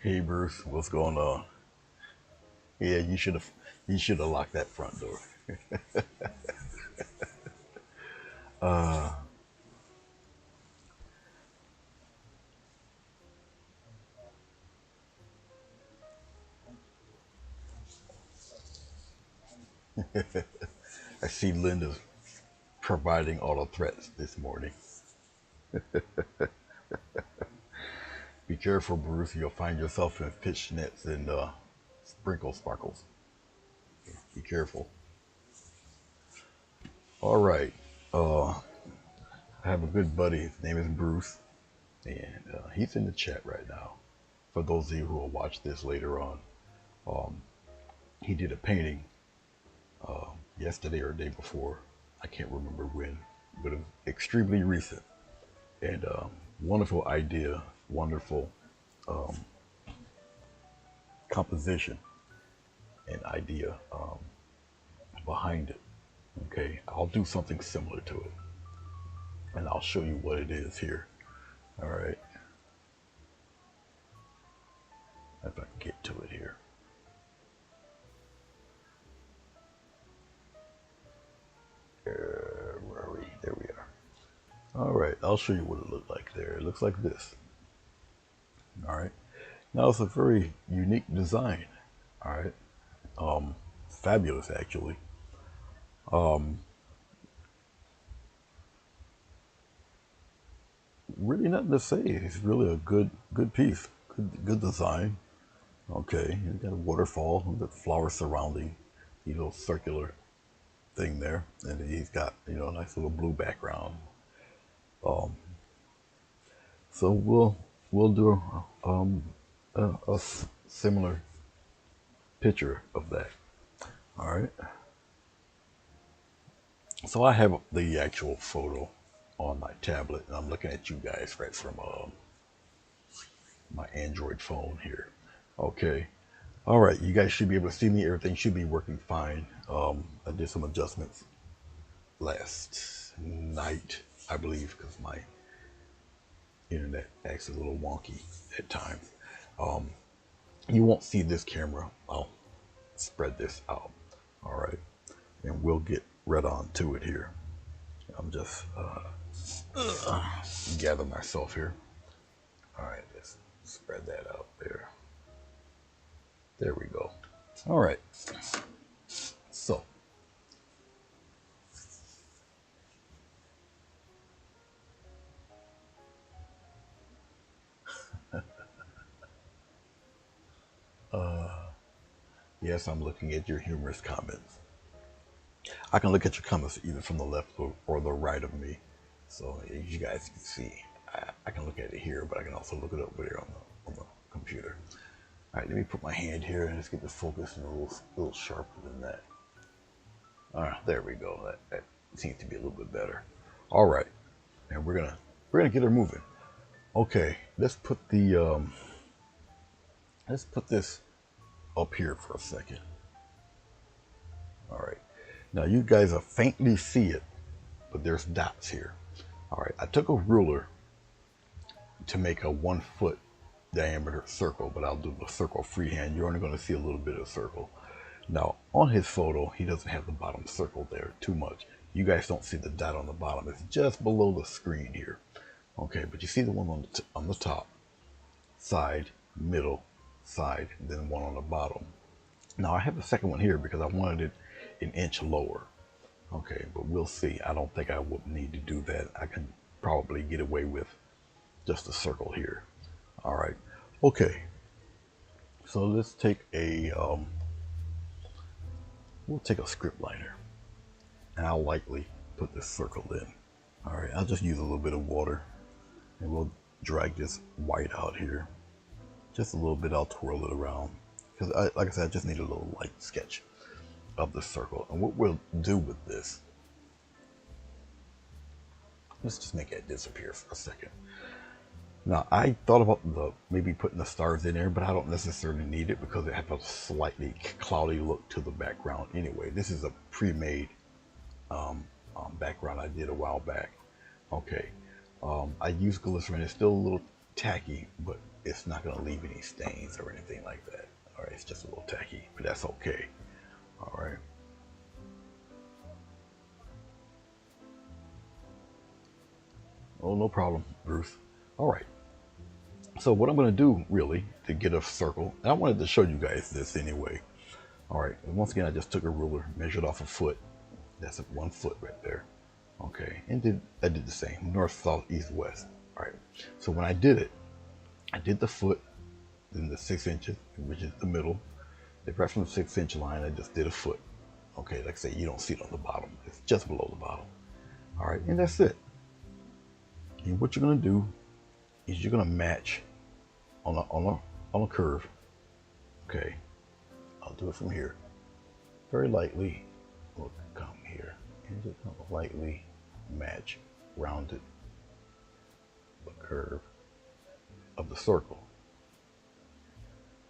Hey Bruce, what's going on? Yeah, you should have locked that front door. Uh, I see Linda's providing all the threats this morning. Be careful, Bruce. You'll find yourself in fish nets and sprinkle sparkles. Be careful. All right. I have a good buddy. His name is Bruce, and he's in the chat right now. For those of you who will watch this later on, um, he did a painting uh, yesterday or the day before. I can't remember when, but it was extremely recent. And wonderful idea, wonderful um, composition and idea behind it. Okay, I'll do something similar to it, and I'll show you what it is here. All right, if I can get to it here. Where are we? There we are. All right, I'll show you what it looked like there. It looks like this. All right, now it's a very unique design. All right, fabulous actually. Um, really nothing to say. It's really a good piece, good design. Okay, you got a waterfall with the flowers surrounding the little circular thing there, and he's got a nice little blue background. Um, so we'll do a similar picture of that. All right. So I have the actual photo on my tablet, and I'm looking at you guys right from my Android phone here. Okay. All right, you guys should be able to see me. Everything should be working fine. I did some adjustments last night, I believe, because my internet acts a little wonky at times. Um, you won't see this camera. I'll spread this out. All right, and we'll get right on to it here. I'm just gather myself here. All right, let's spread that out there. There we go. All right, so yes, I'm looking at your humorous comments. I can look at your comments either from the left or the right of me. So as you guys can see, I can look at it here, but I can also look it up over there on the computer. All right, let me put my hand here and just get the focus a little sharper than that. All right, there we go. That seems to be a little bit better. All right, and we're gonna get her moving. Okay, let's put this up here for a second. All right, now you guys will faintly see it, but there's dots here. All right, I took a ruler to make a 1 foot diameter circle, but I'll do the circle freehand. You're only going to see a little bit of circle. Now, on his photo, he doesn't have the bottom circle there too much. You guys don't see the dot on the bottom. It's just below the screen here. Okay, but you see the one on the top, side, middle, side, and then one on the bottom. Now, I have a second one here because I wanted it an inch lower. Okay, but we'll see. I don't think I would need to do that. I can probably get away with just a circle here. All right. Okay. So let's take we'll take a script liner, and I'll lightly put this circle in. All right. I'll just use a little bit of water, and we'll drag this white out here. Just a little bit. I'll twirl it around because, like I said, I just need a little light sketch of the circle. And what we'll do with this, let's just make it disappear for a second. Now, I thought about maybe putting the stars in there, but I don't necessarily need it because it has a slightly cloudy look to the background anyway. This is a pre-made background I did a while back. Okay, I use glycerin. It's still a little tacky, but it's not going to leave any stains or anything like that. All right, it's just a little tacky, but that's okay. All right. Oh, no problem, Bruce. All right. So what I'm going to do really to get a circle, and I wanted to show you guys this anyway. All right. And once again, I just took a ruler, measured off a foot. That's 1 foot right there. Okay. And I did the same, north, south, east, west. All right. So when I did it, I did the foot, then the 6 inches, which is the middle. Right from the 6-inch line, I just did a foot. Okay. Like I say, you don't see it on the bottom. It's just below the bottom. All right. And that's it. And what you're going to do is you're going to match on a curve. Okay, I'll do it from here. Very lightly, we'll come here and just lightly match rounded the curve of the circle.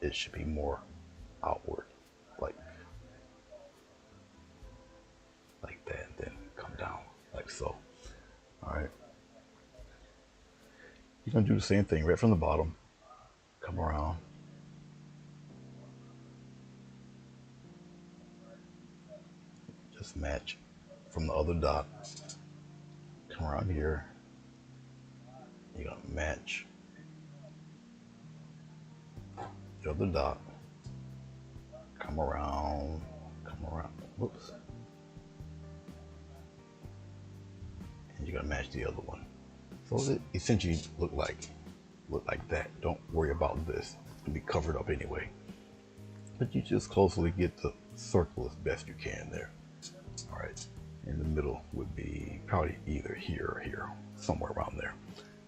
It should be more outward, like that, then come down like so. All right. You're gonna do the same thing right from the bottom. Come around. Just match from the other dot. Come around here. You're gonna match the other dot. Come around. Whoops. And you're gonna match the other one. So it essentially look like that. Don't worry about this. It'll be covered up anyway. But you just closely get the circle as best you can there. All right. In the middle would be probably either here or here, somewhere around there.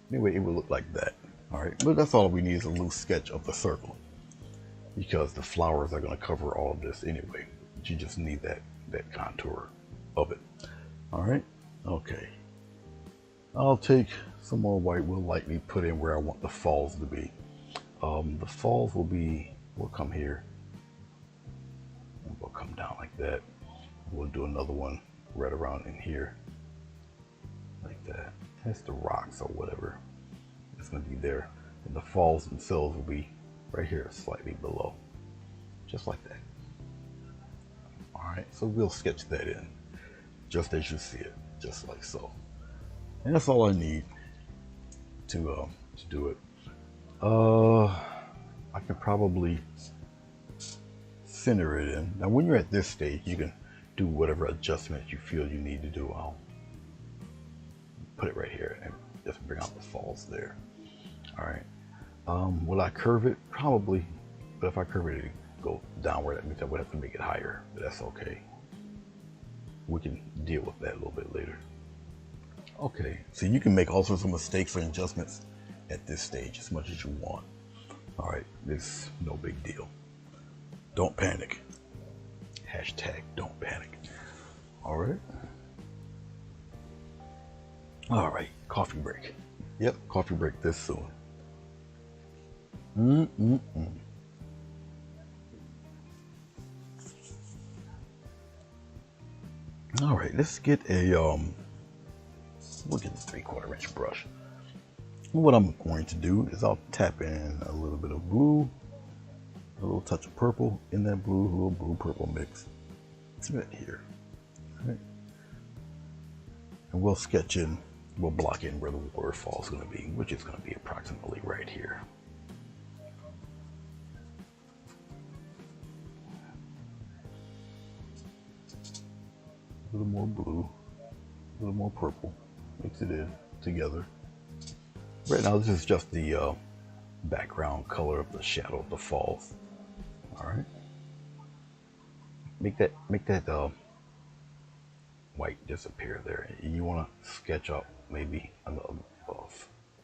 Anyway, it would look like that. All right. But that's all we need is a loose sketch of the circle, because the flowers are going to cover all of this anyway. But you just need that contour of it. All right. Okay. I'll take some more white. We'll lightly put in where I want the falls to be. The falls we'll come here and we'll come down like that. We'll do another one right around in here like that. That's the rocks or whatever. It's going to be there. And the falls themselves will be right here, slightly below, just like that. All right, so we'll sketch that in just as you see it, just like so. And that's all I need to do it. I can probably center it in. Now when you're at this stage, you can do whatever adjustments you feel you need to do. I'll put it right here and just bring out the falls there. All right. Will I curve it? Probably. But if I curve it and go downward, that means I would have to make it higher. But that's okay. We can deal with that a little bit later. Okay, so you can make all sorts of mistakes and adjustments at this stage as much as you want. All right, this no big deal. Don't panic. Hashtag don't panic. All right. All right, coffee break. Yep, coffee break this soon. All right, let's get a we'll get the 3/4 inch brush. What I'm going to do is I'll tap in a little bit of blue, a little touch of purple in that blue, a little blue purple mix right here. Right. And we'll sketch in, we'll block in where the waterfall is going to be, which is going to be approximately right here. A little more blue, a little more purple, mix it in together. Right now, this is just the background color of the shadow of the falls. All right, make that white disappear there. You want to sketch up maybe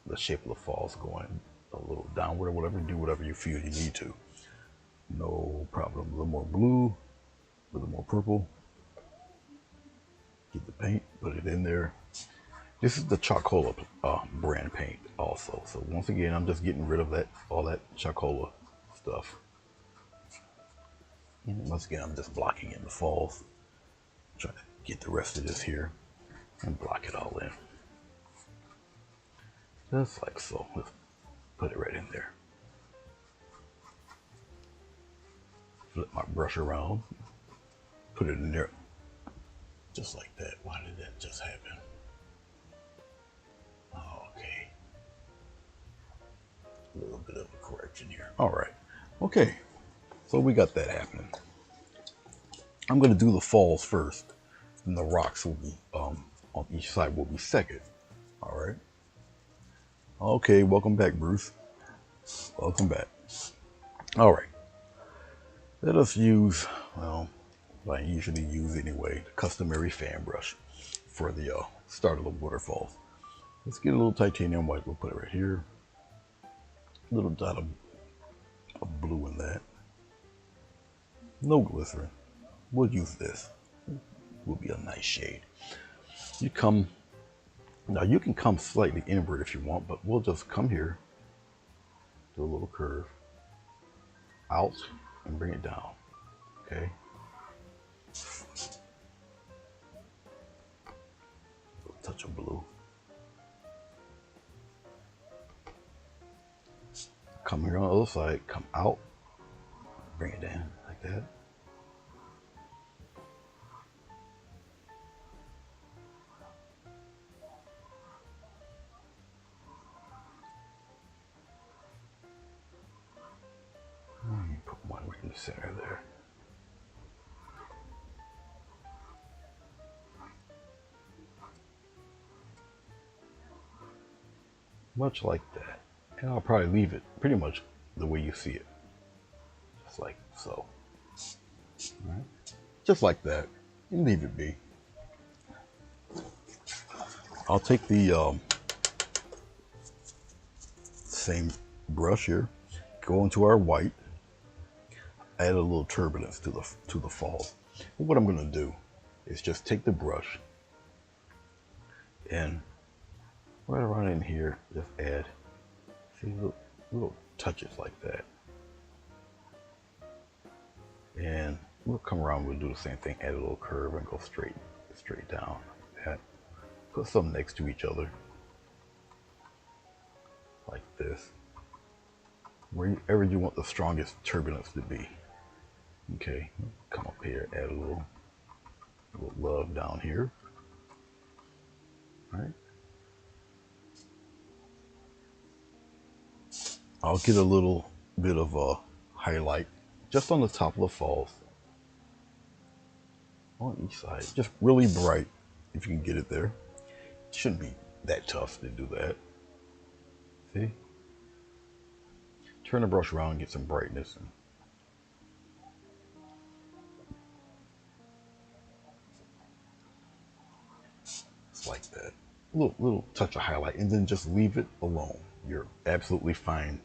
the shape of the falls going a little downward or whatever. Do whatever you feel you need to. No problem. A little more blue, a little more purple. Get the paint, put it in there. This is the Chocola brand paint also. So once again, I'm just getting rid of all that Chocola stuff. And once again, I'm just blocking in the falls. Trying to get the rest of this here and block it all in. Just like so. Put it right in there. Flip my brush around. Put it in there. Just like that. Why did that just happen? Okay. A little bit of a correction here. All right. Okay. So we got that happening. I'm going to do the falls first, and the rocks will be on each side will be second. All right. Okay. Welcome back, Bruce. Welcome back. All right. Let us use, well, what I usually use anyway, the customary fan brush for the start of the waterfalls. Let's get a little titanium white. We'll put it right here. A little dot of blue in that. No glycerin. We'll use this. Will be a nice shade. You can come slightly inward if you want, but we'll just come here, do a little curve, out, and bring it down. Okay. A little touch of blue. Come here on the other side, come out, bring it down like that. Put one right in the center there. Much like that. And I'll probably leave it pretty much the way you see it. Just like so. All right. Just like that. And leave it be. I'll take the same brush here, go into our white, add a little turbulence to the fall. And what I'm going to do is just take the brush and right around in here, just add, see, little touches like that. And we'll come around, we'll do the same thing, add a little curve and go straight down like that. Put some next to each other, like this. Wherever you want the strongest turbulence to be. Okay, come up here, add a little love down here. All right. I'll get a little bit of a highlight just on the top of the falls. On each side, just really bright if you can get it there. It shouldn't be that tough to do that. See? Turn the brush around and get some brightness. And it's like that. Little touch of highlight, and then just leave it alone. You're absolutely fine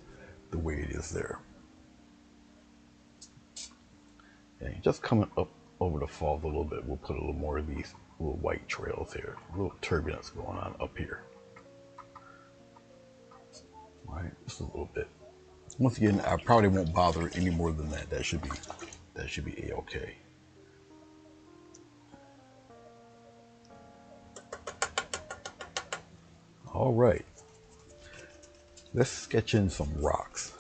the way it is there. And just coming up over the falls a little bit, we'll put a little more of these little white trails here. A little turbulence going on up here. All right, just a little bit. Once again, I probably won't bother it any more than that. That should be a-okay. All right, let's sketch in some rocks.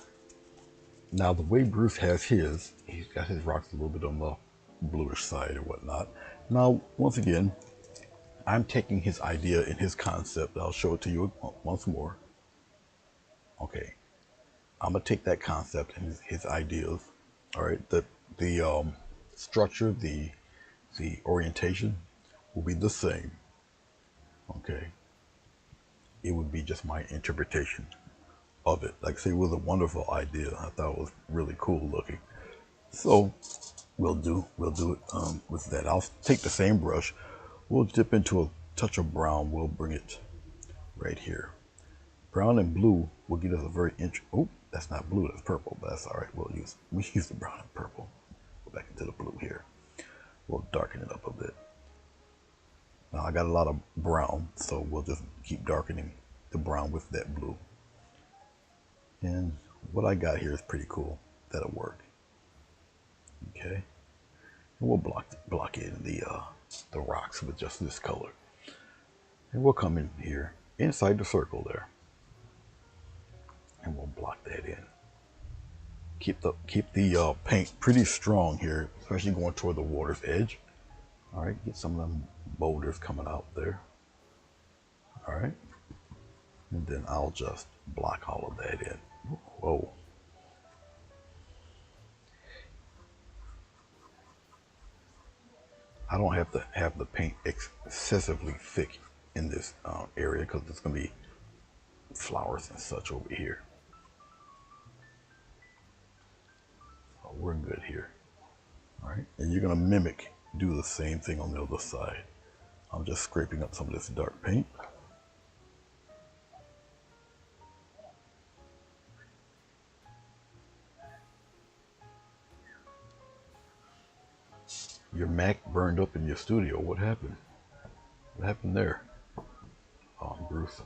Now, the way Bruce has his, he's got his rocks a little bit on the bluish side or whatnot. Now, once again, I'm taking his idea and his concept. I'll show it to you once more. Okay, I'm gonna take that concept and his ideas. All right, the structure, the orientation will be the same. Okay, it would be just my interpretation of it. Like I say, it was a wonderful idea. I thought it was really cool looking. So we'll do it with that. I'll take the same brush. We'll dip into a touch of brown. We'll bring it right here. Brown and blue will give us a very oh, that's not blue, that's purple, but that's all right. We use the brown and purple. Go back into the blue here. We'll darken it up a bit. Now I got a lot of brown, so we'll just keep darkening the brown with that blue. And what I got here is pretty cool. That'll work. Okay. And we'll block in the rocks with just this color. And we'll come in here inside the circle there. And we'll block that in. Keep the paint pretty strong here, especially going toward the water's edge. All right, get some of them boulders coming out there. All right, and then I'll just block all of that in. Whoa. I don't have to have the paint excessively thick in this area because there's going to be flowers and such over here. So we're good here. All right, and you're going to mimic, do the same thing on the other side. I'm just scraping up some of this dark paint. Your Mac burned up in your studio. What happened? What happened there? Oh, Bruce.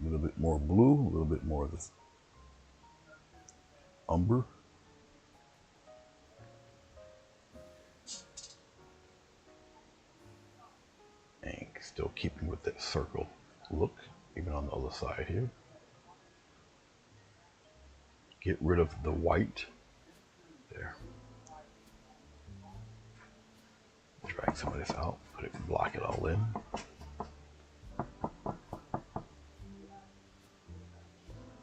A little bit more blue, a little bit more of this umber. And still keeping with that circle look, even on the other side here. Get rid of the white there. Drag some of this out, block it all in.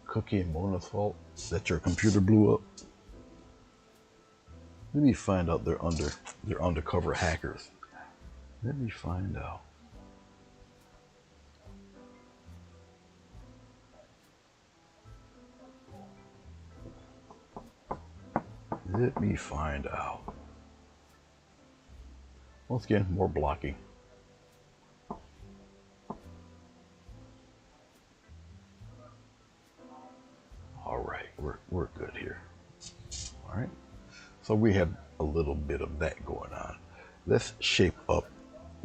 Cookie and Mona's fault that your computer blew up. Let me find out they're undercover hackers. Let me find out. Let me find out. Once again, more blocking. All right, we're good here. All right, so we have a little bit of that going on. Let's shape up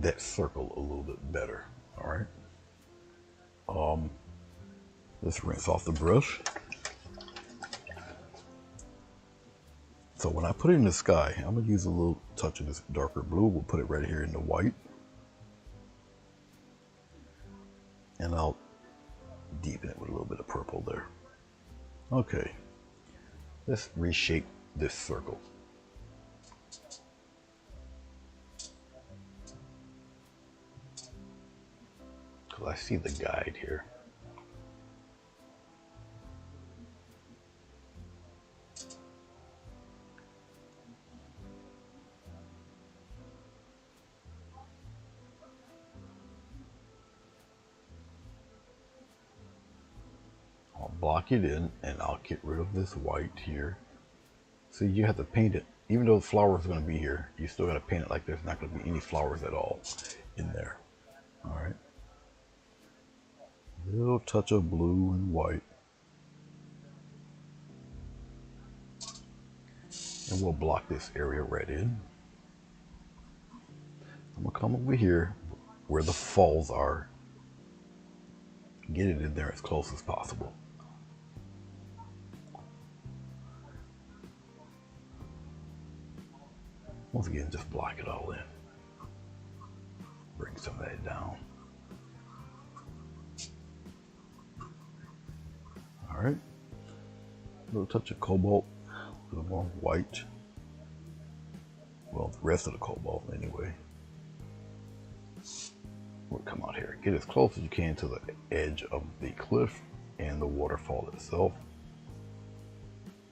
that circle a little bit better. All right. Let's rinse off the brush. So when I put it in the sky, I'm gonna use a little touch of this darker blue. We'll put it right here in the white. And I'll deepen it with a little bit of purple there. Okay, let's reshape this circle. Because I see the guide here. Block it in, and I'll get rid of this white here. So you have to paint it, even though the flowers are going to be here, you still got to paint it like there's not going to be any flowers at all in there. All right, a little touch of blue and white, and we'll block this area right in. I'm gonna come over here where the falls are, get it in there as close as possible. Once again, just block it all in. Bring some of that down. All right. A little touch of cobalt, a little more white. Well, the rest of the cobalt anyway. We'll come out here. Get as close as you can to the edge of the cliff and the waterfall itself.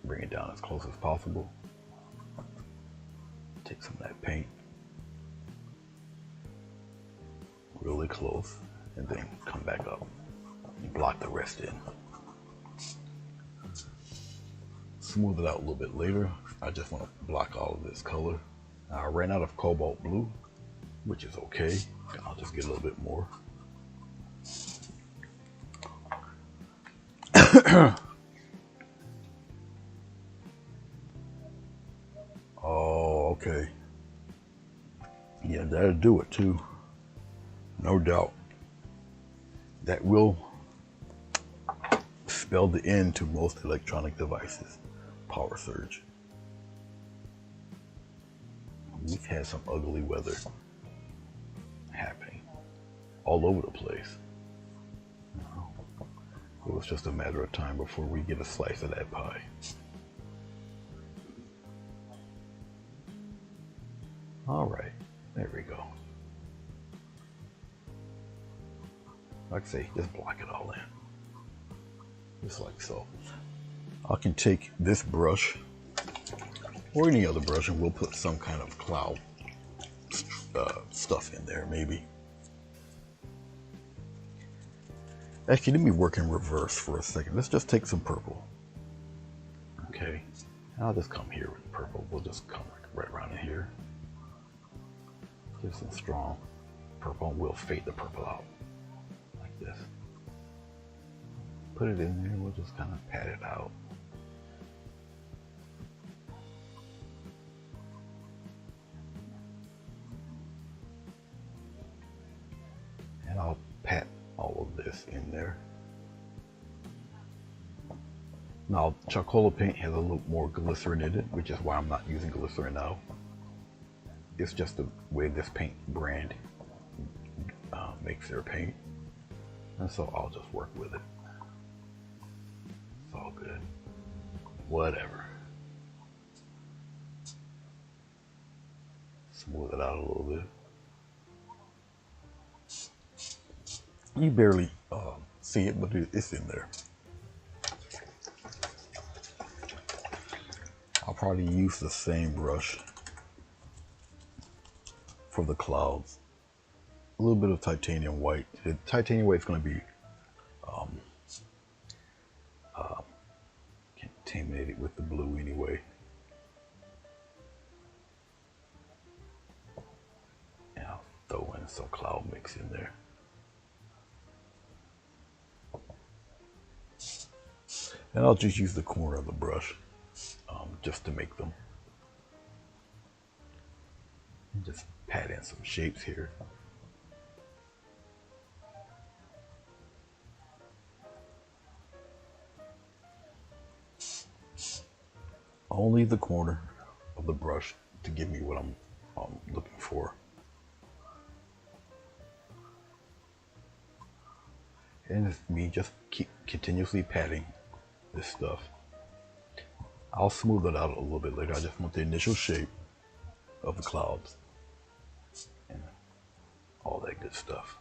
Bring it down as close as possible. Take some of that paint really close and then come back up and block the rest in. Smooth it out a little bit later. I just want to block all of this color. I ran out of cobalt blue, which is okay. I'll just get a little bit more. Oh, okay. Yeah, that'll do it too. No doubt. That will spell the end to most electronic devices. Power surge. We've had some ugly weather happening all over the place. So it's just a matter of time before we get a slice of that pie. All right, there we go. Like I say, just block it all in. Just like so. I can take this brush or any other brush and we'll put some kind of cloud stuff in there maybe. Actually, let me work in reverse for a second. Let's just take some purple. Okay, I'll just come here with purple. We'll just come right around in here. Give some strong purple and we'll fade the purple out like this. Put it in there, we'll just kind of pat it out. And I'll pat all of this in there. Now, charcoal paint has a little more glycerin in it, which is why I'm not using glycerin now. It's just the way this paint brand makes their paint. And so I'll just work with it. It's all good. Whatever. Smooth it out a little bit. You barely see it, but it's in there. I'll probably use the same brush for the clouds. A little bit of titanium white. The titanium white is going to be contaminated with the blue anyway. And I'll throw in some cloud mix in there. And I'll just use the corner of the brush just to make them. And just pat in some shapes here. Only the corner of the brush to give me what I'm looking for. And it's me just keep continuously patting this stuff. I'll smooth it out a little bit later. I just want the initial shape of the clouds and all that good stuff.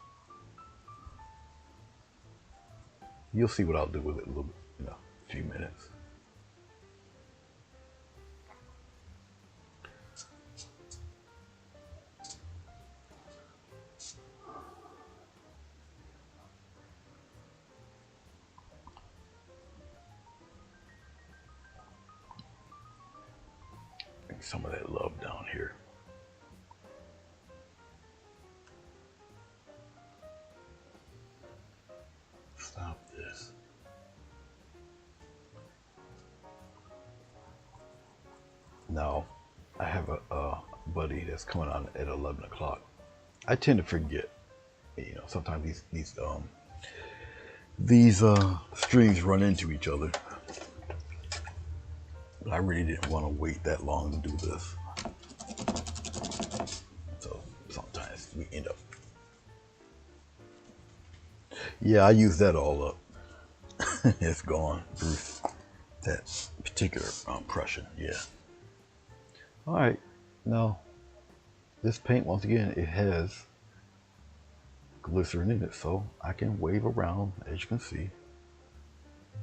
You'll see what I'll do with it a little bit in a few minutes. Bring some of that love down here. Stop this. Now, I have a buddy that's coming on at 11 o'clock. I tend to forget, you know, sometimes these streams run into each other. But I really didn't want to wait that long to do this. So sometimes we end up. Yeah, I used that all up. It's gone through that particular Prussian, yeah. All right, now this paint, once again, it has glycerin in it, so I can wave around, as you can see,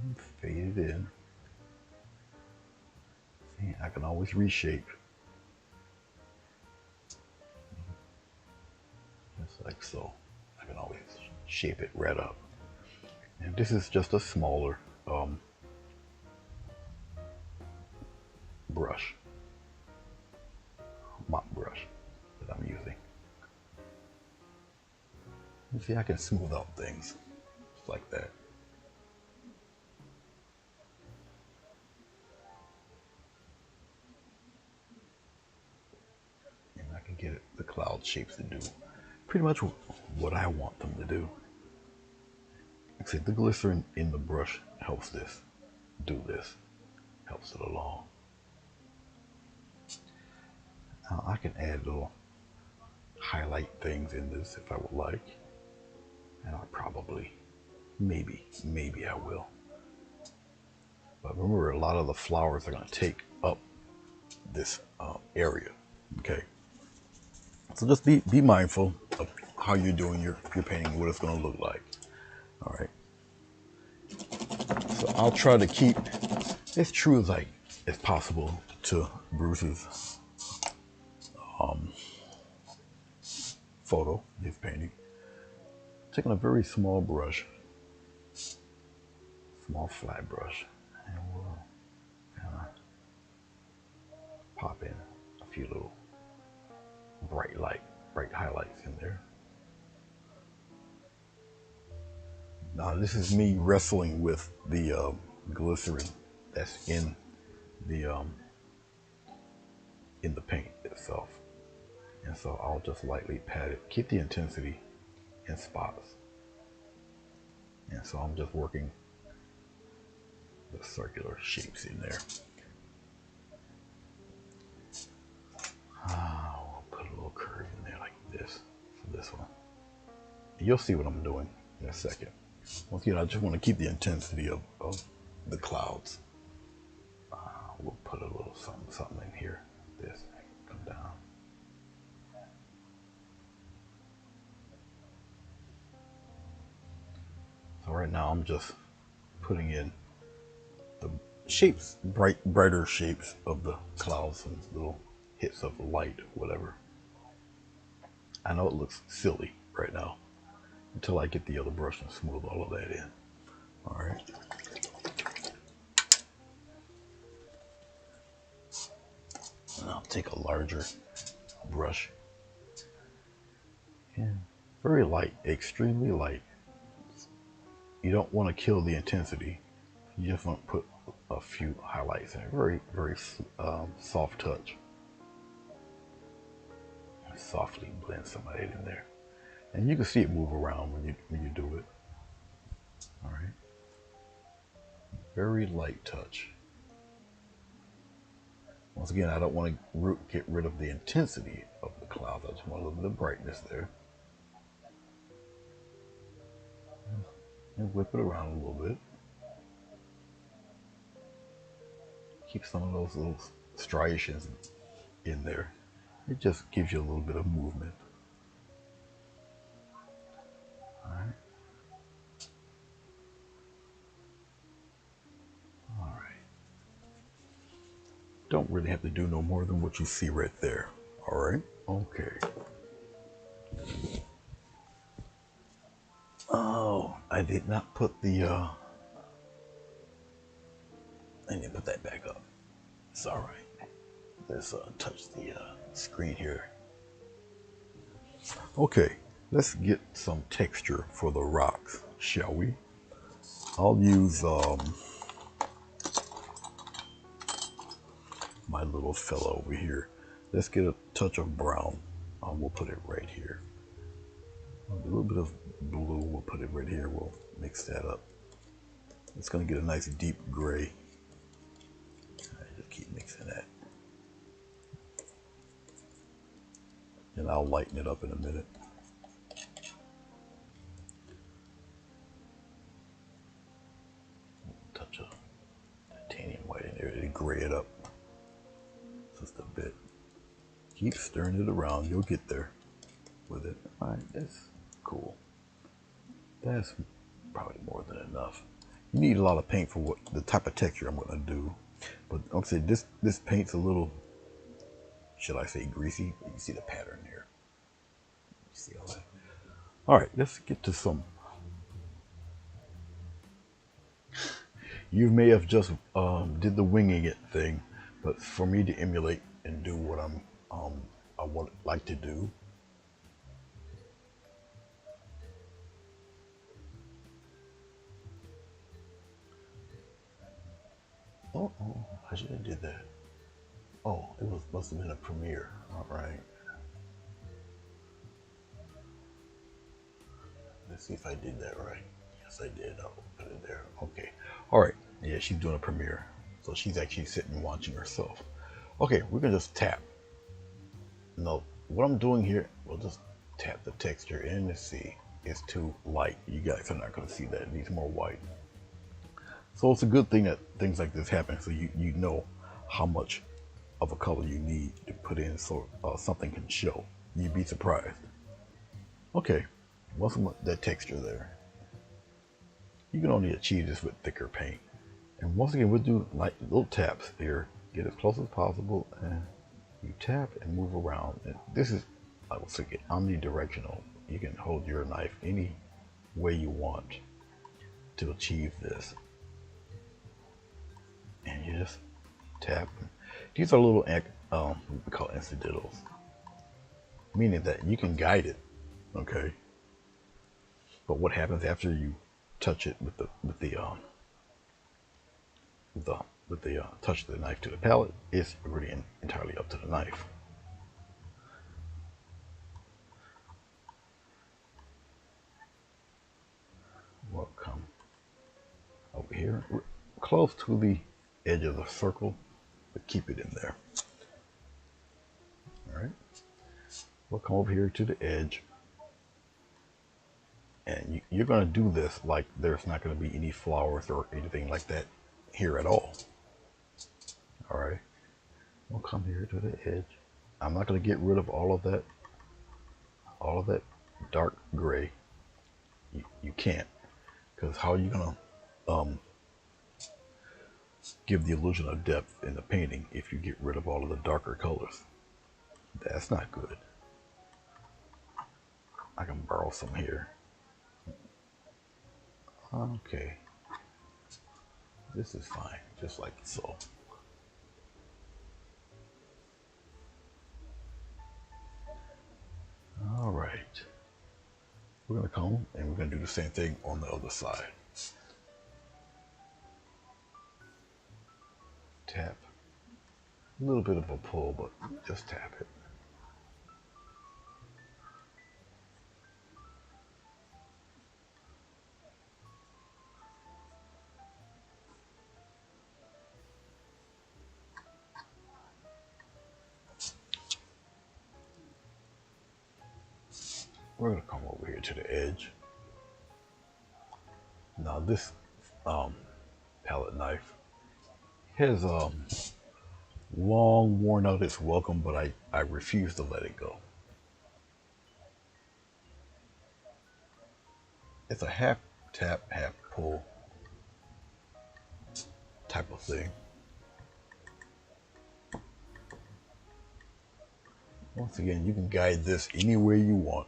and fade it in. See, I can always reshape, just like so. I can always shape it right up. And this is just a smaller brush, mop brush that I'm using. You see, I can smooth out things just like that. And I can get the cloud shapes to do pretty much what I want them to do. Like I said, the glycerin in the brush helps this do this, helps it along. Now I can add little highlight things in this if I would like, and I'll probably Maybe I will. But remember, a lot of the flowers are going to take up this area. Okay. So just be mindful of how you're doing your painting, what it's going to look like. All right. So I'll try to keep as true as possible to Bruce's photo, his painting. Taking a very small brush, small flat brush, and we'll kind of pop in a few little bright highlights in there. Now this is me wrestling with the glycerin that's in the paint itself, and so I'll just lightly pat it, keep the intensity in spots, and so I'm just working the circular shapes in there. We'll put a little curve in there like this for this one. You'll see what I'm doing in a second. Once again, I just want to keep the intensity of the clouds. We'll put a little something in here. This come down. So right now I'm just putting in the shapes, brighter shapes of the clouds and little hits of light, whatever. I know it looks silly right now until I get the other brush and smooth all of that in. All right. And I'll take a larger brush. And very light, extremely light. You don't want to kill the intensity. You just want to put a few highlights in it. Very soft touch. Softly blend some of it in there. And you can see it move around when you do it. All right. Very light touch. Once again, I don't want to get rid of the intensity of the clouds. I just want a little bit of brightness there. And whip it around a little bit. Keep some of those little striations in there. It just gives you a little bit of movement. All right. All right. Don't really have to do no more than what you see right there. All right. Okay. Oh, I did not put the I didn't put that back up. It's all right. Let's touch the screen here. Okay, let's get some texture for the rocks, shall we? I'll use my little fella over here. Let's get a touch of brown. We'll put it right here. A little bit of blue, we'll put it right here. We'll mix that up. It's gonna get a nice deep gray. Just keep mixing that. And I'll lighten it up in a minute. Touch of titanium white in there to gray it up just a bit. Keep stirring it around. You'll get there with it. All right, that's cool. That's probably more than enough. You need a lot of paint for what the type of texture I'm going to do. But like I said, this paint's a little, should I say, greasy? You can see the pattern here. You see all that? All right, let's get to some. You may have just did the winging it thing, but for me to emulate and do what I would like to do. Oh, I should have did that. Oh, it must have been a premiere. All right. Let's see if I did that right. Yes, I did. I'll put it there. Okay. All right. Yeah, she's doing a premiere. So she's actually sitting watching herself. Okay, we're going to just tap. No, what I'm doing here, we'll just tap the texture in to see. is too light. You guys are not going to see that. It needs more white. So it's a good thing that things like this happen, so you know how much of a color you need to put in so something can show. You'd be surprised. Okay, once we that texture there, you can only achieve this with thicker paint. And once again, we'll do like little taps here. Get as close as possible, and you tap and move around. And this is, I will say, omnidirectional. You can hold your knife any way you want to achieve this. And you just tap. These are little, what we call incidentals, meaning that you can guide it, okay? But what happens after you touch it with the touch of the knife to the palette is really entirely up to the knife. We'll come over here, close to the edge of the circle, but keep it in there. All right. We'll come over here to the edge, and you're going to do this like there's not going to be any flowers or anything like that here at all. All right. We'll come here to the edge. I'm not going to get rid of all of that dark gray. You can't, because how are you going to give the illusion of depth in the painting if you get rid of all of the darker colors? That's not good. I can borrow some here. Okay. This is fine, just like so. All right. We're going to come and we're going to do the same thing on the other side. Tap. A little bit of a pull, but just tap it. We're going to come over here to the edge. Now this palette knife has long worn out its welcome, but I refuse to let it go. It's a half tap, half pull type of thing. Once again, you can guide this any way you want.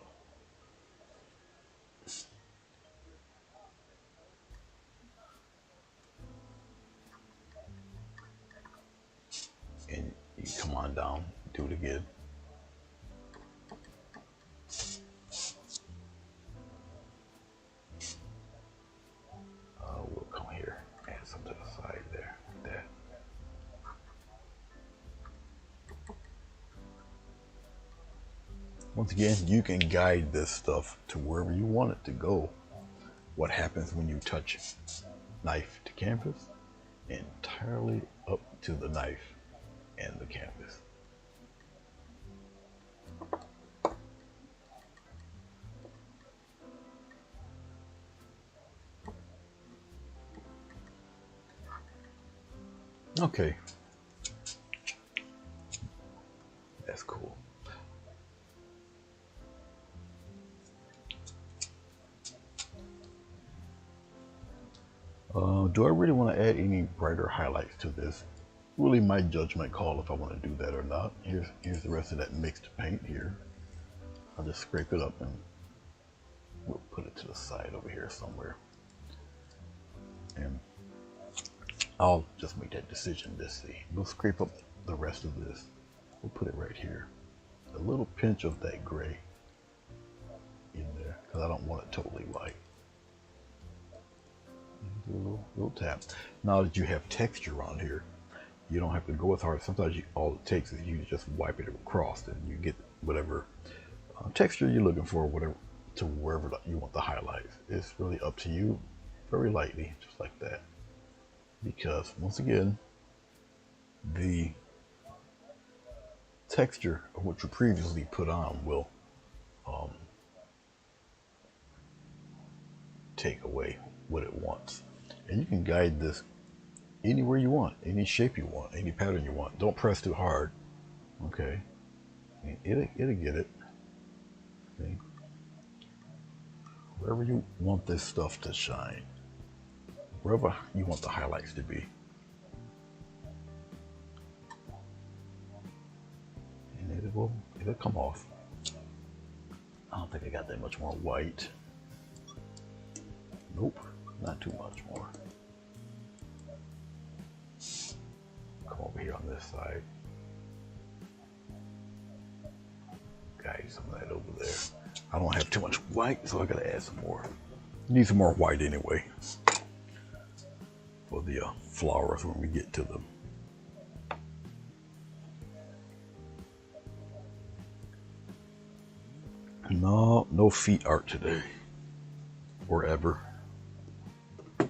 And you come on down, do it again. We'll come here, add some to the side there, like that. Once again, you can guide this stuff to wherever you want it to go. What happens when you touch knife to canvas? Entirely up to the knife and the canvas. Okay, that's cool. Do I really want to add any brighter highlights to this? Really my judgment call if I want to do that or not. Here's the rest of that mixed paint here. I'll just scrape it up and we'll put it to the side over here somewhere. And I'll just make that decision this thing. We'll scrape up the rest of this. We'll put it right here. A little pinch of that gray in there, because I don't want it totally white. Do a little tap. Now that you have texture on here, you don't have to go as hard. Sometimes all it takes is you just wipe it across and you get whatever texture you're looking for, whatever to wherever you want the highlights. It's really up to you, very lightly, just like that. Because once again, the texture of what you previously put on will take away what it wants. And you can guide this anywhere you want, any shape you want, any pattern you want. Don't press too hard. Okay. And it'll get it. Okay. Wherever you want this stuff to shine. Wherever you want the highlights to be. And it'll come off. I don't think I got that much more white. Nope, not too much more. Come over here on this side. Guide some of that over there. I don't have too much white, so I gotta add some more. Need some more white anyway for the flowers when we get to them. No feet art today, or ever. A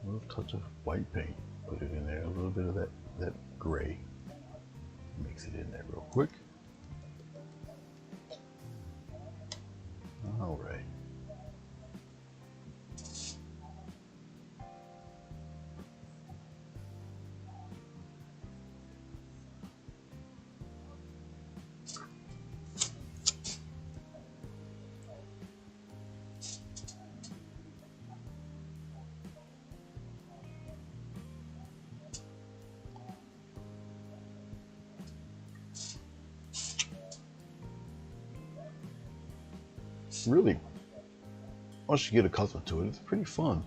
little touch of white paint, put it in there, a little bit of that gray. Mix it in there real quick. All right. Really, once you get accustomed to it, it's pretty fun.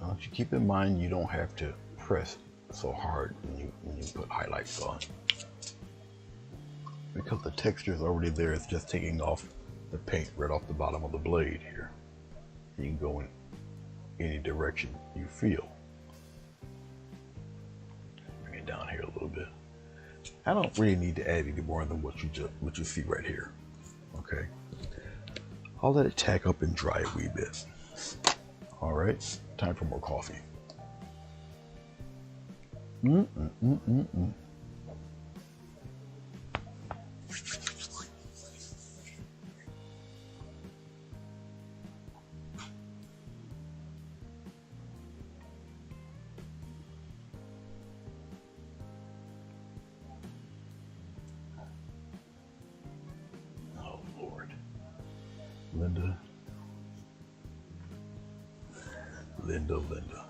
Now, you keep in mind you don't have to press so hard when you put highlights on, because the texture is already there. It's just taking off the paint right off the bottom of the blade here. You can go in any direction you feel. Bring it down here a little bit. I don't really need to add any more than what you see right here. Okay, I'll let it tack up and dry a wee bit. All right, time for more coffee. Linda.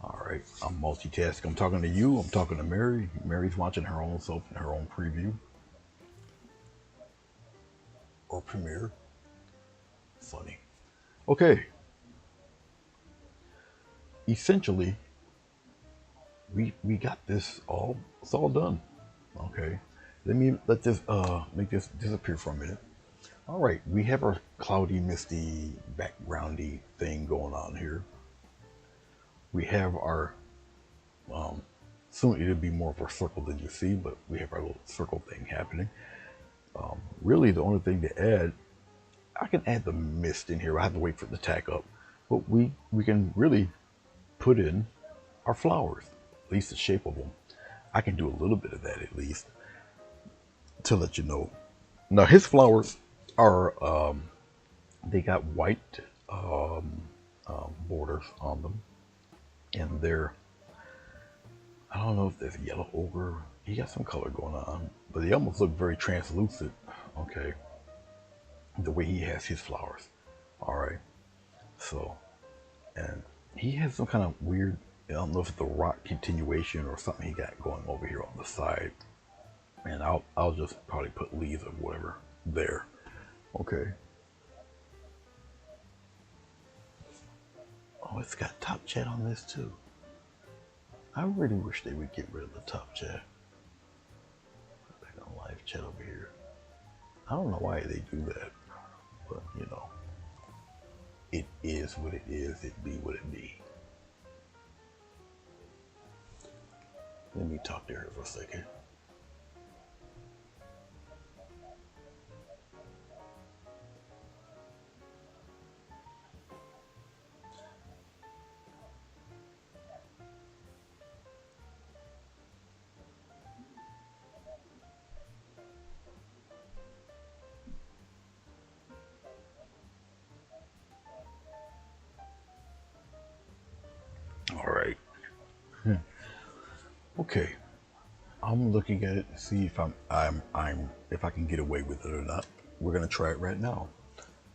All right, I'm multitasking. I'm talking to you. I'm talking to Mary. Mary's watching her own self in her own preview or premiere. Funny. Okay. Essentially, we got this all. It's all done. Okay. Let me let this make this disappear for a minute. All right, we have our cloudy, misty, backgroundy thing going on here. We have our soon it'll be more of a circle than you see, but we have our little circle thing happening. Really, the only thing to add, I can add the mist in here. I have to wait for it to tack up, but we can really put in our flowers, at least the shape of them. I can do a little bit of that at least to let you know. Now his flowers are they got white borders on them, and they're, I don't know if there's yellow ochre. He got some color going on, but they almost look very translucent. Okay, the way he has his flowers. All right, so, and he has some kind of weird, I don't know if it's the rock continuation or something he got going over here on the side. And I'll just probably put leaves or whatever there. Okay. Oh, it's got top chat on this too. I really wish they would get rid of the top chat. Put back on live chat over here. I don't know why they do that, but you know, it is what it is. It be what it be. Let me talk to her for a second. Okay, I'm looking at it to see if if I can get away with it or not. We're gonna try it right now.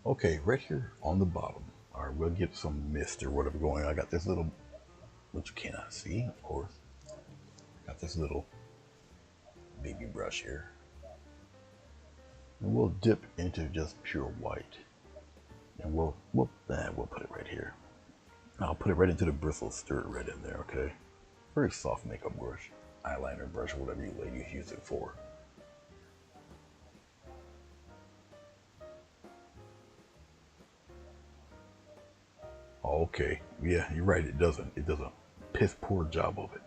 Okay, right here on the bottom. All right, we'll get some mist or whatever going. I got this little, which you cannot see, of course. Got this little baby brush here, and we'll dip into just pure white, and we'll put it right here. I'll put it right into the bristles, stir it right in there. Okay, very soft makeup brush, eyeliner brush, whatever you ladies use it for. Okay, yeah, you're right. It does a piss poor job of it.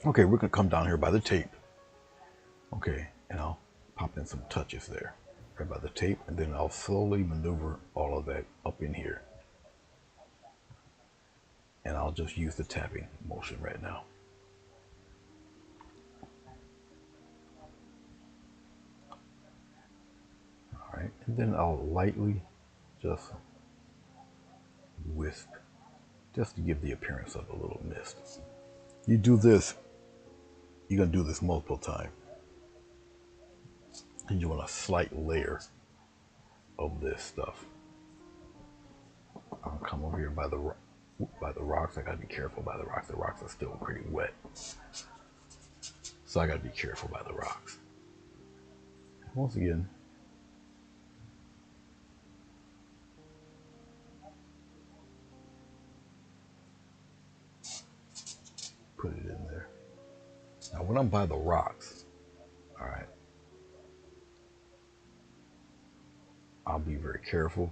Okay, we're gonna come down here by the tape. Okay, and I'll pop in some touches there, right by the tape, and then I'll slowly maneuver all of that up in here. And I'll just use the tapping motion right now. All right, and then I'll lightly just wisp, just to give the appearance of a little mist. You do this, you're gonna do this multiple times. And you want a slight layer of this stuff. I'll come over here by the rocks. I gotta be careful by the rocks. The rocks are still pretty wet, so I gotta be careful by the rocks. Once again, put it in there. Now, when I'm by the rocks, all right, I'll be very careful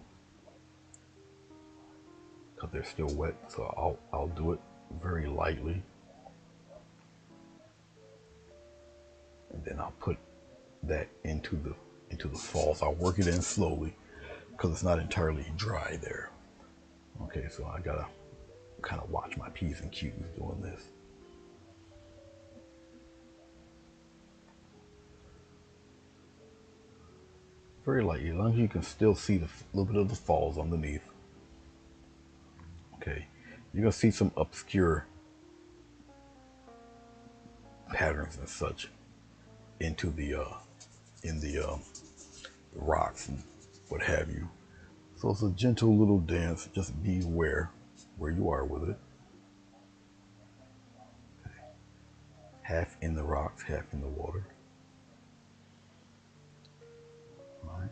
because they're still wet. So I'll do it very lightly, and then I'll put that into the falls. I'll work it in slowly because it's not entirely dry there. Okay, so I gotta kind of watch my P's and Q's doing this. Very lightly, as long as you can still see the little bit of the falls underneath. Okay, you're gonna see some obscure patterns and such into the rocks and what have you. So it's a gentle little dance. Just be aware where you are with it. Okay. Half in the rocks, half in the water. All right.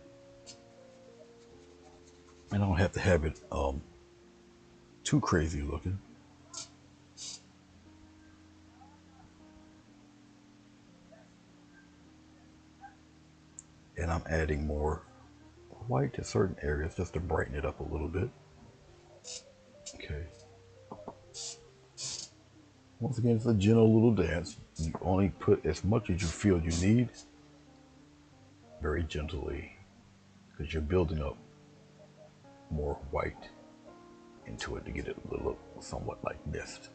And I don't have to have it too crazy looking. And I'm adding more white to certain areas just to brighten it up a little bit. Okay. Once again, it's a gentle little dance. You only put as much as you feel you need, very gently, because you're building up more white into it to get it to look somewhat like mist.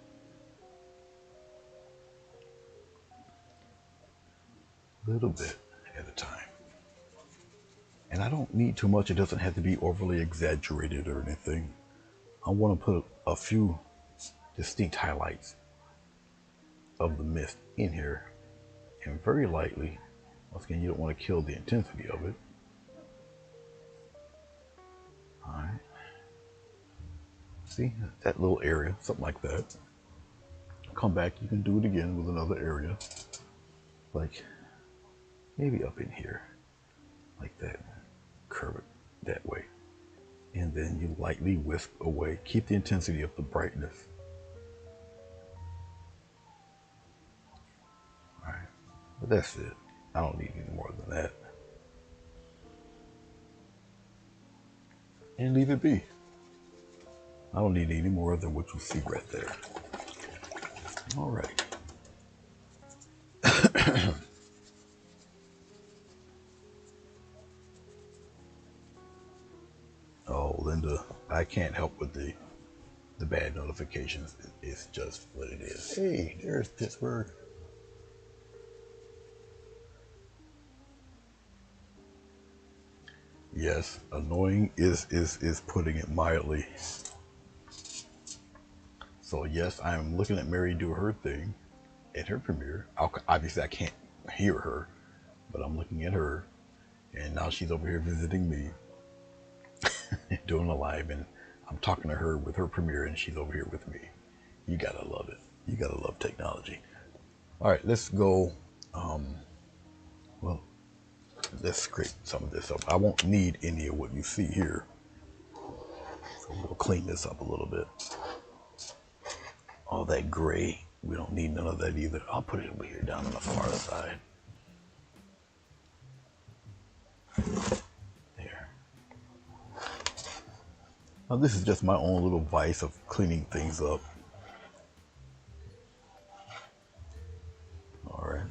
A little bit at a time. And I don't need too much. It doesn't have to be overly exaggerated or anything. I want to put a few distinct highlights of the mist in here, and very lightly. Once again, you don't want to kill the intensity of it. All right. See that little area, something like that. Come back, you can do it again with another area, like maybe up in here, like that. Curve it that way, and then you lightly wisp away. Keep the intensity of the brightness. All right, but that's it. I don't need any more than that, and leave it be. I don't need any more than what you see right there. All right. Oh, Linda, I can't help with the bad notifications. It's just what it is. Hey, there's Pittsburgh. Yes, annoying is putting it mildly. So yes, I'm looking at Mary do her thing, at her premiere. Obviously, I can't hear her, but I'm looking at her, and now she's over here visiting me, doing a live, and I'm talking to her with her premiere, and she's over here with me. You gotta love it. You gotta love technology. All right, let's go. Well, let's scrape some of this up. I won't need any of what you see here, so we'll clean this up a little bit. All that gray, we don't need none of that either. I'll put it over here down on the far side. There. Now this is just my own little vice of cleaning things up. All right.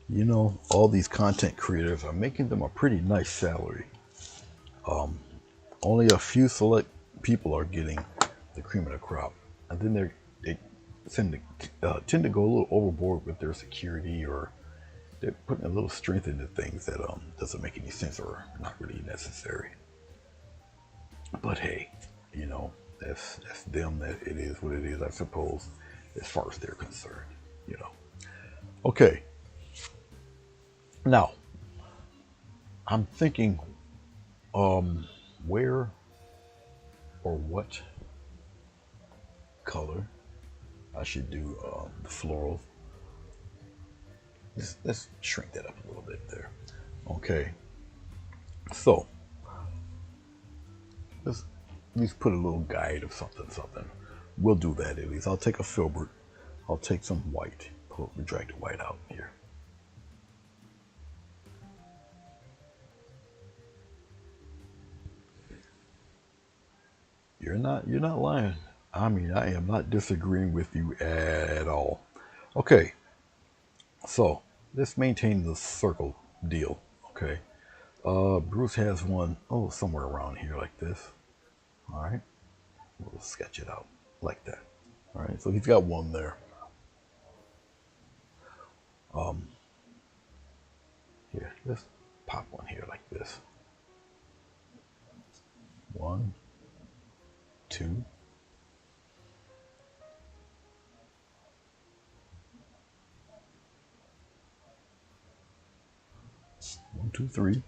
You know, all these content creators are making them a pretty nice salary. Only a few select people are getting the cream of the crop, and then they tend to go a little overboard with their security, or they're putting a little strength into things that doesn't make any sense or not really necessary. But hey, you know, that's them. That it is what it is, I suppose, as far as they're concerned. You know. Okay. Now, I'm thinking, where or what color I should do the floral. Let's shrink that up a little bit there. Okay. So, let's put a little guide of something. We'll do that at least. I'll take a filbert. I'll take some white. Drag the white out here. You're not lying. I mean, I am not disagreeing with you at all. Okay, so let's maintain the circle deal. Okay, Bruce has one, somewhere around here like this. All right, we'll sketch it out like that. All right, so he's got one there. Here, let's pop one here like this. 1, 2. 1, 2, 3.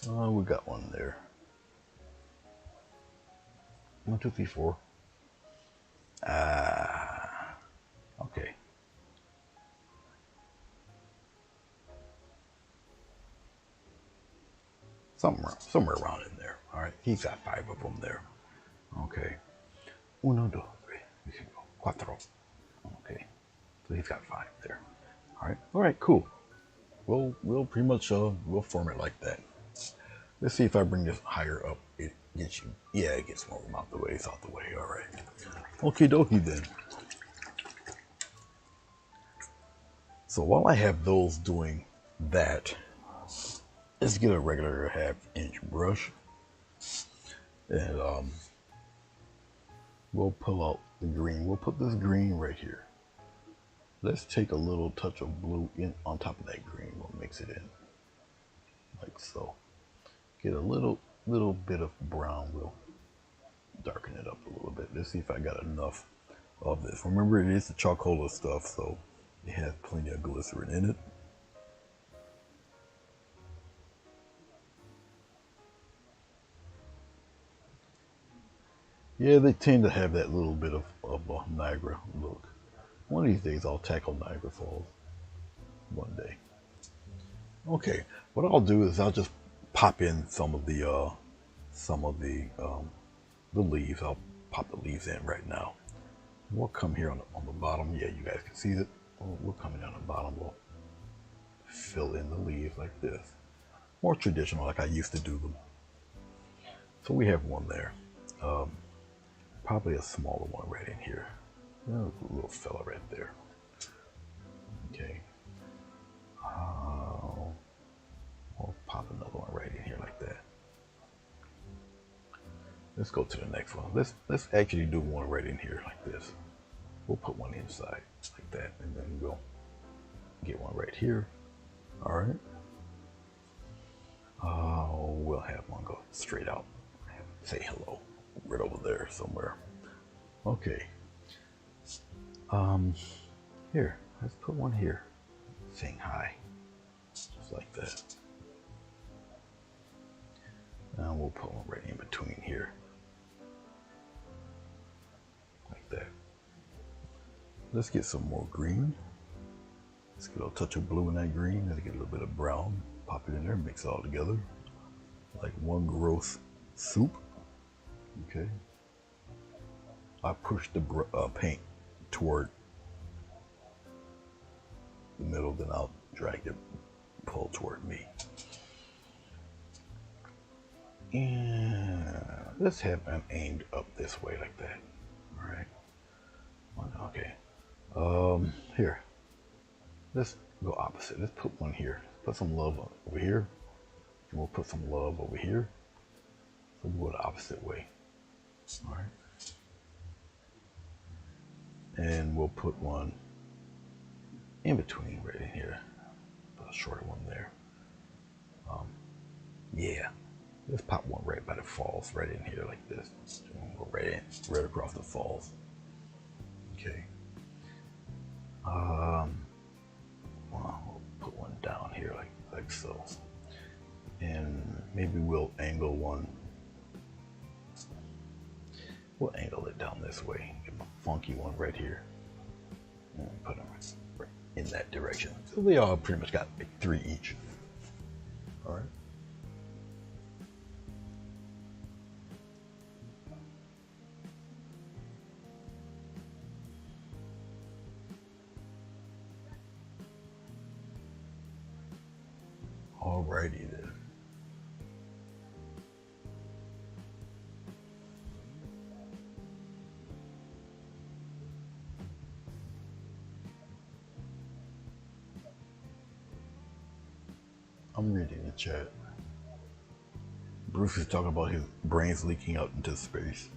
We got one there. 1, 2, 3, 4. Okay. Somewhere around in there. All right, he's got 5 of them there. Okay. 1, 2, 3. We can go 4. Okay. So he's got 5 there. All right, cool. We'll pretty much we'll form it like that. Let's see if I bring this higher up. It gets you. Yeah, it gets more of them out the way. It's out the way. All right. Okie dokie then. So while I have those doing that, let's get a regular 1/2-inch brush, and we'll pull out the green. We'll put this green right here. Let's take a little touch of blue in on top of that green. We'll mix it in like so. Get a little bit of brown. We'll darken it up a little bit. Let's see if I got enough of this. Remember, it is the charcoal stuff, so it has plenty of glycerin in it. Yeah, they tend to have that little bit of a Niagara look. One of these days I'll tackle Niagara Falls. One day. Okay, what I'll do is I'll just pop in some of the leaves. I'll pop the leaves in right now. We'll come here on the bottom. Yeah, you guys can see it. We'll come in on the bottom. We'll fill in the leaves like this. More traditional, like I used to do them. So we have one there. Probably a smaller one right in here. A little fella right there. Okay. We'll pop another one right in here like that. let's go to the next one. Let's actually do one right in here like this. We'll put one inside like that, and then we'll get one right here. All right. We'll have one go straight out. Say hello right over there somewhere. Okay. Here, let's put one here, saying hi, just like that. And we'll put one right in between here, like that. Let's get some more green. Let's get a touch of blue in that green. Let's get a little bit of brown. Pop it in there, mix it all together, like one gross soup. Okay. I push the paint toward the middle, then I'll drag it, pull toward me. And let's have them aimed up this way like that. All right. Okay. Here. Let's go opposite. Let's put one here. Put some love over here. And we'll put some love over here. So we'll go the opposite way. All right. And we'll put one in between right in here. Put a shorter one there. Yeah. Let's pop one right by the falls, right in here like this. Go right across the falls. Okay. Well, we'll put one down here like so. And maybe we'll angle one. We'll angle it down this way. Get a funky one right here. And put them right in that direction. So we all pretty much got like 3 each. All right. Alrighty then. I'm reading the chat. Bruce is talking about his brains leaking out into space.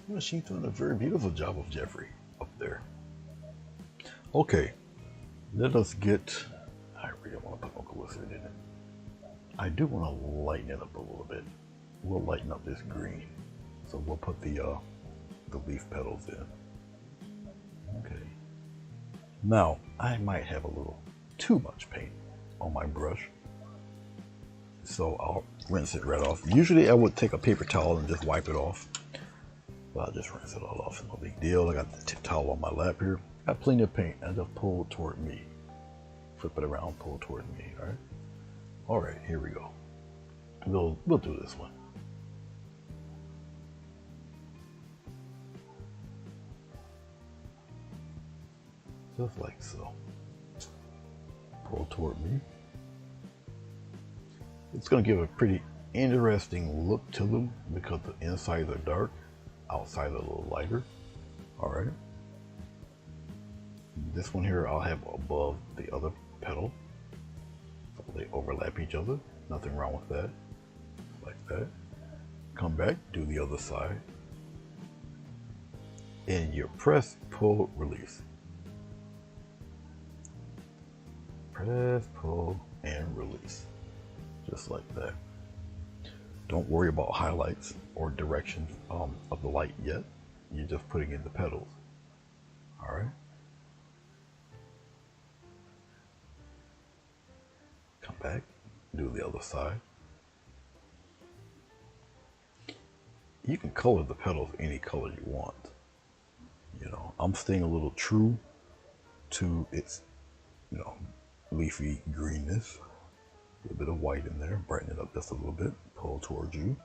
Well, she's doing a very beautiful job of Jeffrey up there. Okay, let us get. I really don't want to put no glycerin in it. I do want to lighten it up a little bit. We'll lighten up this green, so we'll put the leaf petals in. Okay. Now I might have a little too much paint on my brush, so I'll rinse it right off. Usually I would take a paper towel and just wipe it off, but I'll just rinse it all off. No big deal. I got the towel on my lap here. Got plenty of paint. I just pull toward me. Flip it around, pull toward me. All right. All right. Here we go. We'll do this one. Just like so. Pull toward me. It's going to give a pretty interesting look to them because the insides are dark, outside a little lighter. All right. This one here I'll have above the other petal, so they overlap each other. Nothing wrong with that. Like that. Come back, do the other side, and you press, pull, release. Press, pull, and release. Just like that. Don't worry about highlights or direction of the light yet. You're just putting in the petals. All right. Come back, do the other side. You can color the petals any color you want. You know, I'm staying a little true to its, leafy greenness. A little bit of white in there, brighten it up just a little bit, pull towards you.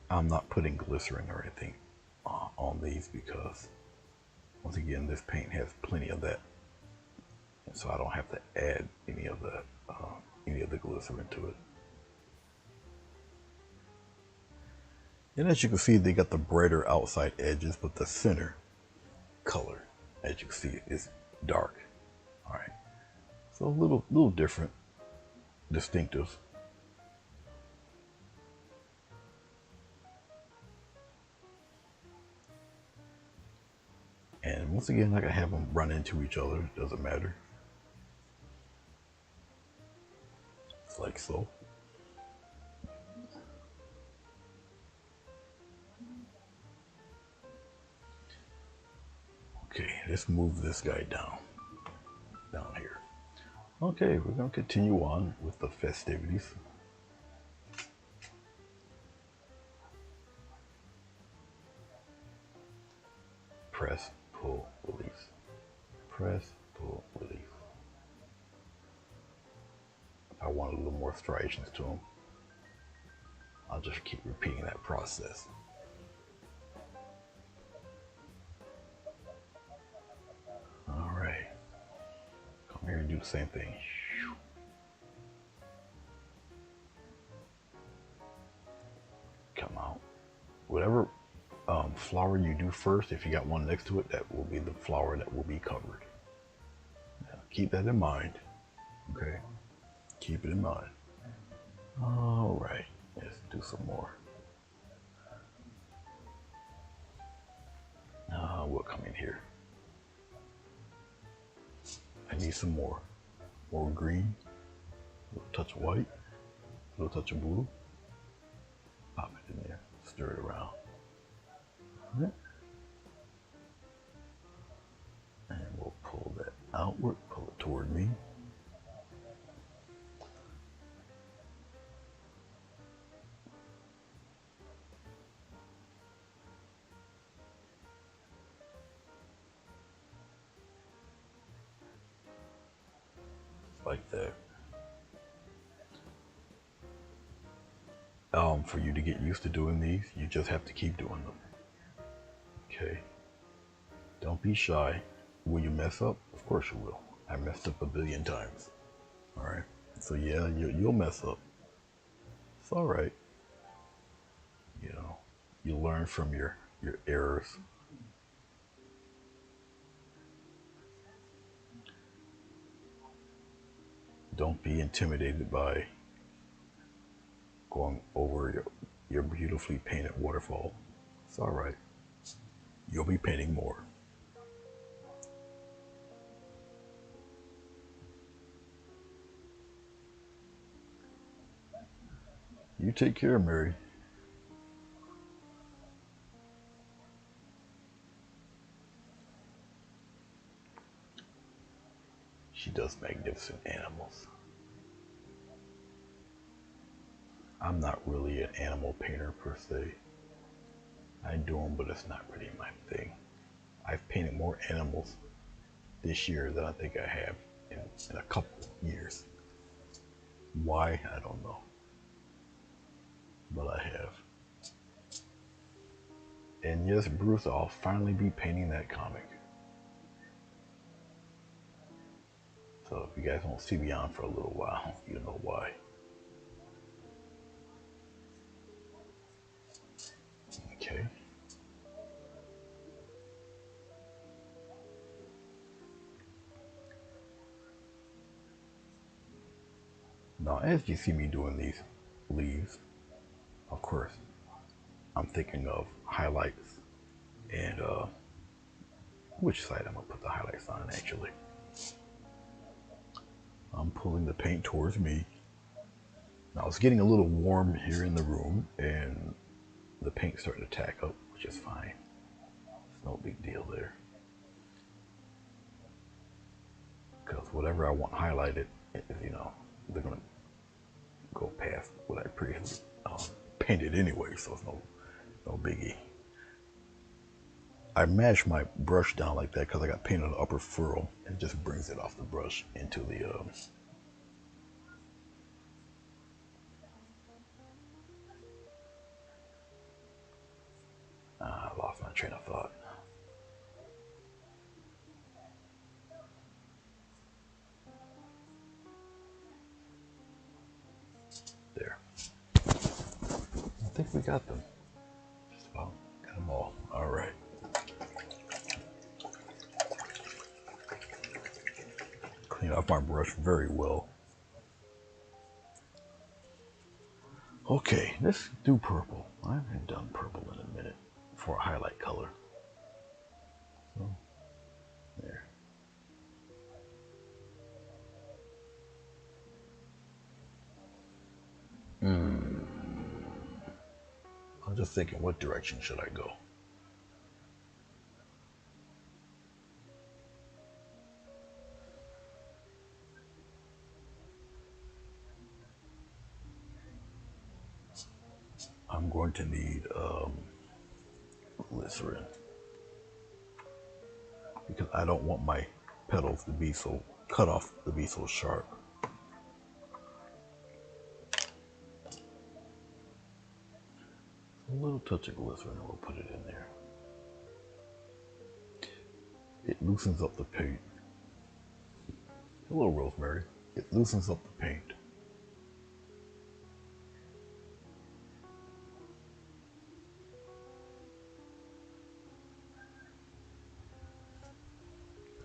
I'm not putting glycerin or anything on these because, once again, this paint has plenty of that and so I don't have to add any of the glycerin to it. And as you can see, they got the brighter outside edges, but the center color, as you can see, is dark. All right, so a little different, distinctive. And once again, I can have them run into each other. It doesn't matter. It's like so. Okay, let's move this guy down here. Okay, we're going to continue on with the festivities. Press, pull, release. Press, pull, release. If I want a little more striations to them, I'll just keep repeating that process. All right, come here and do the same thing. Come out. Whatever flower you do first, if you got one next to it, that will be the flower that will be covered. Now, keep that in mind. Okay, keep it in mind. All right, let's do some more. We'll come in here. I need some more green, a little touch of white, a little touch of blue. Pop it in there, stir it around. Okay. And we'll pull that outward, pull it toward me. Like that. For you to get used to doing these, you just have to keep doing them. Okay. Don't be shy. Will you mess up? Of course you will. I messed up a billion times. All right. So yeah, you'll mess up. It's all right. You know, you learn from your errors. Don't be intimidated by going over your beautifully painted waterfall. It's all right. You'll be painting more. You take care, Mary. She does magnificent animals. I'm not really an animal painter per se. I do them, but it's not really my thing. I've painted more animals this year than I think I have in a couple years. Why? I don't know. But I have. And yes, Bruce, I'll finally be painting that comic. So if you guys won't see me on for a little while, you know why. Okay. Now, as you see me doing these leaves, of course, I'm thinking of highlights and which side I'm gonna put the highlights on actually. I'm pulling the paint towards me. Now it's getting a little warm here in the room and the paint's starting to tack up, which is fine. It's no big deal there. Because whatever I want highlighted, you know, they're gonna go past what I previously painted anyway, so it's no biggie. I mash my brush down like that because I got paint on the upper furrow and it just brings it off the brush into the I lost my train of thought. we got them. Just about got them all. All right. Clean off my brush very well. Okay, let's do purple. I haven't done purple in a minute for a highlight color. So, there. I'm just thinking, what direction should I go? I'm going to need glycerin because I don't want my petals to be so cut off to be so sharp. A little touch of glycerin and we'll put it in there. It loosens up the paint. A little rosemary. It loosens up the paint.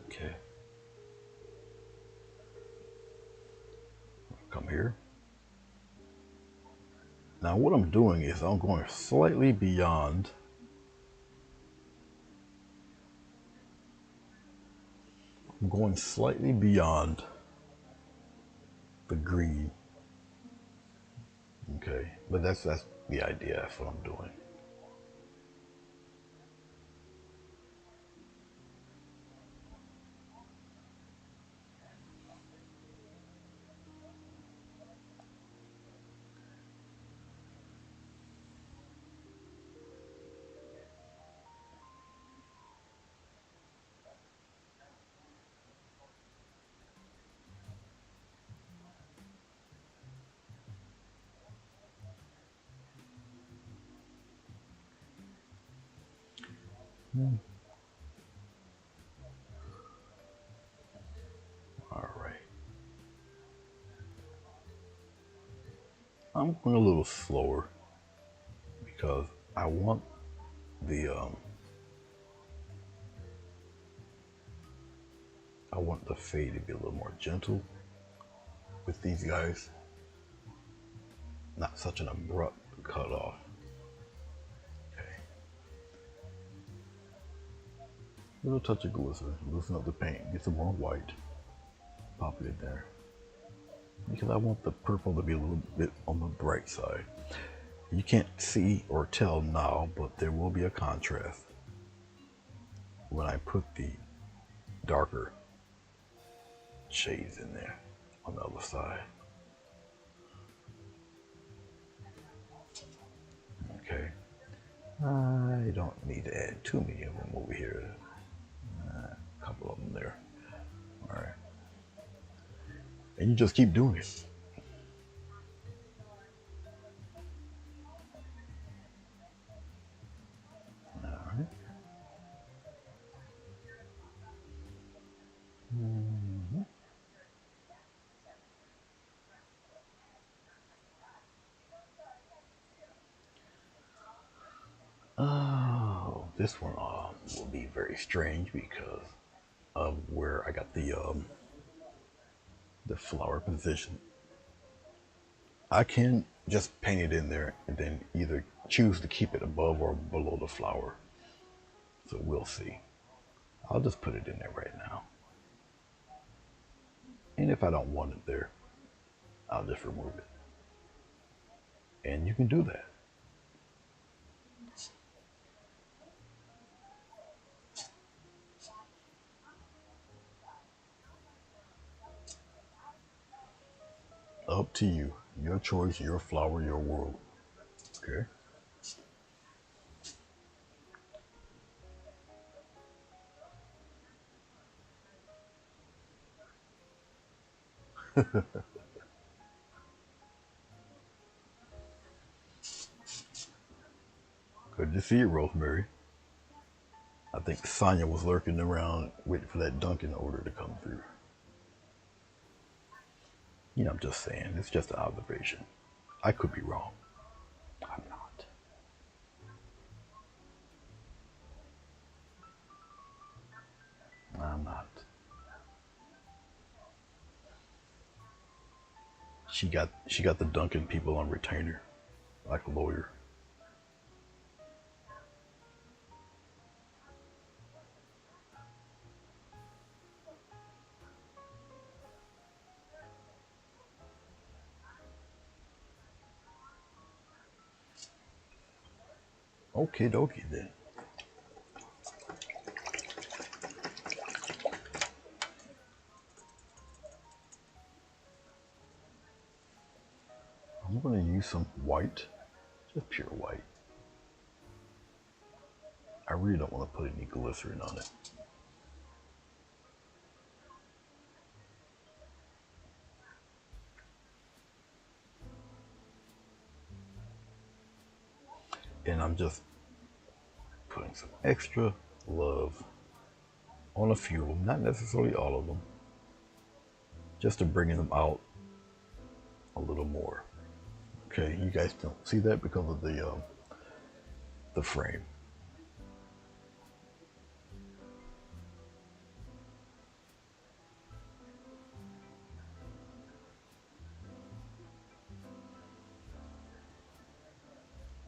Okay. Come here. Now what I'm doing is I'm going slightly beyond the green. Okay, but that's the idea. That's what I'm doing. All right. I'm going a little slower because I want the fade to be a little more gentle with these guys. Not such an abrupt cut off. Okay. A little touch of glycerin, loosen up the paint, get some more white, pop it in there. Because I want the purple to be a little bit on the bright side. You can't see or tell now, but there will be a contrast when I put the darker shades in there on the other side. Okay. I don't need to add too many of them over here. A couple of them there. All right. And you just keep doing it. All right. Mm-hmm. Oh, this one will be very strange because of where I got the flower position. I can just paint it in there and then either choose to keep it above or below the flower. So we'll see. I'll just put it in there right now. And if I don't want it there, I'll just remove it. And you can do that. Up to you. Your choice, your flower, your world. Okay? Good to see you, Rosemary. I think Sonya was lurking around waiting for that Dunkin' order to come through. You know, I'm just saying. It's just an observation. I could be wrong. I'm not. I'm not. She got the Duncan people on retainer, like a lawyer. Okay, dokie then. I'm going to use some white, just pure white. I really don't want to put any glycerin on it. And I'm just putting some extra love on a few of them, not necessarily all of them, just to bring them out a little more. Okay, you guys don't see that because of the frame.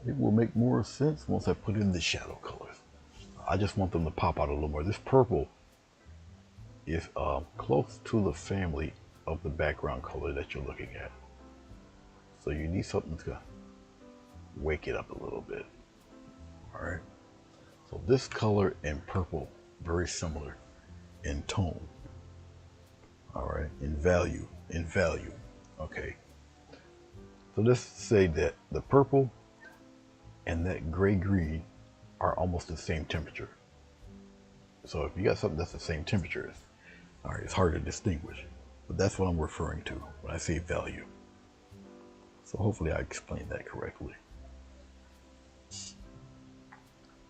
It will make more sense once I put in the shadow colors. I just want them to pop out a little more. This purple is close to the family of the background color that you're looking at. So you need something to wake it up a little bit. All right. So this color and purple, very similar in tone. All right. In value. Okay. So let's say that the purple and that gray green are almost the same temperature. So if you got something that's the same temperature, all right, it's hard to distinguish. But that's what I'm referring to when I say value. So hopefully I explained that correctly.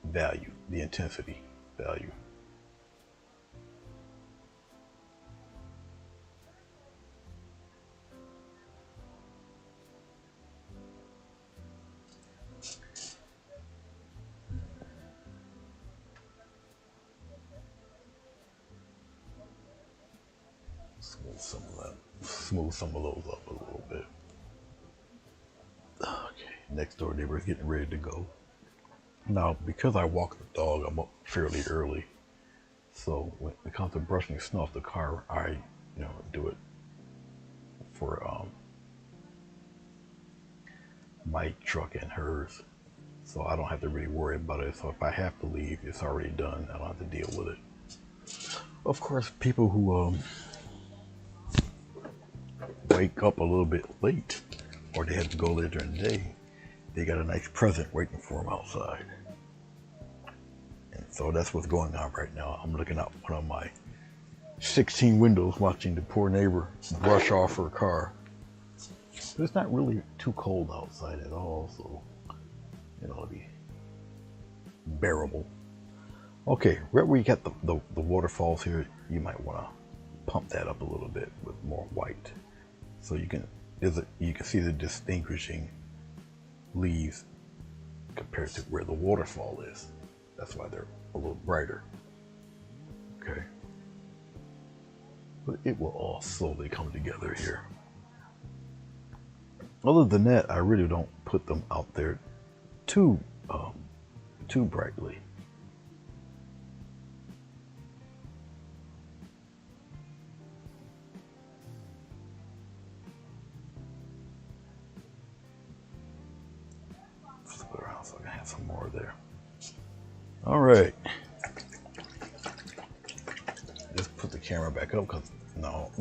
Value, the intensity, value. Smooth some of those up a little bit. Okay, next door neighbor is getting ready to go. Now, because I walk the dog, I'm up fairly early. So when it comes to brushing snow off the car, I, do it for my truck and hers. So I don't have to really worry about it. So if I have to leave, it's already done. I don't have to deal with it. Of course, people who wake up a little bit late, or they have to go later in the day, they got a nice present waiting for them outside. And so that's what's going on right now. I'm looking out one of my 16 windows watching the poor neighbor brush off her car. But it's not really too cold outside at all, so it'll be bearable. Okay, right where you got the waterfalls here, you might want to pump that up a little bit with more white. So you can see the distinguishing leaves compared to where the waterfall is. That's why they're a little brighter. Okay. But it will all slowly come together here. Other than that, I really don't put them out there too brightly. Flip it around so I can have some more there. All right. Just put the camera back up because no,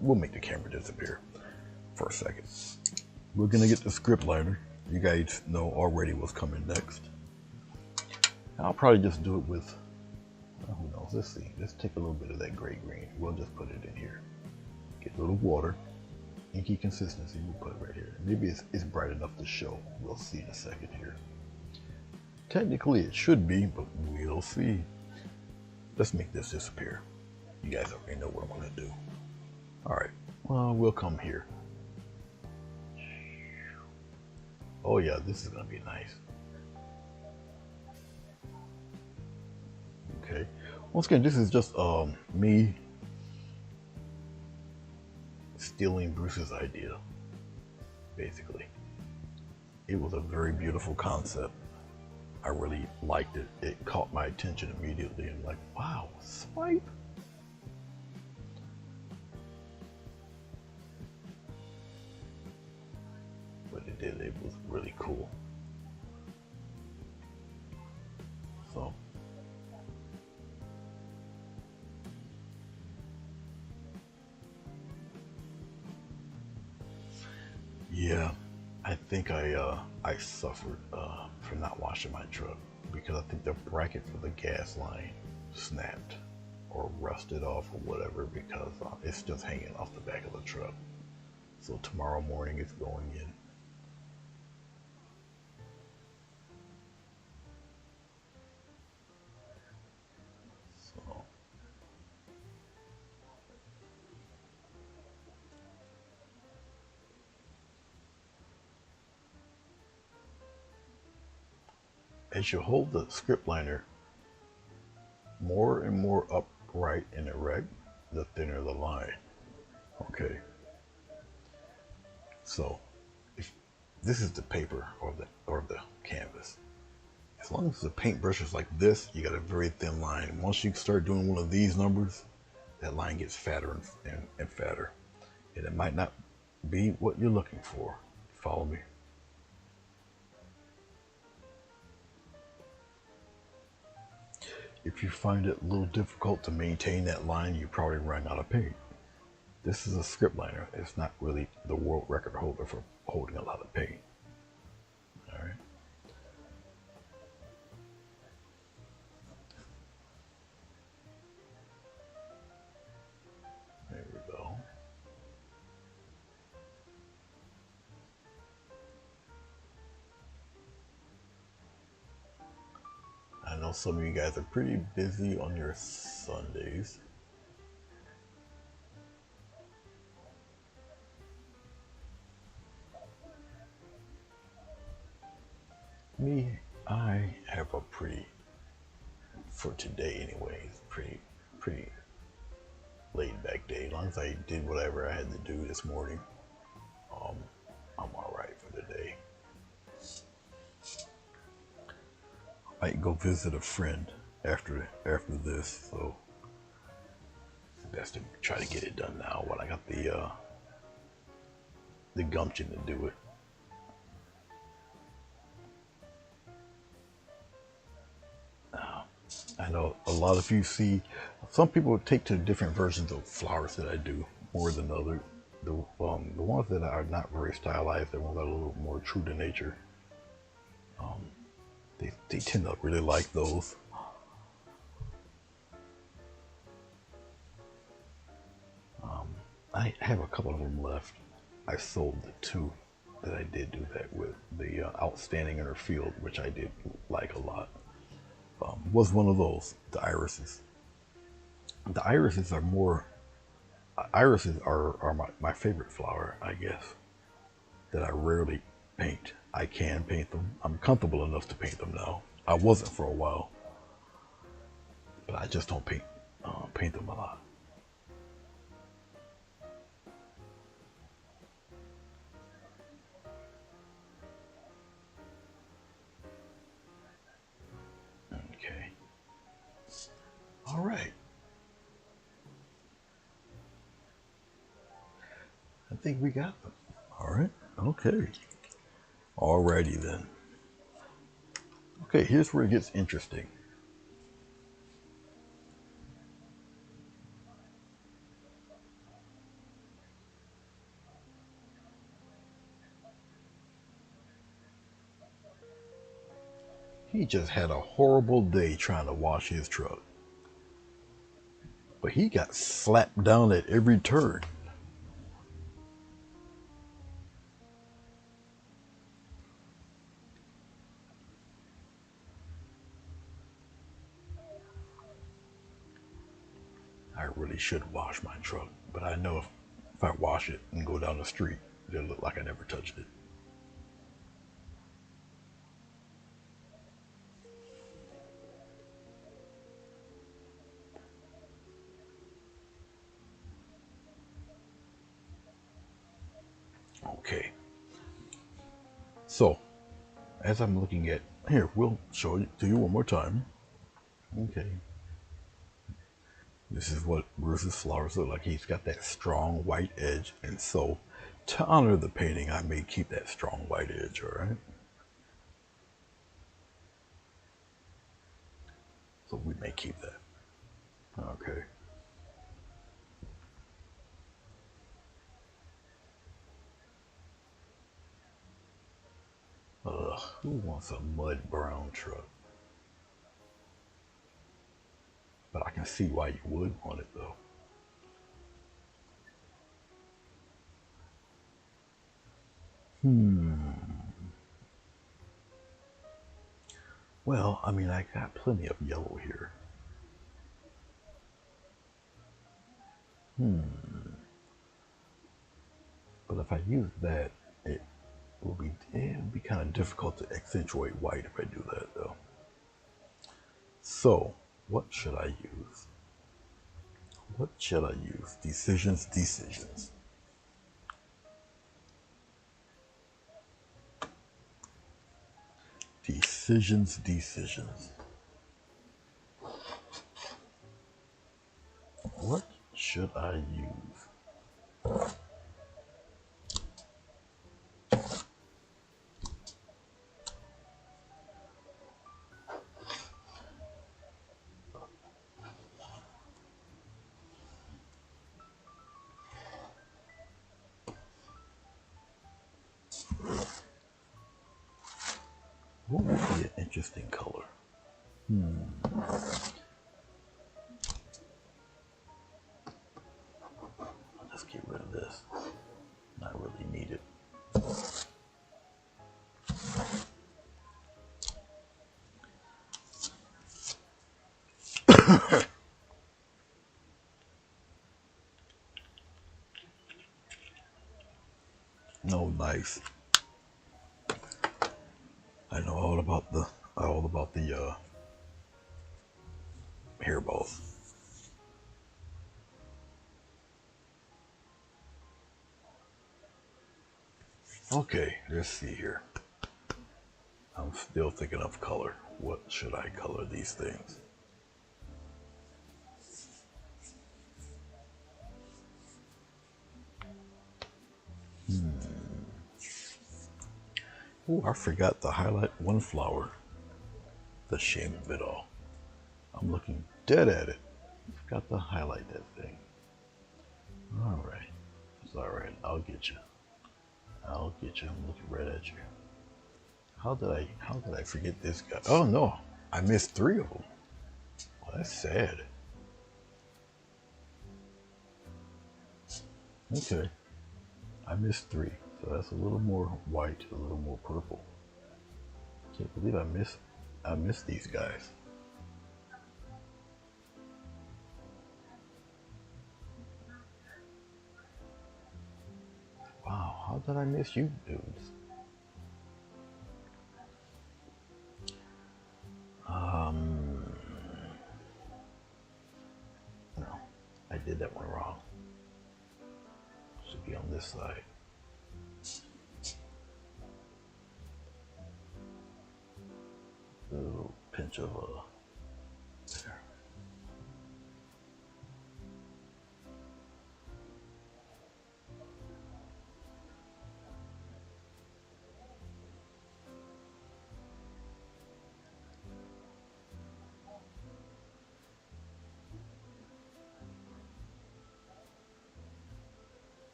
we'll make the camera disappear for a second. We're gonna get the script liner. You guys know already what's coming next. I'll probably just do it with, who knows, let's see. Let's take a little bit of that gray green. We'll just put it in here. Get a little water, inky consistency, we'll put it right here. Maybe it's bright enough to show. We'll see in a second here. Technically it should be, but we'll see. Let's make this disappear. You guys already know what I'm gonna do. All right, well, we'll come here. Oh yeah, this is gonna be nice. Okay, Once again, this is just me stealing Bruce's idea, basically. It was a very beautiful concept. I really liked it. It caught my attention immediately and like, wow, swipe. But it did, it was really cool. So yeah, I think I suffered for not washing my truck because I think the bracket for the gas line snapped or rusted off or whatever because it's just hanging off the back of the truck. So tomorrow morning it's going in. So as you hold the script liner more and more upright and erect, the thinner the line. Okay. So if this is the paper or the canvas. As long as the paintbrush is like this, you got a very thin line. Once you start doing one of these numbers, that line gets fatter and fatter. And it might not be what you're looking for. Follow me. If you find it a little difficult to maintain that line, you probably run out of paint. This is a script liner. It's not really the world record holder for holding a lot of paint. All right. There we go. I know some of you guys are pretty busy on your Sundays. Me, I have a pretty, for today anyways, pretty laid back day. As long as I did whatever I had to do this morning, um, I'm all right for the day. I might go visit a friend after this, so it's best to try to get it done now while I got the gumption to do it. I know a lot of you see, some people take to different versions of flowers that I do more than others. The ones that are not very stylized, the ones that are a little more true to nature, they tend to really like those. I have a couple of them left. I sold the two that I did do that with. The Outstanding Inner Field, which I did like a lot, was one of those, the irises. The irises are my favorite flower, I guess, that I rarely paint. I can paint them. I'm comfortable enough to paint them now. I wasn't for a while, but I just don't paint them a lot. Okay. All right. I think we got them. All right. Okay. Alrighty then. Okay, here's where it gets interesting. He just had a horrible day trying to wash his truck. But he got slapped down at every turn. I really should wash my truck, but I know if I wash it and go down the street, it'll look like I never touched it. Okay, so as I'm looking at here, we'll show it to you one more time. Okay, this is what Bruce's flowers look like. He's got that strong white edge, and so to honor the painting, I may keep that strong white edge. All right, so we may keep that. Okay. Who wants a mud brown truck? But I can see why you would want it though. Well, I mean, I got plenty of yellow here. But if I use that, it'll be kind of difficult to accentuate white if I do that though. So, what should I use? What should I use? Decisions. Decisions. What should I use? What would be an interesting color? I'll just get rid of this. Not really need it. No, nice. I know all about the hairballs. Okay, let's see here. I'm still thinking of color. What should I color these things? Oh, I forgot to highlight one flower. The shame of it all. I'm looking dead at it. Forgot to highlight that thing. All right. It's all right. I'll get you. I'll get you. I'm looking right at you. How did I forget this guy? Oh no, I missed 3 of them. Well, that's sad. Okay, I missed 3, so that's a little more white, a little more purple. Can't believe I missed these guys. Wow, how did I miss you dudes? No, I did that one wrong. Should be on this side. A little pinch of there.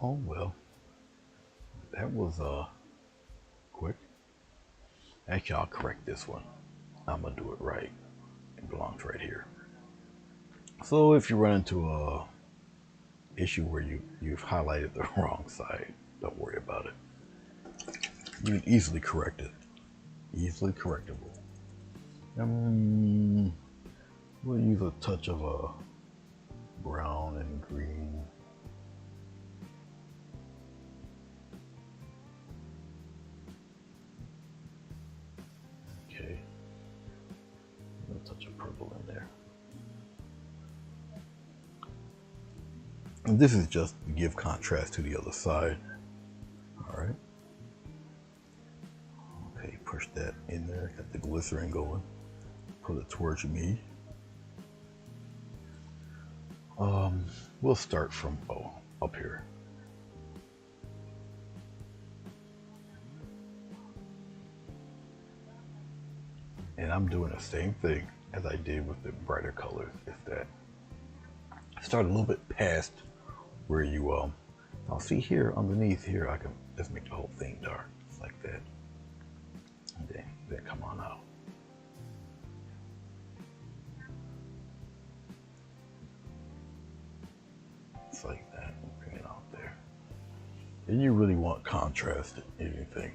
Oh well, that was quick. Actually, I'll correct this one. I'm gonna do it right. It belongs right here. So if you run into a issue where you've highlighted the wrong side, don't worry about it. You can easily correct it. Easily correctable. We'll use a touch of a brown and green. purple in there. And this is just to give contrast to the other side. All right. Okay, push that in there. Got the glycerin going. Pull it towards me. We'll start from up here. And I'm doing the same thing as I did with the brighter colors. Is that start a little bit past where you I'll see here underneath here I can just make the whole thing dark just like that, and then come on out. Just like that, and bring it out there. And you really want contrast in anything.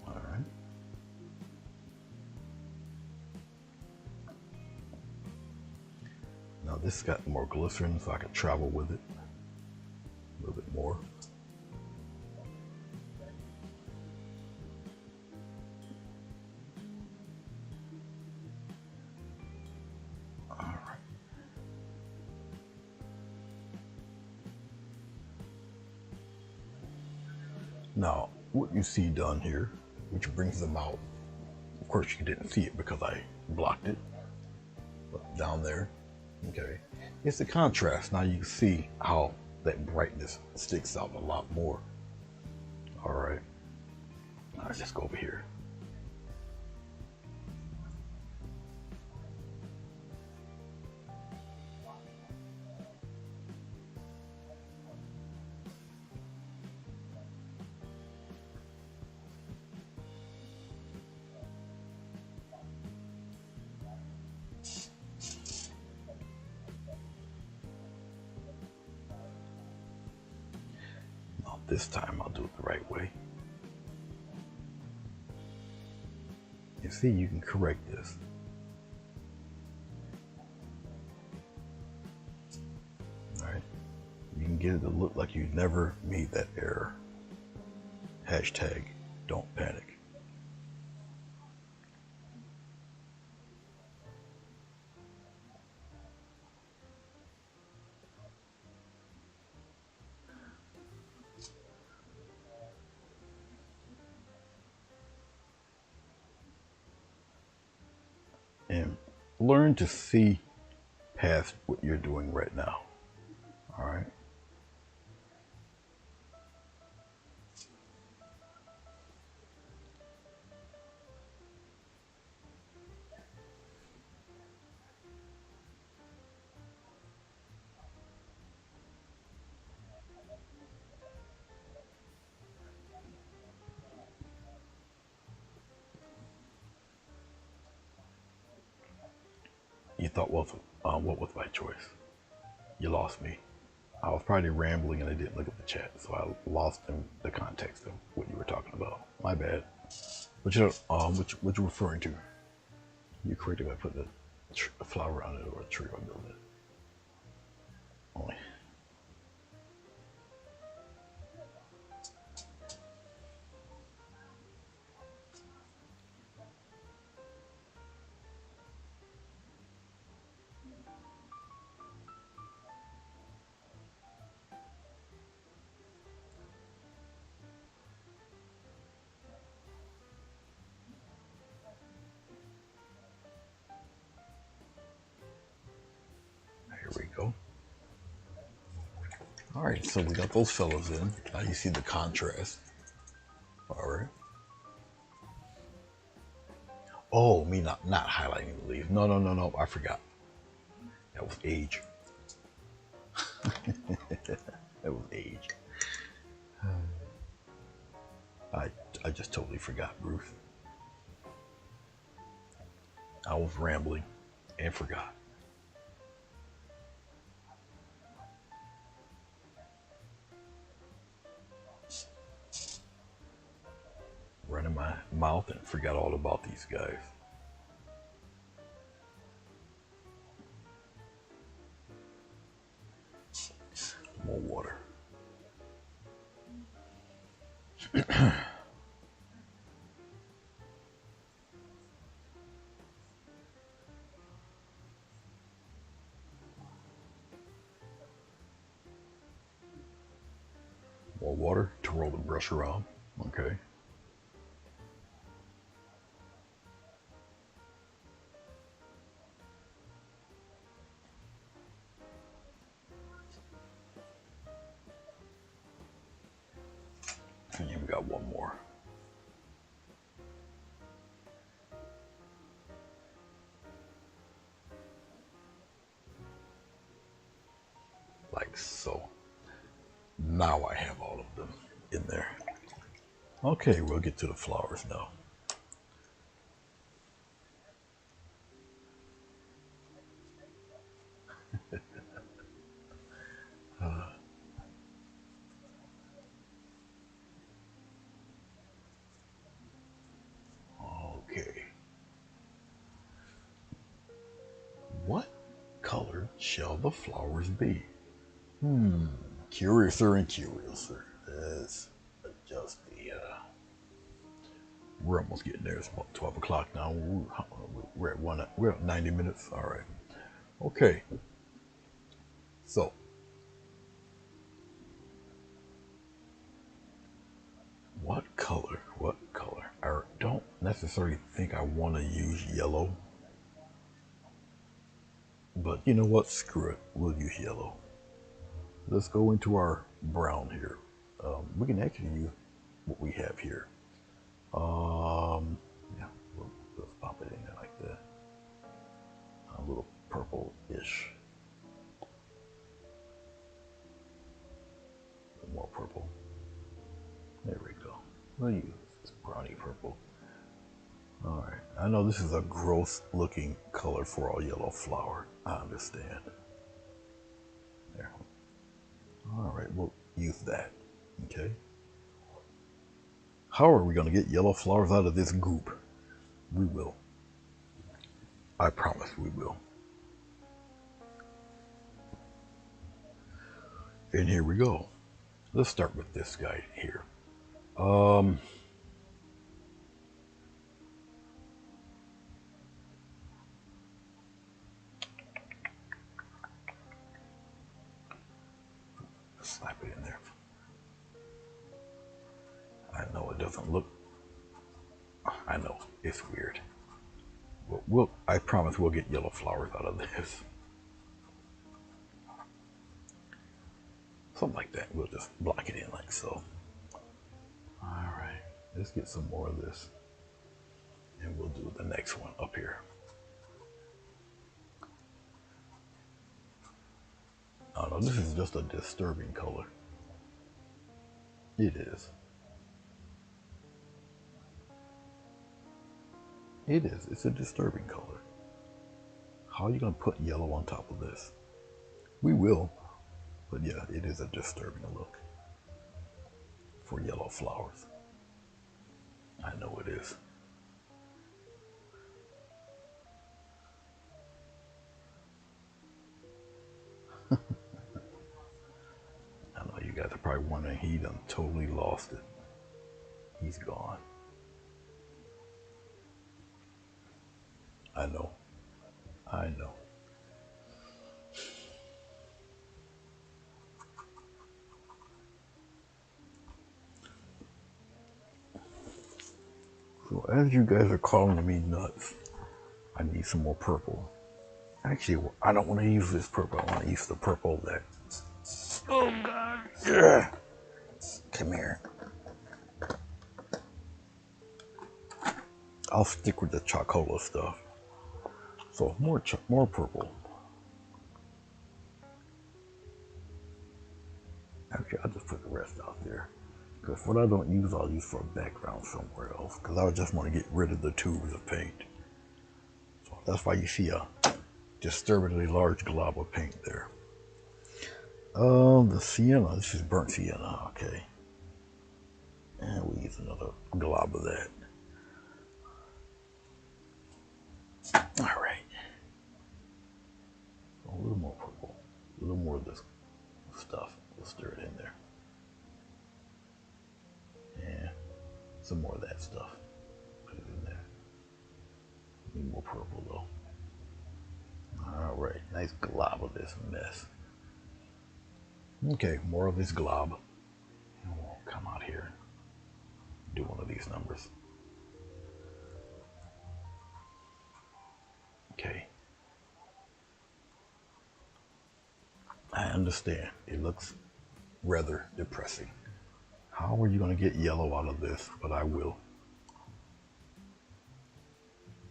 All right. Now this has got more glycerin, so I can travel with it a little bit more. All right. Now, what you see done here, which brings them out, of course you didn't see it because I blocked it, but down there, okay, it's the contrast. Now you can see how that brightness sticks out a lot more. All right, now let's just go over here. This time I'll do it the right way. You see, you can correct this. All right, you can get it to look like you never made that error. Hashtag don't panic. And learn to see past what you're doing right now. All right. You thought, well, what was my choice? You lost me. I was probably rambling and I didn't look at the chat, so I lost in the context of what you were talking about. My bad. What you what you referring to? You correct if I put a flower on it or a tree or build it. Only. Here we go. All right, so we got those fellows in. Now you see the contrast. All right. Oh, me not highlighting the leaves. No, I forgot. That was age. That was age. I just totally forgot, Bruce. I was rambling and forgot. Running my mouth and forgot all about these guys. More water. more water to roll the brush around. Okay. And we got one more. Like so. Now I have all of them in there. Okay, we'll get to the flowers now. Okay. What color shall the flowers be? Curiouser and curiouser. Let's adjust the. We're almost getting there. It's about 12 o'clock now. We're at one. We're at 90 minutes. All right. Okay. So, what color? What color? I don't necessarily think I want to use yellow. But you know what? Screw it. We'll use yellow. Let's go into our brown here. We can actually use what we have here. Yeah, let's pop it in there like that. A little purple-ish. More purple. There we go. We'll use this browny purple. All right. I know this is a gross-looking color for a yellow flower. I understand. There. All right, we'll use that. Okay. How are we going to get yellow flowers out of this goop? We will. I promise we will. And here we go. Let's start with this guy here. Slap it in there. I know it doesn't look. I know it's weird. I promise we'll get yellow flowers out of this. Something like that. We'll just block it in like so. All right. Let's get some more of this. And we'll do the next one up here. Oh no, this is just a disturbing color. It is. It is. It's a disturbing color. How are you going to put yellow on top of this? We will. But yeah, it is a disturbing look for yellow flowers. I know it is. I know you guys are probably wondering, he done totally lost it. He's gone. I know. I know. So as you guys are calling me nuts, I need some more purple. Actually, I don't want to use this purple. I want to use the purple that... Oh, God. Yeah. Come here. I'll stick with the chocola stuff. So more purple. Actually, I'll just put the rest out there. Because what I don't use, I'll use for a background somewhere else. Because I just want to get rid of the tubes of paint. So that's why you see a disturbingly large glob of paint there. The sienna. This is burnt sienna. Okay. And we'll use another glob of that. All right. A little more purple. A little more of this stuff. We'll stir it in there. And some more of that stuff. Put it in there. Need more purple though. All right. Nice glob of this mess. Okay, more of this glob. come out here, do one of these numbers. Okay. I understand. It looks rather depressing. How are you going to get yellow out of this? But I will.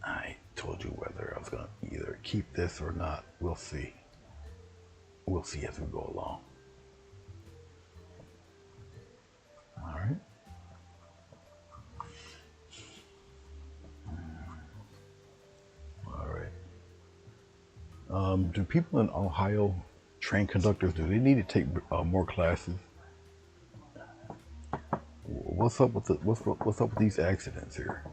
I told you whether I was going to either keep this or not. We'll see. We'll see as we go along. All right. All right. Do people in Ohio, train conductors, do they need to take more classes? What's up with what's up with these accidents here?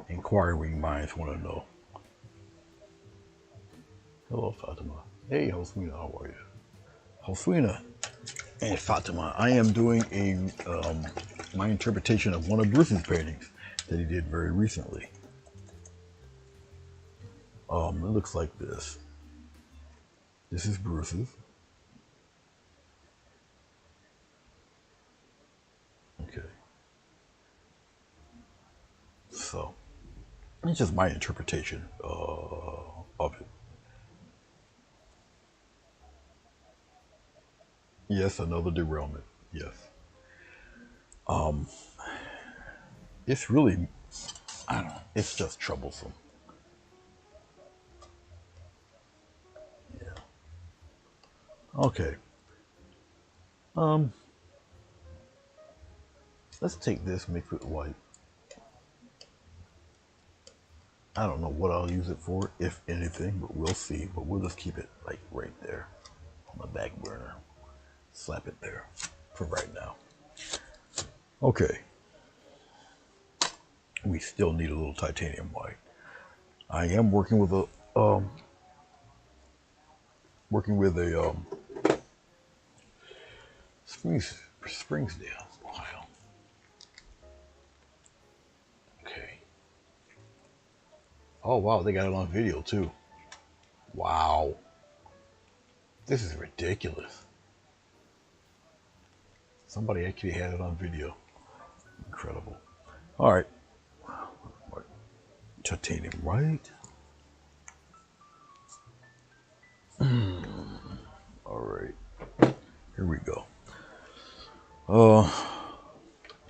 Inquiring minds want to know. Hello, Fatima. Hey, Hoswina, how are you? Hoswina and Fatima, I am doing my interpretation of one of Bruce's paintings that he did very recently. It looks like this. This is Bruce's. Okay. So, it's just my interpretation of it. Yes, another derailment. Yes. It's really, I don't know, it's just troublesome. Yeah. Okay. Let's take this, mix it white. I don't know what I'll use it for, if anything, but we'll see. But we'll just keep it like right there on the back burner. Slap it there for right now. Okay. We still need a little titanium white. I am working with a Springsdale, Ohio. Okay. Oh wow, they got it on video too. Wow. This is ridiculous. Somebody actually had it on video. Incredible. All right. Titanium white. All right. Here we go.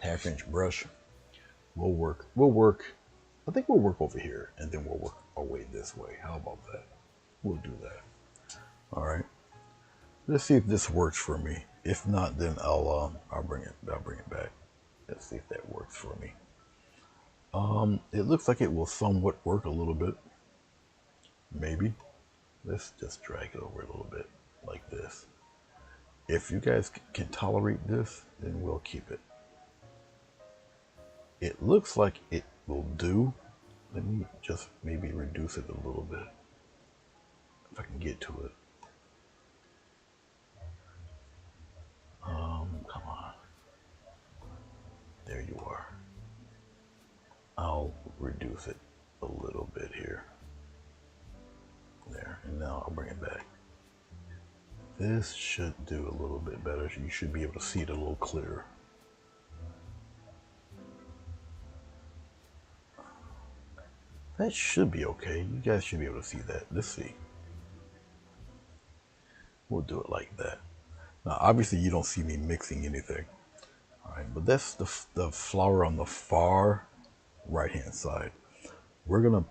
Half-inch brush. We'll work. I think we'll work over here, and then we'll work our way this way. How about that? We'll do that. All right. Let's see if this works for me. If not, then I'll bring it back. Let's see if that works for me. It looks like it will somewhat work a little bit. Maybe. Let's just drag it over a little bit like this. If you guys can tolerate this, then we'll keep it. It looks like it will do. Let me just maybe reduce it a little bit. If I can get to it. Come on. There you are. I'll reduce it a little bit here. There, and now I'll bring it back. This should do a little bit better. You should be able to see it a little clearer. That should be okay. You guys should be able to see that. Let's see. We'll do it like that. Now, obviously, you don't see me mixing anything. All right, but that's the flower on the far right-hand side. We're going to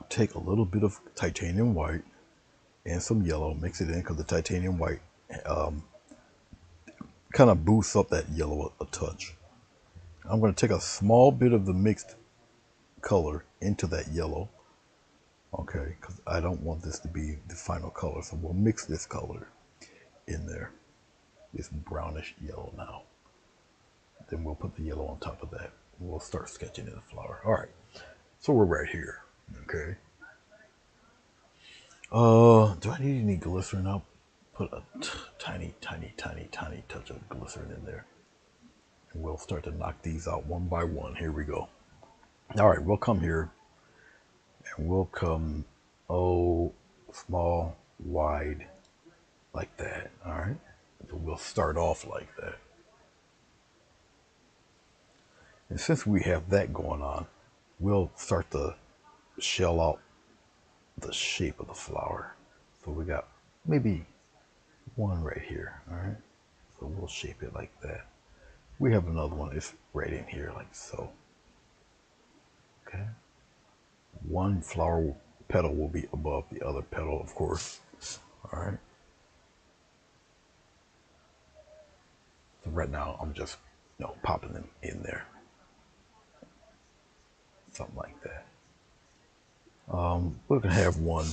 take a little bit of titanium white and some yellow, mix it in because the titanium white kind of boosts up that yellow a touch. I'm going to take a small bit of the mixed color into that yellow. Okay, because I don't want this to be the final color, so we'll mix this color in there. This brownish yellow now. Then we'll put the yellow on top of that. We'll start sketching in the flower. All right, so we're right here. Okay. Do I need any glycerin? I'll put a tiny, tiny, tiny, tiny touch of glycerin in there. And we'll start to knock these out one by one. Here we go. All right, we'll come here and we'll come, oh, small, wide, like that. All right. So we'll start off like that. And since we have that going on, we'll start to shell out the shape of the flower. So we got maybe one right here. All right. So we'll shape it like that. We have another one. It's right in here like so. Okay. One flower petal will be above the other petal, of course. All right. So right now I'm just, popping them in there. Something like that. We're gonna have one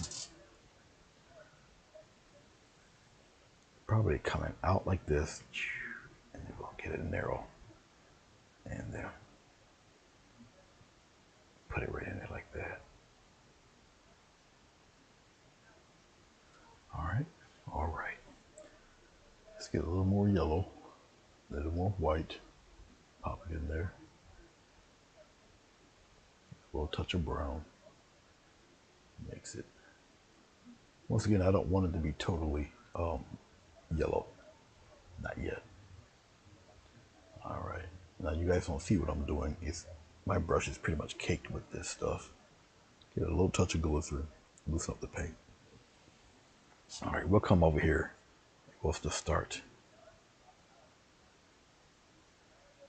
probably coming out like this, and we'll get it narrow, and then put it right in there like that. All right, all right. Let's get a little more yellow, a little more white. Pop it in there. A little touch of brown. Makes it. Once again, I don't want it to be totally yellow. Not yet. All right. Now you guys don't see what I'm doing. My brush is pretty much caked with this stuff. Get a little touch of glycerin. Loosen up the paint. All right, we'll come over here. We'll just start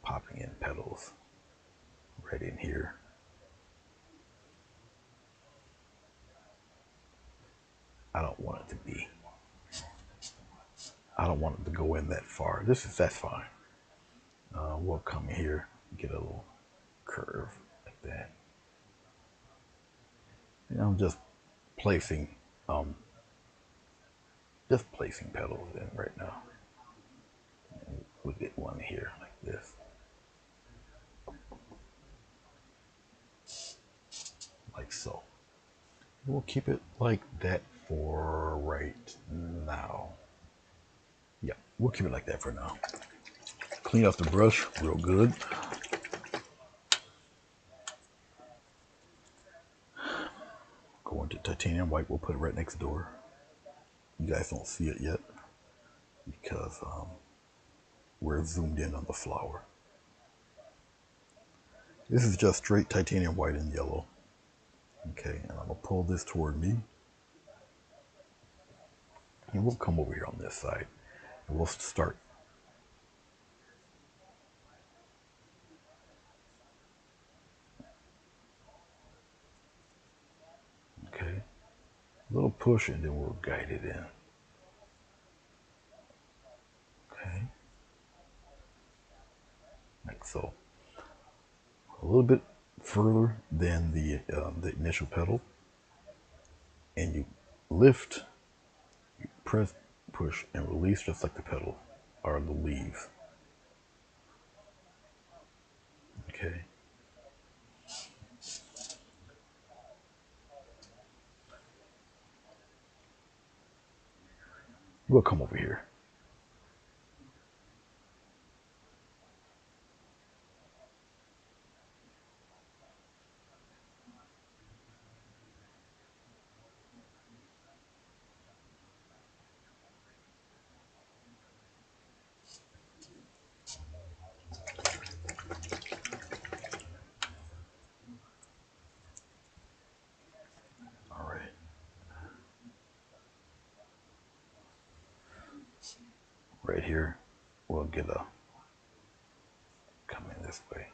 popping in petals right in here. I don't want it to be. I don't want it to go in that far. That's fine. We'll come here, get a little curve like that. And I'm just placing, petals in right now. And we'll get one here like this, like so. We'll keep it like that for right now. Yeah, we'll keep it like that for now. Clean off the brush real good. Go into titanium white. We'll put it right next door. You guys don't see it yet because we're zoomed in on the flower. This is just straight titanium white and yellow. Okay, and I'm gonna pull this toward me. And we'll come over here on this side. And we'll start. Okay. A little push and then we'll guide it in. Okay. Like so. A little bit further than the initial petal. And you lift, you press, push, and release just like the petal or the leaves. Okay. We'll come over here. All right. Right here, we'll get a come in this way.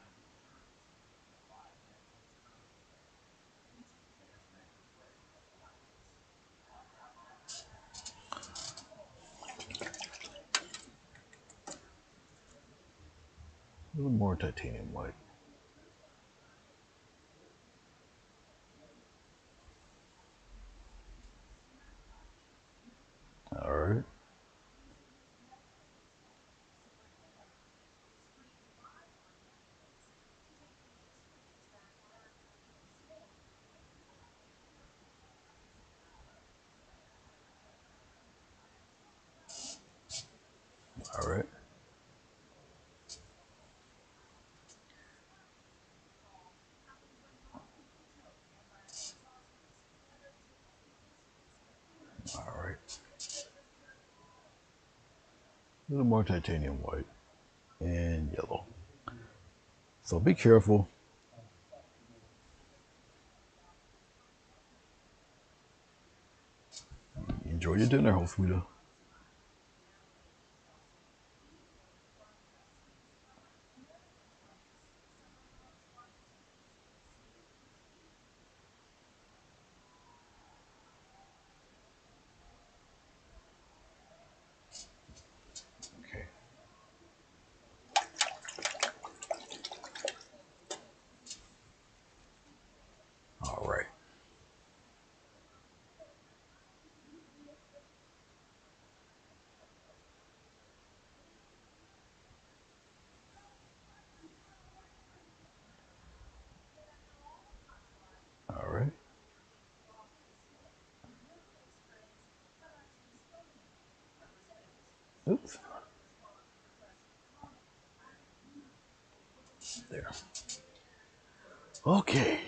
A little more titanium white. All right. A little more titanium white and yellow. So be careful. Enjoy your dinner, Hofswita. Okay. All right. All right. Oops. There. Okay.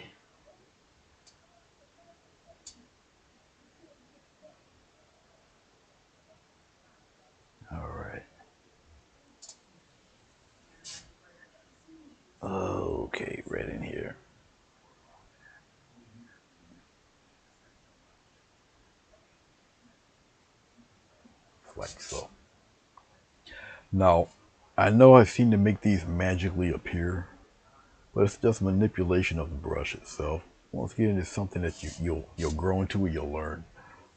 All right. Okay, red in here. Like so. Now, I know I seem to make these magically appear, but it's just manipulation of the brush itself. Once again, it's something that you'll grow into and you'll learn.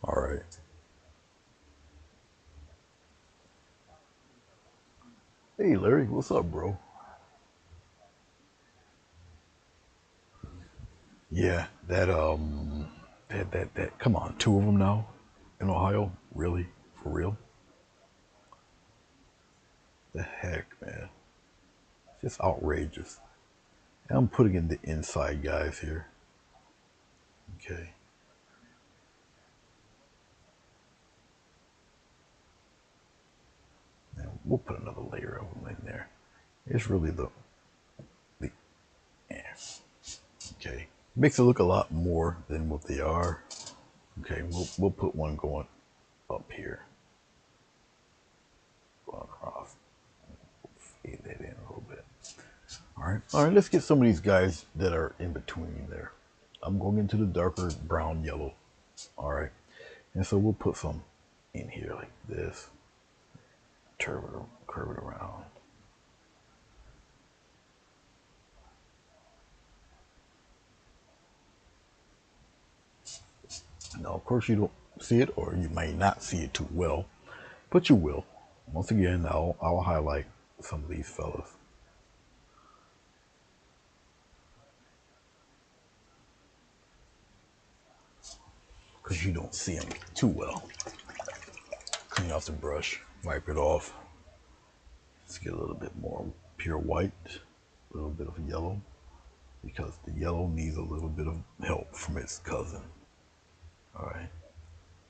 All right. Hey, Larry, what's up, bro? Yeah, that. Come on, two of them now in Ohio. Really, for real? The heck, man! It's just outrageous. And I'm putting in the inside guys here. Okay. Now we'll put another layer of them in there. It's really the yeah. Okay. Makes it look a lot more than what they are. Okay, we'll put one going up here, going across. Fade that in a little bit. All right. Let's get some of these guys that are in between there. I'm going into the darker brown yellow. All right, and so we'll put some in here like this. Curve it around. Now, of course, you don't see it, or you may not see it too well, but you will. Once again, I'll highlight some of these fellas because you don't see them too well. Clean off the brush, wipe it off. Let's get a little bit more pure white, a little bit of yellow, because the yellow needs a little bit of help from its cousin. All right.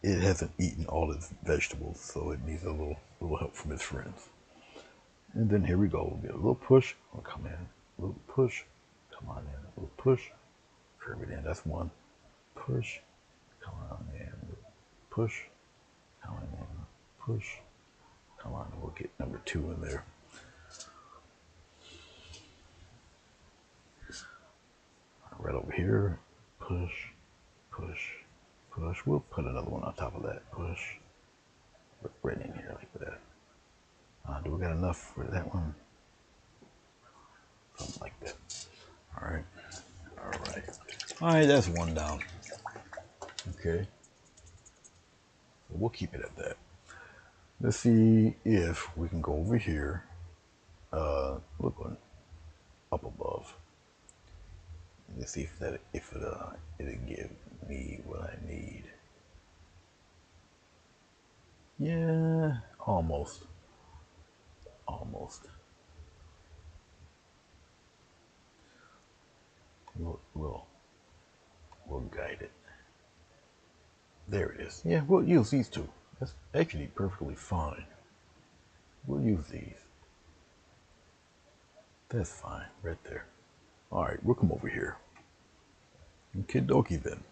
It hasn't eaten all its vegetables, so it needs a little help from its friends. And then here we go. We'll get a little push. We'll come in. A little push. Come on in. A little push. Curve it in. That's one. Push. Come on in. Push. Come on in. Push. Come on. We'll get number two in there. Right over here. Push. Push. Push. We'll put another one on top of that. Push. Right in here like that. Do we got enough for that one? Something like that. All right. All right. All right, that's one down. Okay. So we'll keep it at that. Let's see if we can go over here. We're going up above. Let's see if it'll give me what I need. Yeah, almost. Almost. We'll guide it. There it is. Yeah, we'll use these two. That's actually perfectly fine. We'll use these. That's fine, right there. All right, we'll come over here. Okie dokie then.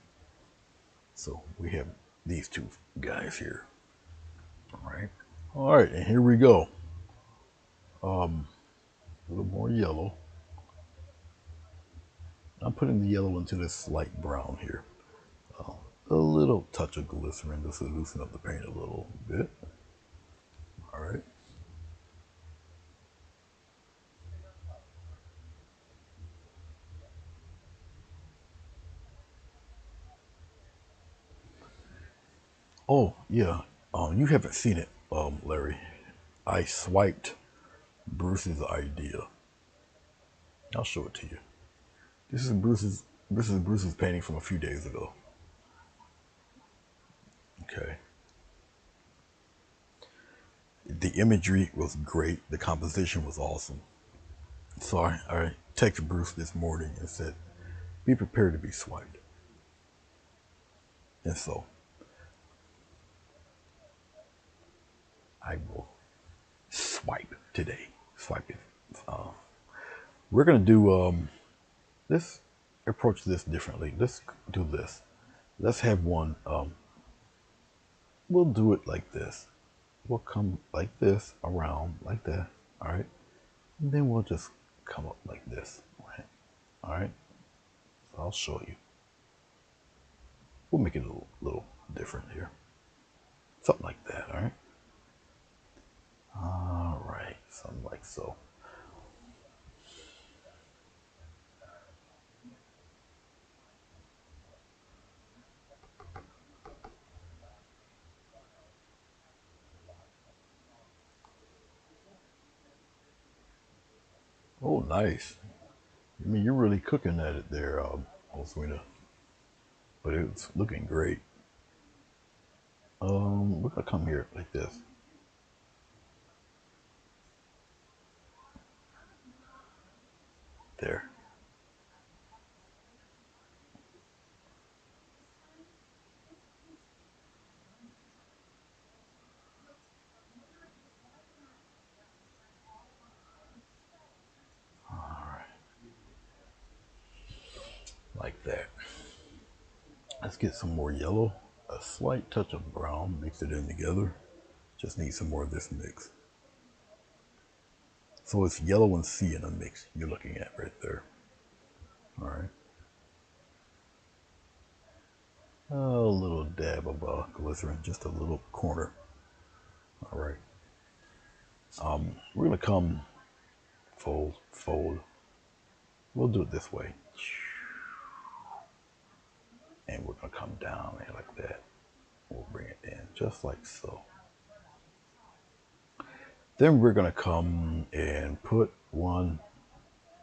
So we have these two guys here. All right. All right, and here we go. A little more yellow. I'm putting the yellow into this light brown here. Uh, a little touch of glycerin just to loosen up the paint a little bit. All right. Oh yeah. You haven't seen it, Larry. I swiped Bruce's idea. I'll show it to you. This is Bruce's. This is Bruce's painting from a few days ago. Okay. The imagery was great. The composition was awesome. So I texted Bruce this morning and said, "Be prepared to be swiped." And so I will swipe today. Swipe it. Uh, we're gonna do this. Approach this differently. Let's do this. Let's have one. We'll do it like this. We'll come like this around like that. All right. And then we'll just come up like this. Right. All right. So I'll show you. We'll make it a little different here. Something like that. All right. All right. Something like so. Oh, nice. I mean, you're really cooking at it there, Oswina. But it's looking great. We're gonna come here like this. There. All right. Like that. Let's get some more yellow. A slight touch of brown. Mix it in together. Just need some more of this mix. So it's yellow and C in a mix you're looking at right there. All right. A little dab of glycerin, just a little corner. All right. We're gonna come fold, fold. We'll do it this way. And we're gonna come down and like that. We'll bring it in just like so. Then we're gonna come and put one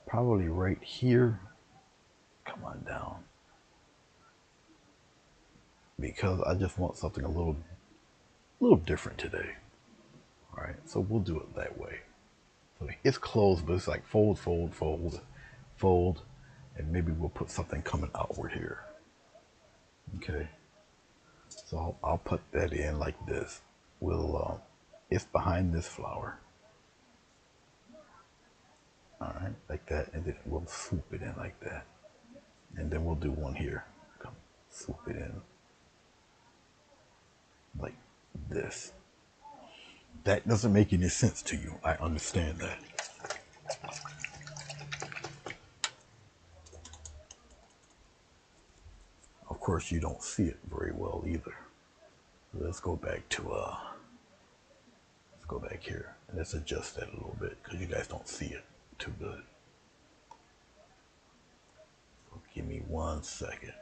probably right here. Come on down. Because I just want something a little different today. All right, so we'll do it that way. So it's closed, but it's like fold, fold, fold, fold, and maybe we'll put something coming outward here. Okay, so I'll put that in like this. It's behind this flower. All right, like that, and then we'll swoop it in like that, and then we'll do one here. Come, swoop it in like this. That doesn't make any sense to you. I understand that. Of course, you don't see it very well either. Let's go back to let's go back here and let's adjust that a little bit because you guys don't see it too good. So give me 1 second.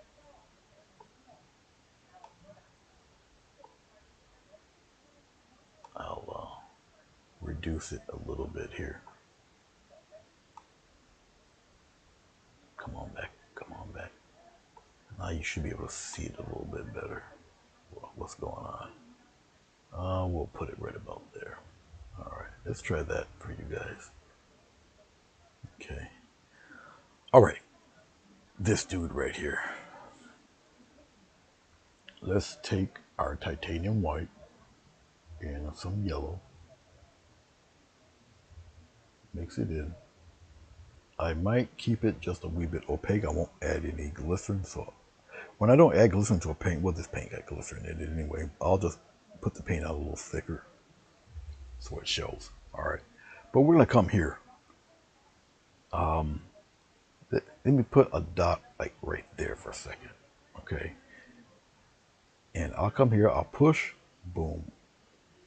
I'll reduce it a little bit here. Come on back. Come on back. Now you should be able to see it a little bit better. What's going on? We'll put it right about there. All right, let's try that for you guys. Okay. All right, this dude right here. Let's take our titanium white and some yellow. Mix it in. I might keep it just a wee bit opaque. I won't add any glycerin. So when I don't add glycerin to a paint, well, this paint got glycerin in it anyway. I'll just put the paint out a little thicker. so it shows. All right, but we're gonna come here. Let me put a dot like right there for a second. Okay, and I'll come here. I'll push, boom,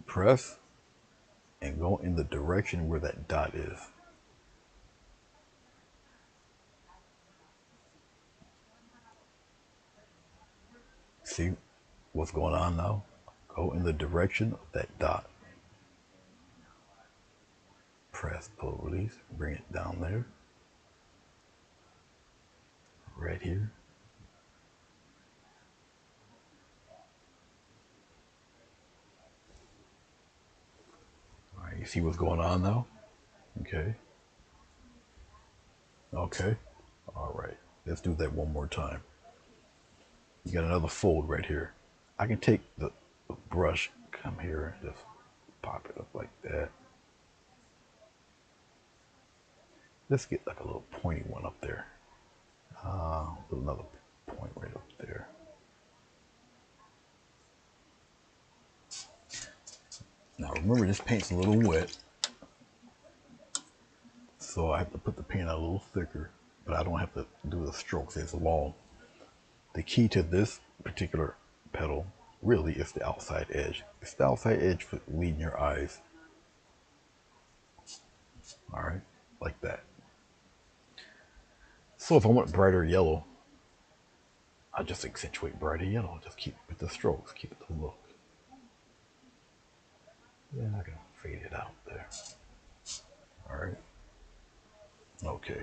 press, and go in the direction where that dot is. See what's going on now? Go in the direction of that dot. Press, pull, release, bring it down there. Right here. All right, you see what's going on now? Okay. Okay. All right. Let's do that one more time. You got another fold right here. I can take the brush, come here, and just pop it up like that. Let's get like a little pointy one up there. Another point right up there. Now remember, this paint's a little wet, so I have to put the paint out a little thicker, but I don't have to do the strokes as long. The key to this particular petal really is the outside edge. It's the outside edge for leading your eyes. All right, like that. So if I want brighter yellow, I just accentuate brighter yellow. Just keep with the strokes, keep it the look. Then I can fade it out there. All right. Okay.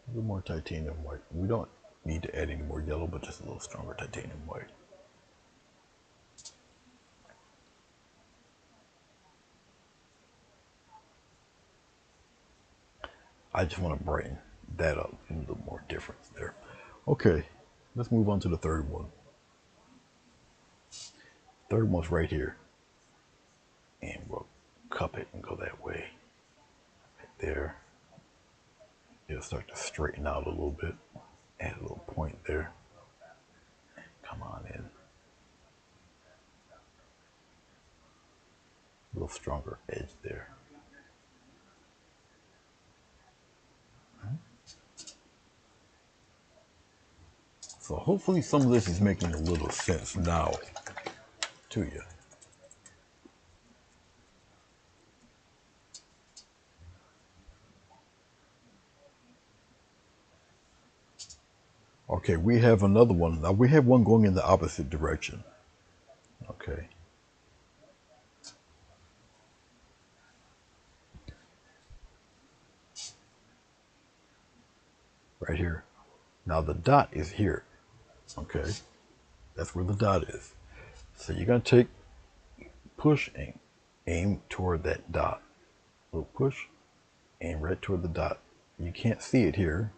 A little more titanium white. We don't need to add any more yellow, but just a little stronger titanium white. I just want to brighten that up, a little more difference there. Okay, let's move on to the third one. Third one's right here. And we'll cup it and go that way. Right there. It'll start to straighten out a little bit. Add a little point there. Come on in. A little stronger edge there. So hopefully some of this is making a little sense now to you. Okay, we have another one. Now we have one going in the opposite direction. Okay. Right here. Now the dot is here. Okay. That's where the dot is. So you're going to take, push, and aim toward that dot. Little push, aim right toward the dot. You can't see it here.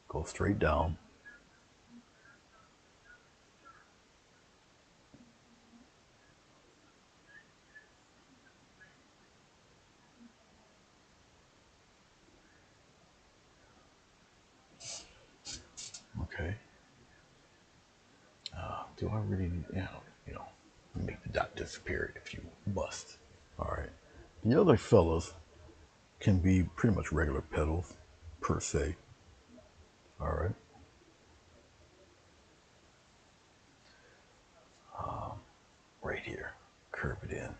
Go straight down. Okay. Do I really need, make the dot disappear if you must. All right. The other fellas can be pretty much regular petals per se. All right. Right here. Curve it in.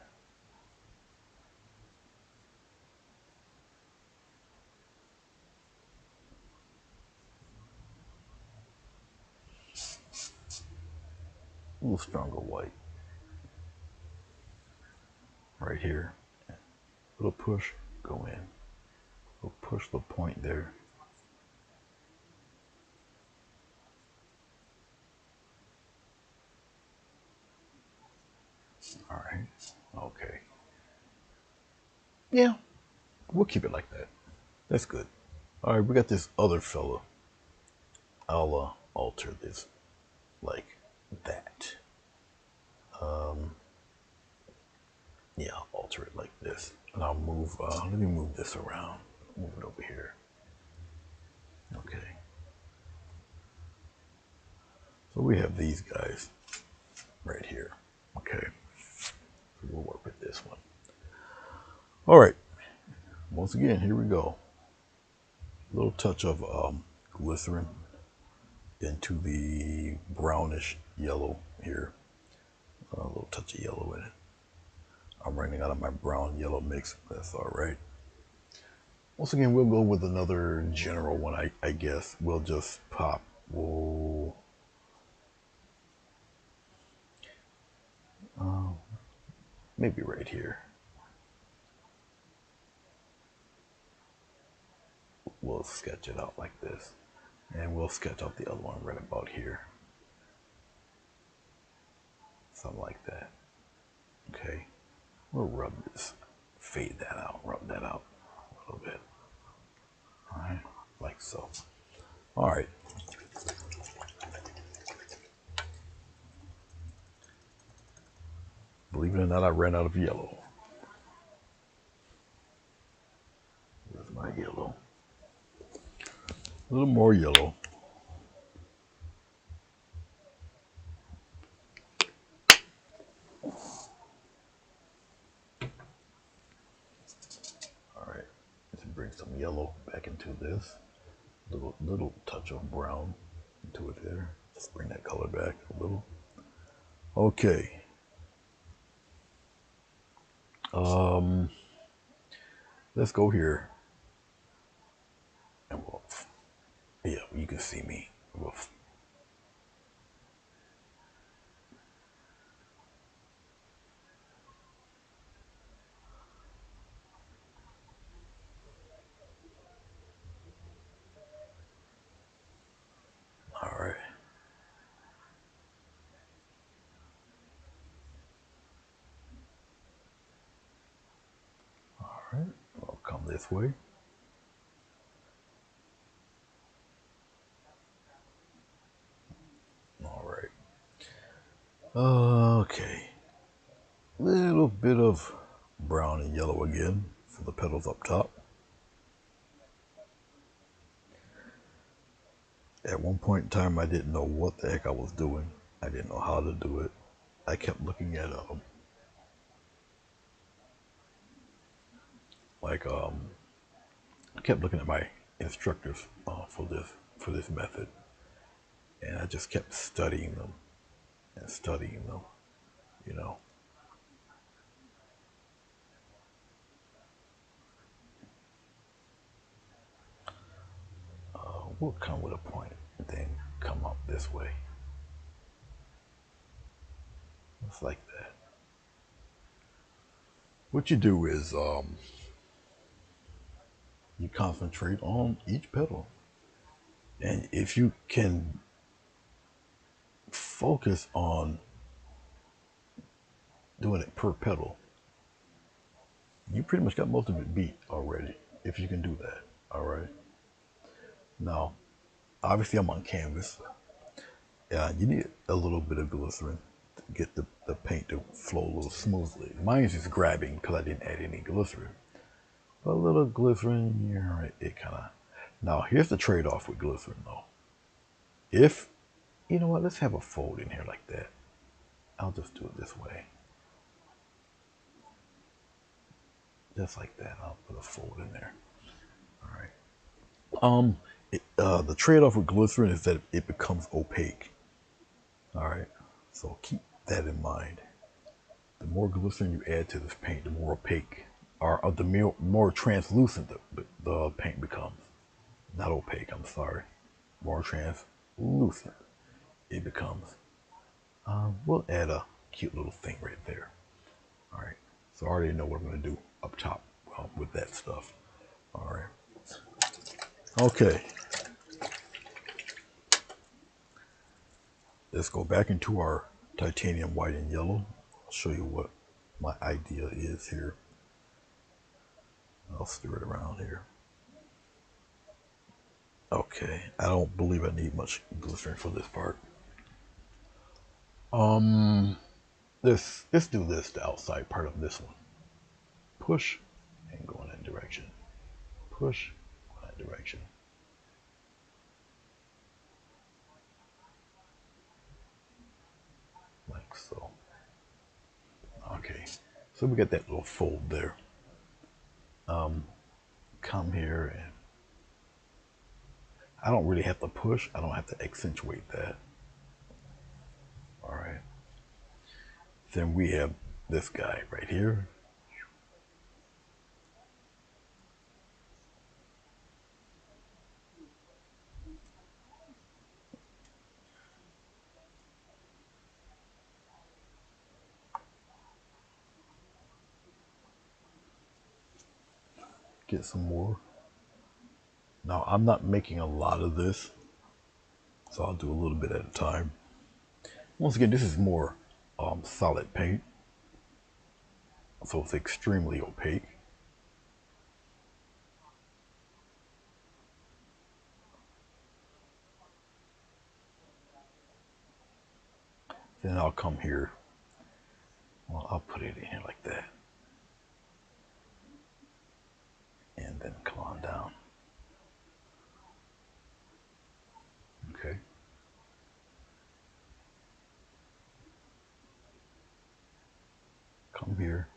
A little stronger white. Right here. Little push, go in. Little push, the point there. All right. Okay. Yeah, we'll keep it like that. That's good. All right, we got this other fella. I'll alter this like that. Yeah, I'll alter it like this. And I'll move, let me move this around. Move it over here. Okay. So we have these guys right here. Okay. We'll work with this one. All right. Once again, here we go. A little touch of glycerin into the brownish yellow here. A little touch of yellow in it. I'm running out of my brown yellow mix. That's all right. Once again, we'll go with another general one, I guess. We'll just pop. Whoa. Maybe right here. We'll sketch it out like this. And we'll sketch out the other one right about here. Something like that. Okay. We'll rub this, fade that out, rub that out a little bit. All right, like so. All right. Believe it or not, I ran out of yellow. Where's my yellow? A little more yellow. All right, let's bring some yellow back into this. Little touch of brown into it there. Just bring that color back a little. Okay. Let's go here. And we'll, yeah, you can see me. We'll, all right. All right. I'll come this way. All right. Okay. Little bit of brown and yellow again for the petals up top. At one point in time, I didn't know what the heck I was doing. I didn't know how to do it. I kept looking at I kept looking at my instructors for this method, and I just kept studying them and studying them. You know, we'll come with a point and then come up this way. It's like that. What you do is you concentrate on each petal, and if you can focus on doing it per petal, you pretty much got most of it beat already. If you can do that, all right. Now, obviously, I'm on canvas. You need a little bit of glycerin to get the paint to flow a little smoothly. Mine's just grabbing because I didn't add any glycerin. A little glycerin, yeah, right, it kind of. Now, here's the trade-off with glycerin, though. If, you know what, let's have a fold in here like that. I'll just do it this way. Just like that. I'll put a fold in there. All right. The trade-off with glycerin is that it becomes opaque. All right. So keep that in mind. The more glycerin you add to this paint, the more opaque, or the more translucent the paint becomes. Not opaque, I'm sorry. More translucent it becomes. We'll add a cute little thing right there. All right. So I already know what I'm going to do up top with that stuff. All right. Okay. Let's go back into our titanium white and yellow. I'll show you what my idea is here. I'll stir it around here. Okay, I don't believe I need much glycerin for this part. Let's do this, the outside part of this one. Push and go in that direction. Push, go in that direction. Like so. Okay, So we got that little fold there. Come here, and I don't really have to push. I don't have to accentuate that. All right. Then we have this guy right here. Get some more. Now I'm not making a lot of this, so I'll do a little bit at a time. Once again, this is more solid paint, so it's extremely opaque. Then I'll come here. Well, I'll put it in here like that. And then come on down. Okay. Come here.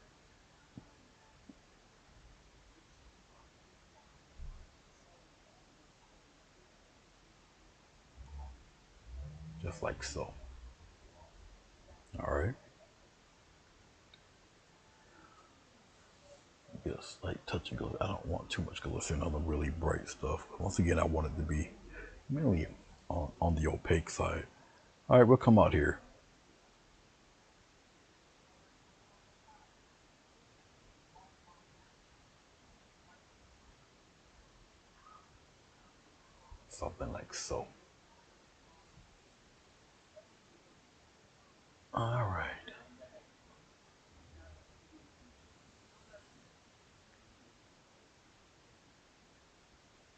Just like so. All right. Get a slight touch of glitter. I don't want too much glitter on the really bright stuff. But once again, I want it to be mainly on the opaque side. All right, we'll come out here. Something like so. All right.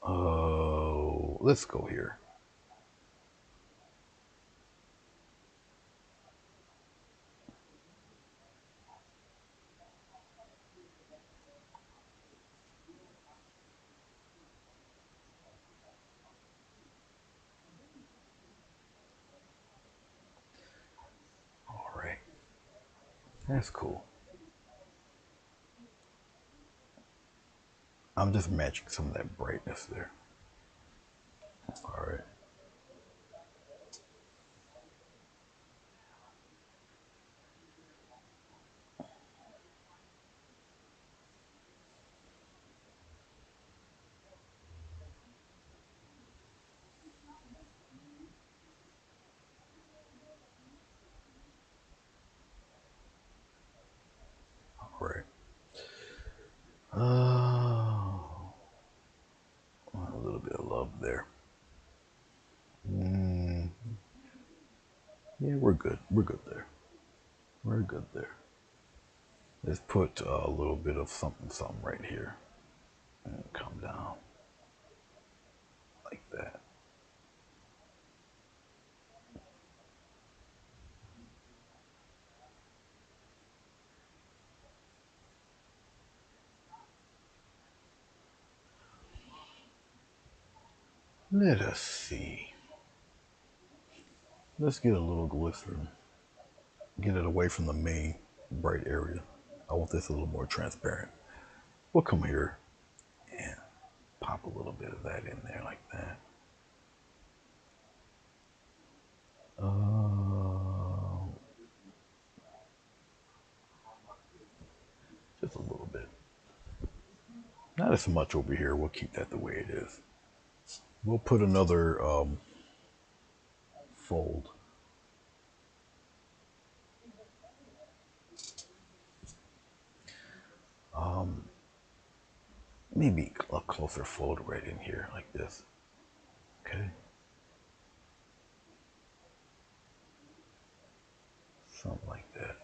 Oh, let's go here. All right. That's cool. I'm just matching some of that brightness there. All right. All right. Oh, a little bit of love there. Mm, yeah, we're good. We're good there. We're good there. Let's put a little bit of something, something right here. And come down like that. Let us see. Let's get a little glycerin. Get it away from the main bright area. I want this a little more transparent. We'll come here and pop a little bit of that in there like that. Just a little bit. Not as much over here. We'll keep that the way it is. We'll put another fold. Maybe a closer fold right in here like this. Okay. Something like that.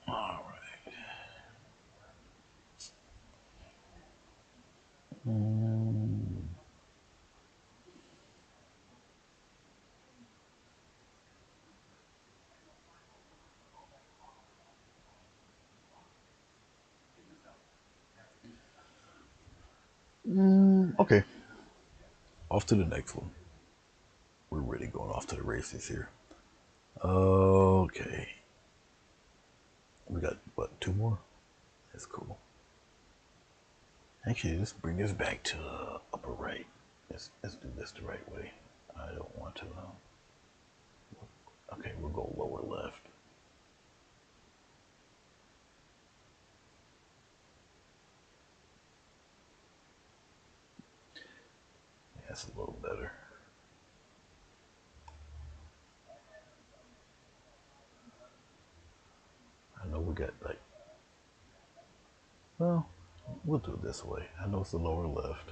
All right. Okay, off to the next one. We're really going off to the races here. Okay. We got, what, two more? That's cool. Actually, let's bring this back to upper right. Let's do this the right way. I don't want to. Okay, we'll go lower left. That's a little better. I know we got like, well, we'll do it this way. I know it's the lower left.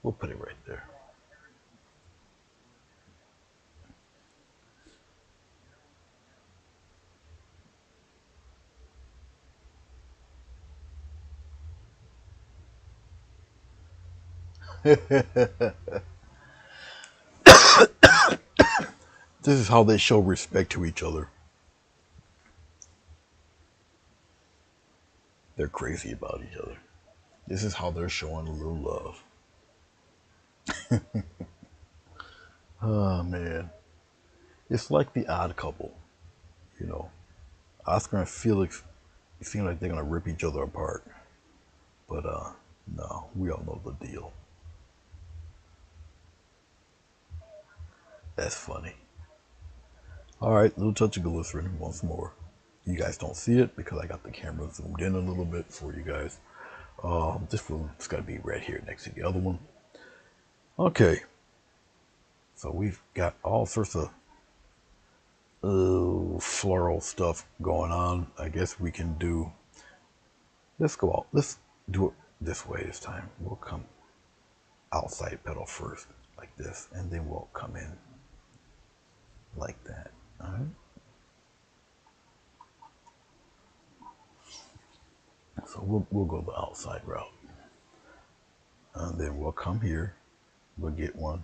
We'll put it right there. This is how they show respect to each other. They're crazy about each other. This is how they're showing a little love. Oh man, it's like the Odd Couple, you know. Oscar and Felix seem like they're gonna rip each other apart, but no, we all know the deal. That's funny. All right, little touch of glycerin once more. You guys don't see it because I got the camera zoomed in a little bit for you guys. This one's got to be right here next to the other one. Okay, so we've got all sorts of floral stuff going on. I guess we can do. Let's go out. Let's do it this way this time. We'll come outside petal first, like this, and then we'll come in like that. All right. So we'll go the outside route, and then we'll come here. We'll get one,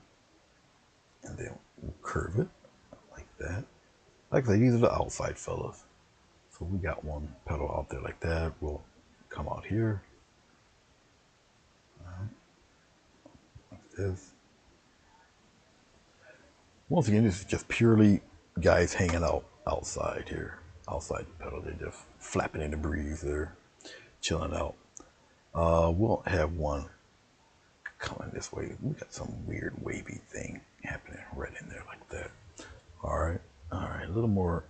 and then we'll curve it like that. Like I say, these are the outside fellas. So we got one petal out there like that. We'll come out here, like this. Once again, this is just purely guys hanging out outside here. Outside the petal, they're just flapping in the breeze. They're chilling out. We'll have one coming this way. We got some weird wavy thing happening right in there like that. All right, all right, a little more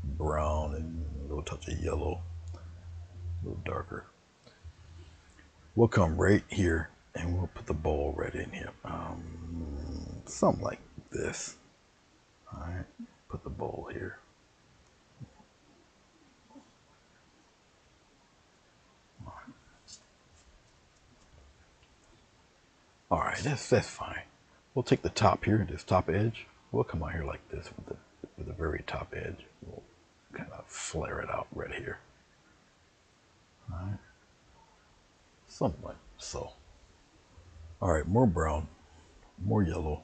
brown and a little touch of yellow, a little darker. We'll come right here and we'll put the bowl right in here. Something like this. All right, put the bowl here. All right, that's fine. We'll take the top here, this top edge. We'll come out here like this with the very top edge. We'll kind of flare it out right here. All right, something like so. All right, more brown, more yellow.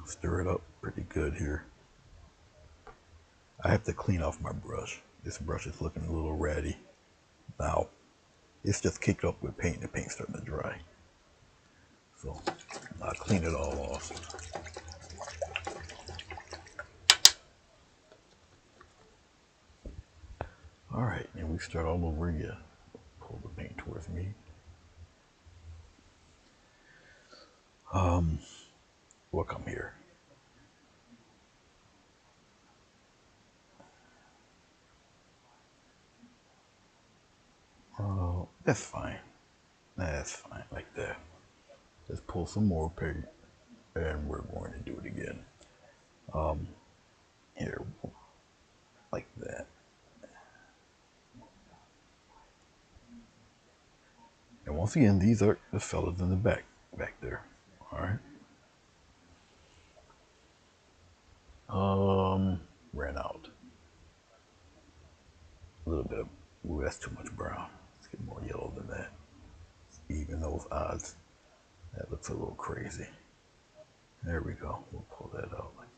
Stir it up pretty good here. I have to clean off my brush. This brush is looking a little ratty. Now, it's just kicked up with paint. The paint's starting to dry. So I'll clean it all off. All right, and we start all over again. Pull the paint towards me. We'll come here. Oh, that's fine. That's fine, like that. Let's pull some more paint, and we're going to do it again. Here, like that. And once again, these are the fellas in the back there. All right. Ran out. A little bit of, ooh, that's too much brown. Let's get more yellow than that. Even those odds. That looks a little crazy. There we go. We'll pull that out like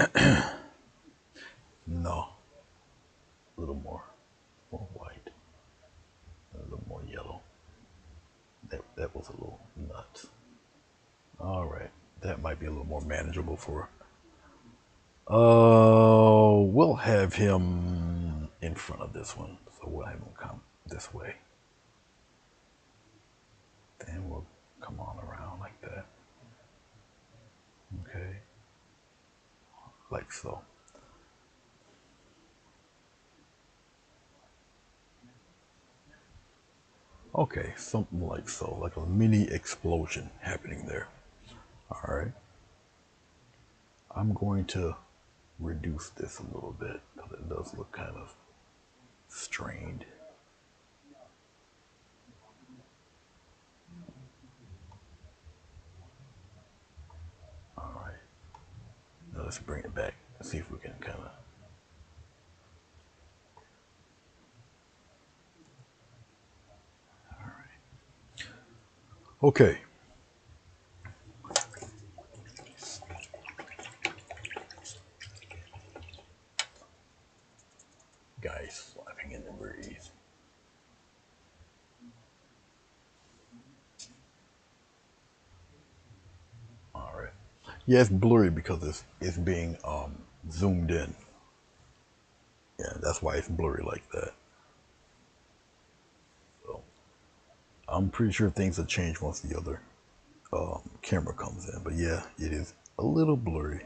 that. No. A little more. More white. that might be a little more manageable for. We'll have him in front of this one, so we'll have him come this way. Then we'll come on around like that. Okay, like so. Okay, something like so, like a mini explosion happening there. All right. I'm going to reduce this a little bit because it does look kind of strained. All right. Now let's bring it back and see if we can kind of. All right. Okay. Guys flapping in the breeze. All right. Yeah, it's blurry because it's being zoomed in. Yeah, that's why it's blurry like that. So I'm pretty sure things will change once the other camera comes in. But yeah, it is a little blurry.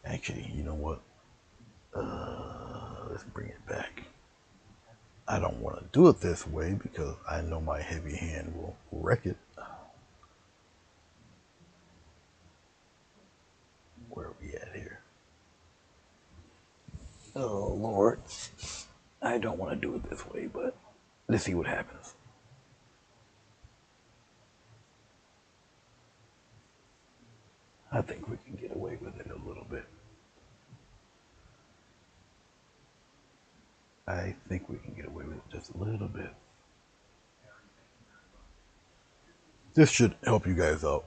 Actually, you know what? Let's bring it back. I don't want to do it this way because I know my heavy hand will wreck it. Where are we at here? Oh, Lord. I don't want to do it this way, but let's see what happens. I think we can get away with it a little bit. I think we can get away with it just a little bit. This should help you guys out.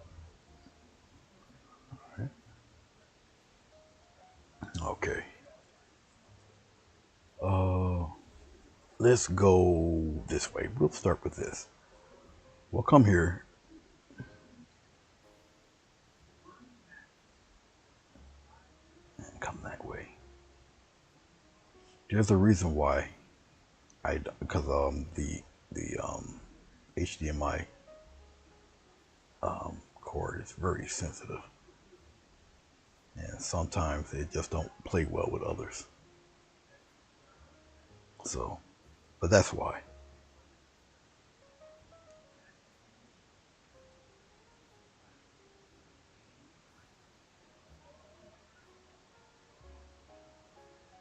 Okay. Uh, let's go this way. We'll start with this. We'll come here. And come that way. There's a reason why because the HDMI cord is very sensitive, and sometimes it just don't play well with others. So, but that's why.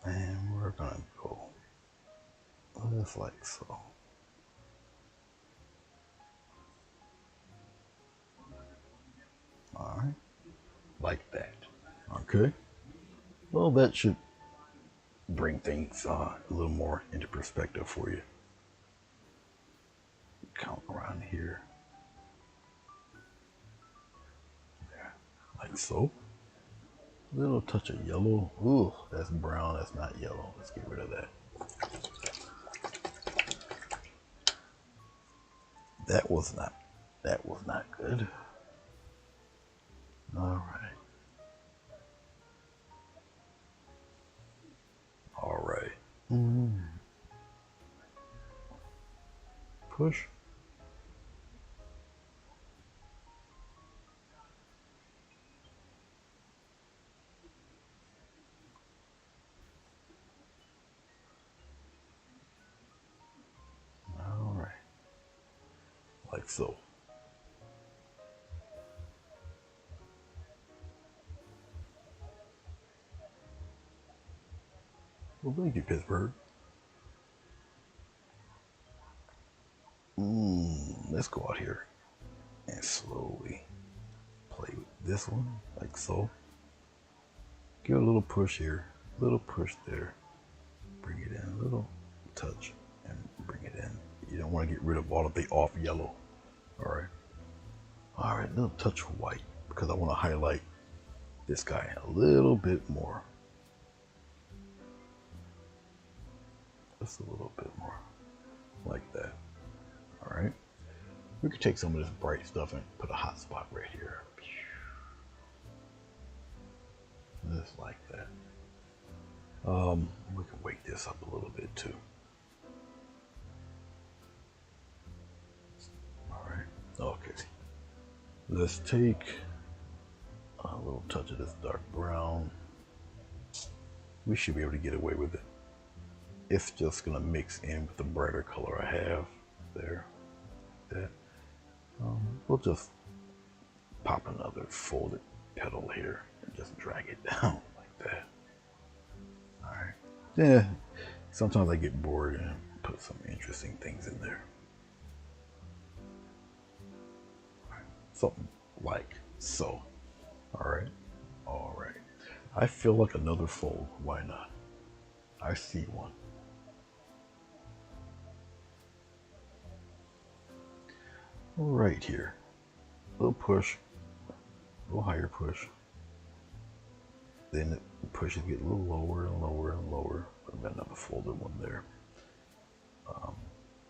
And we're gonna go just like so. All right, like that. Okay. Well, that should bring things a little more into perspective for you. Count around here, there, like so. Little touch of yellow. Ooh, that's brown. That's not yellow. Let's get rid of that. That was not. That was not good. All right. All right. Push. All right. Like so. Well, thank you, Pittsburgh. Let's go out here and slowly play with this one, like so. Give it a little push here, a little push there. Bring it in, a little touch, and bring it in. You don't want to get rid of all of the off yellow. All right. All right, a little touch of white because I want to highlight this guy a little bit more. Just a little bit more. like that. All right. We could take some of this bright stuff and put a hot spot right here. Just like that. We can wake this up a little bit too. All right. Okay. Let's take a little touch of this dark brown. We should be able to get away with it. It's just gonna mix in with the brighter color I have there. That. We'll just pop another folded petal here and just drag it down like that. All right. Yeah. Sometimes I get bored and put some interesting things in there. All right. Something like so. All right. All right. I feel like another fold. Why not? I see one. Right here. A little push. A little higher push. Then the pushes get a little lower and lower and lower. I've got another folded one there.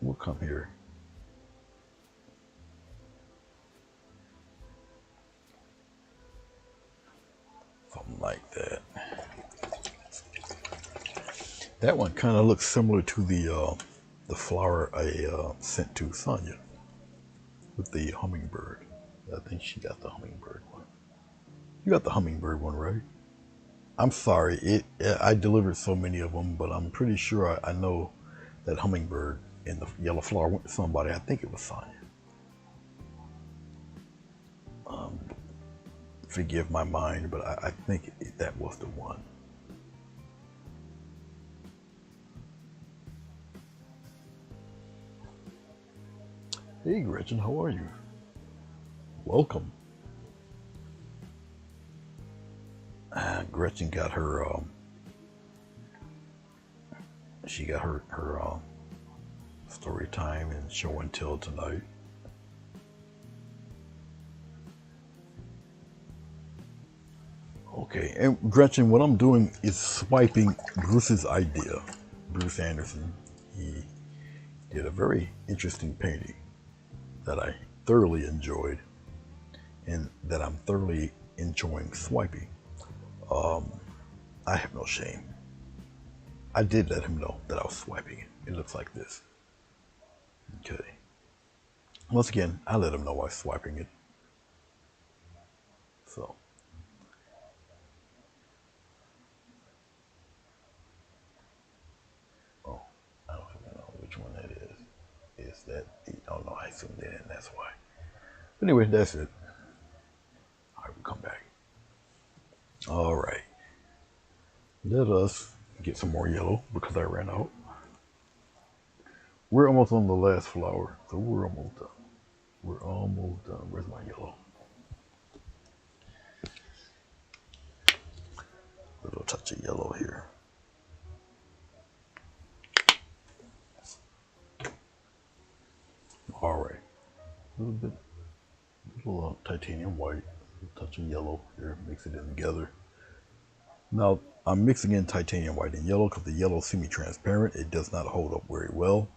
We'll come here. Something like that. That one kind of looks similar to the flower I sent to Sonia with the hummingbird. I think she got the hummingbird one. You got the hummingbird one, right? I'm sorry, I delivered so many of them, but I'm pretty sure I know that hummingbird and the yellow flower went to somebody. I think it was Sonia. Forgive my mind, but I think that was the one. Hey Gretchen, how are you? Welcome. Gretchen got her she got her story time and show and tell tonight. Okay, and Gretchen, what I'm doing is swiping Bruce's idea. Bruce Anderson, he did a very interesting painting that I thoroughly enjoyed and that I'm thoroughly enjoying swiping. I have no shame. I did let him know that I was swiping it. It looks like this. Okay. Once again, I let him know I was swiping it. So. Oh, I don't even know which one that is. Is that, oh no, I zoomed in, that's why. But anyway, that's it. All right, we'll come back. All right. Let us get some more yellow because I ran out. We're almost on the last flower, so we're almost done. We're almost done. Where's my yellow? A little touch of yellow here. All right. A little bit, a little titanium white, a touch of yellow here. Mix it in together. Now, I'm mixing in titanium white and yellow because the yellow is semi-transparent. It does not hold up very well.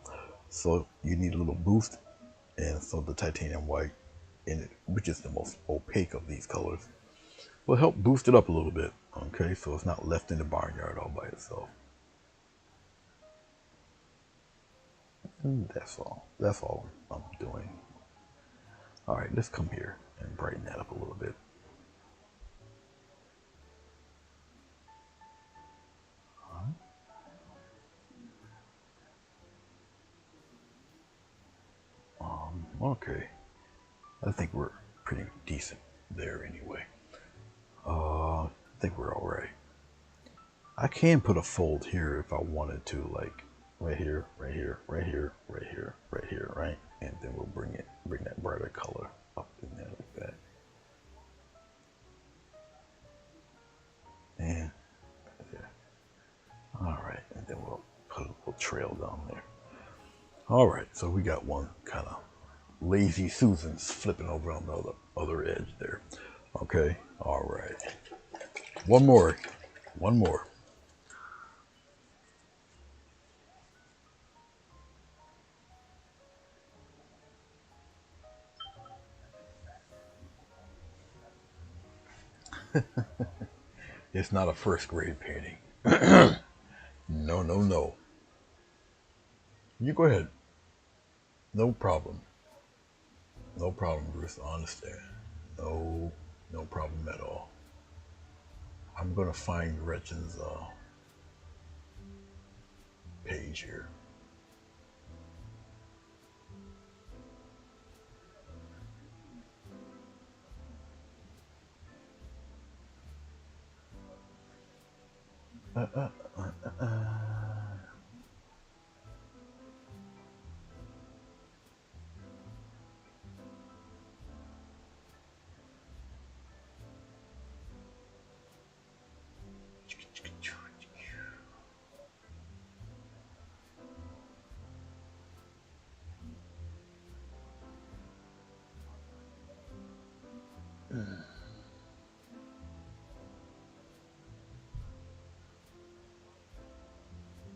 So you need a little boost. And so the titanium white, in it, which is the most opaque of these colors, will help boost it up a little bit. Okay, so it's not left in the barnyard all by itself. And that's all. That's all I'm doing. All right, let's come here and brighten that up a little bit. Okay, I think we're pretty decent there anyway. I think we're all right. I can put a fold here if I wanted to, like right here, right here, right here, right here, right here, right? And then we'll bring that brighter color up in there like that. And yeah. All right, and then we'll put a little trail down there. All right, so we got one kind of lazy Susan's flipping over on the other edge there. Okay, all right. One more. It's not a first grade painting. No, no, no. You go ahead. No problem. No problem, Bruce. I understand. No, no problem at all. I'm gonna find Gretchen's page here.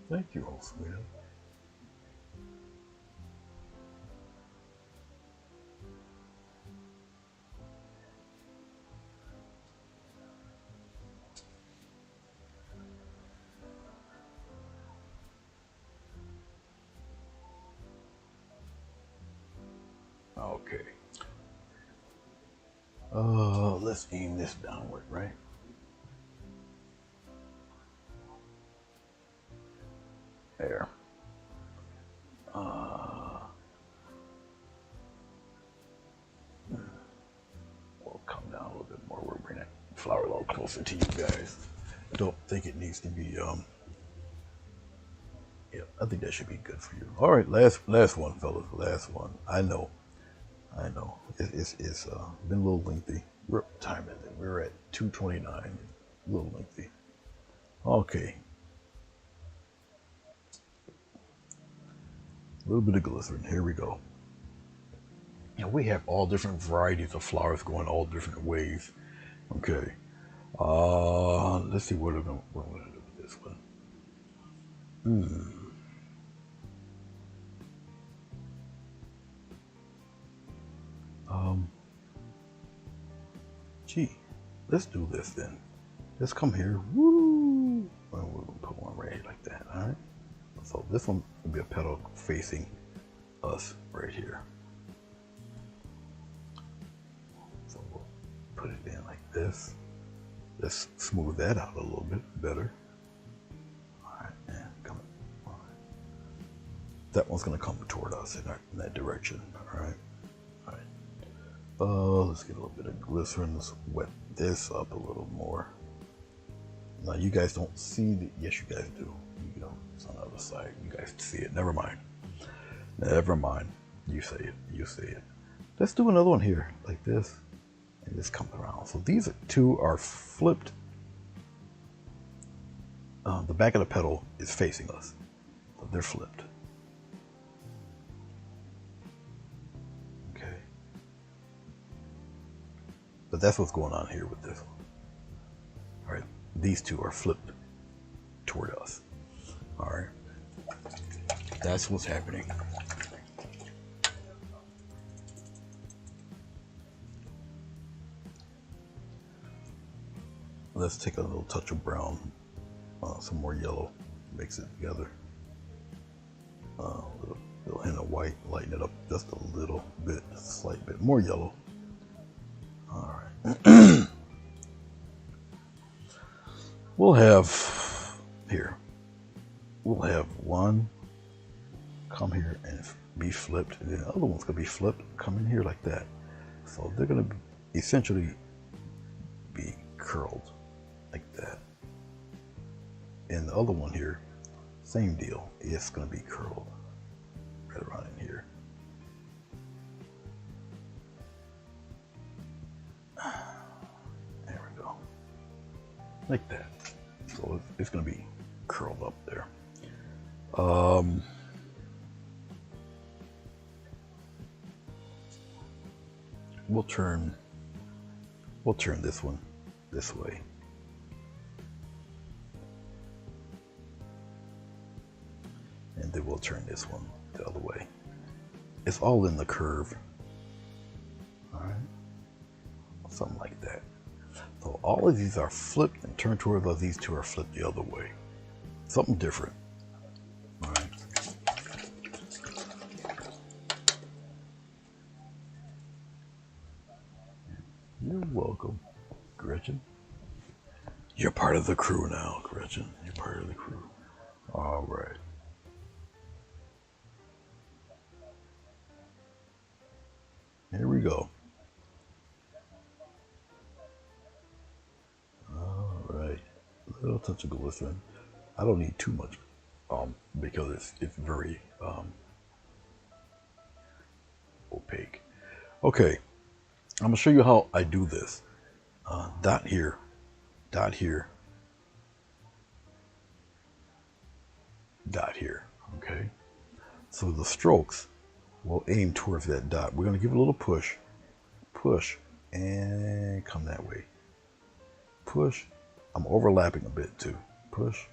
Thank you, old sweetheart. Okay. Let's aim this downward, right? There. We'll come down a little bit more. We'll bring that flower a little closer to you guys. I don't think it needs to be, yeah, I think that should be good for you. All right, last one, fellas, last one. I know. It's been a little lengthy. What time is it? We're at 2:29. A little lengthy. Okay. A little bit of glycerin. Here we go. Now we have all different varieties of flowers going all different ways. Okay. Let's see what we're gonna do with this one. Gee, let's do this then. Let's come here. Woo! Well, we're gonna put one right here like that. All right. So this one will be a petal facing us right here. So we'll put it in like this. Let's smooth that out a little bit better. All right, and come. All right. That one's gonna come toward us in that direction. All right. All right. Let's get a little bit of glycerin. Let's wet this up a little more. Now you guys don't see the. Yes, you guys do. You know, it's on the other side. You guys see it. Never mind. Never mind. You say it. You say it. Let's do another one here, like this, and this comes around. So these two are flipped. The back of the petal is facing us, but they're flipped. Okay. But that's what's going on here with this one. All right. These two are flipped toward us. All right. That's what's happening. Let's take a little touch of brown, some more yellow, mix it together. A little hint of white, lighten it up just a little bit, a slight bit more yellow. All right. We'll have one come here and be flipped, and then the other one's gonna be flipped, come in here like that. So they're gonna essentially be curled like that. And the other one here, same deal. It's gonna be curled right around in here. There we go. Like that. So it's gonna be curled up there. We'll turn this one this way. And then we'll turn this one the other way. It's all in the curve. All right. Something like that. So all of these are flipped and turned towards us. These two are flipped the other way. Something different. All right. You're welcome, Gretchen. You're part of the crew now, Gretchen. You're part of the crew. All right. Here we go. All right. A little touch of glycerin. I don't need too much, because it's very opaque. Okay. I'm gonna show you how I do this. Dot here, dot here, dot here. Okay. So the strokes will aim towards that dot. We're gonna give it a little push, push, and come that way. Push. I'm overlapping a bit too. Push.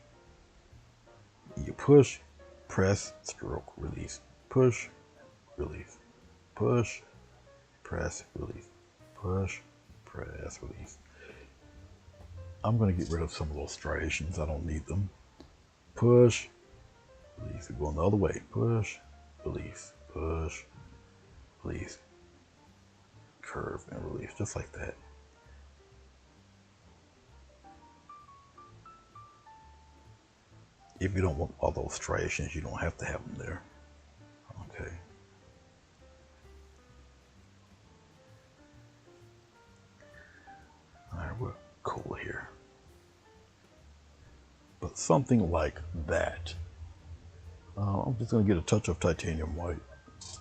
You push, press, stroke, release. Push, release. Push, press, release. Push, press, release. I'm going to get rid of some of those striations. I don't need them. Push, release. We're going the other way. Push, release. Push, release. Curve and release, just like that. If you don't want all those striations, you don't have to have them there. Okay. All right, we're cool here. But something like that. I'm just going to get a touch of titanium white. Just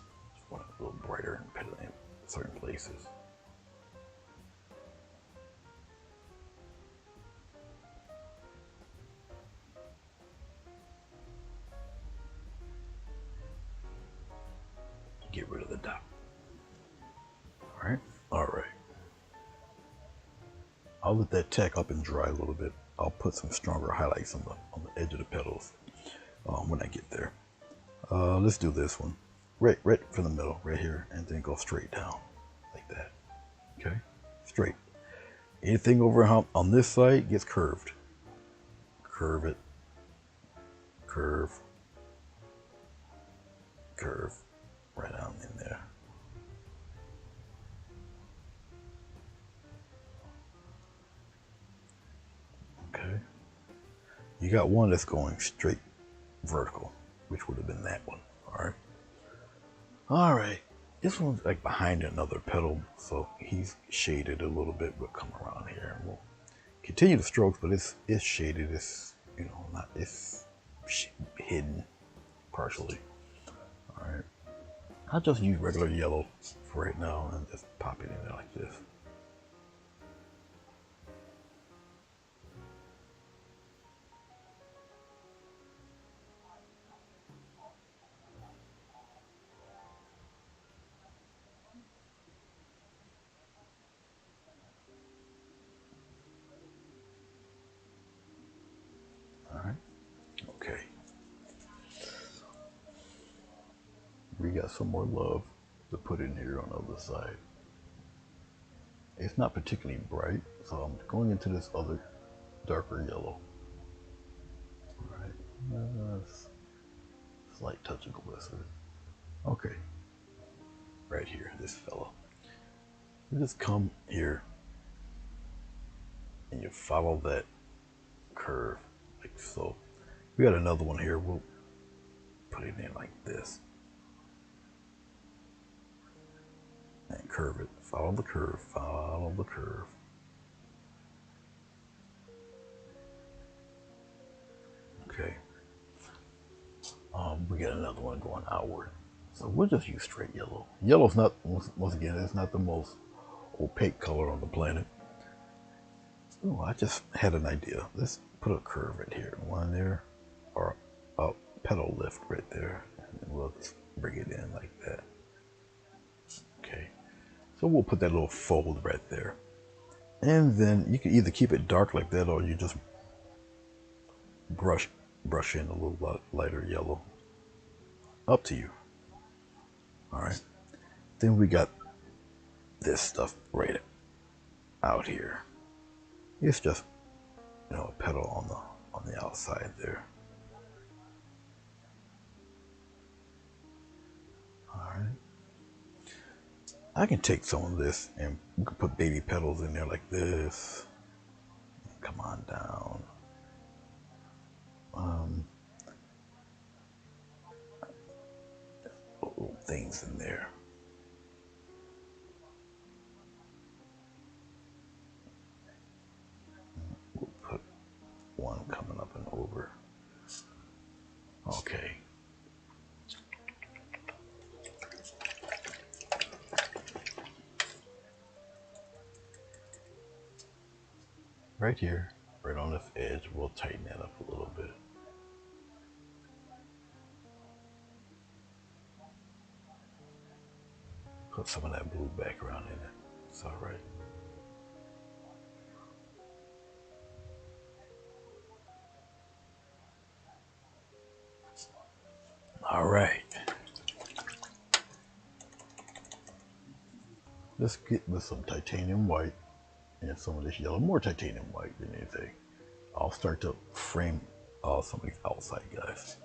want it a little brighter in certain places. Get rid of the dot. All right. All right. I'll let that tack up and dry a little bit. I'll put some stronger highlights on the edge of the petals when I get there. Let's do this one. Right from the middle, right here, and then go straight down like that. Okay, straight. Anything over on this side gets curved. Curve it. Curve. Curve. Right down in there. Okay. You got one that's going straight vertical, which would have been that one. All right. All right. This one's like behind another petal, so he's shaded a little bit. We'll come around here and we'll continue the strokes, but it's shaded. It's, you know, not, it's hidden partially. All right. I'll just use regular yellow for right now and just pop it in there like this. All right. Okay. We got some more love to put in here on the other side. It's not particularly bright, so I'm going into this other darker yellow. All right, slight touch of glycerin. Okay, right here, this fellow. You just come here and you follow that curve like so. We got another one here. We'll put it in like this. And curve it. Follow the curve. Follow the curve. Okay. We got another one going outward. So we'll just use straight yellow. Yellow's not, once again, it's not the most opaque color on the planet. Oh, I just had an idea. Let's put a curve right here. One there, or a petal lift right there. And we'll just bring it in like that. Okay. So we'll put that little fold right there. And then you can either keep it dark like that or you just brush in a little lighter yellow. Up to you. All right. Then we got this stuff right out here. It's just, you know, a petal on the outside there. All right. I can take some of this and we can put baby petals in there like this. Come on down. Little things in there. We'll put one coming up and over. Okay. Right here, right on this edge, we'll tighten that up a little bit. Put some of that blue background in it. It's all right. All right. Let's get with some titanium white and some of this yellow, more titanium white than anything. I'll start to frame some of these outside guys.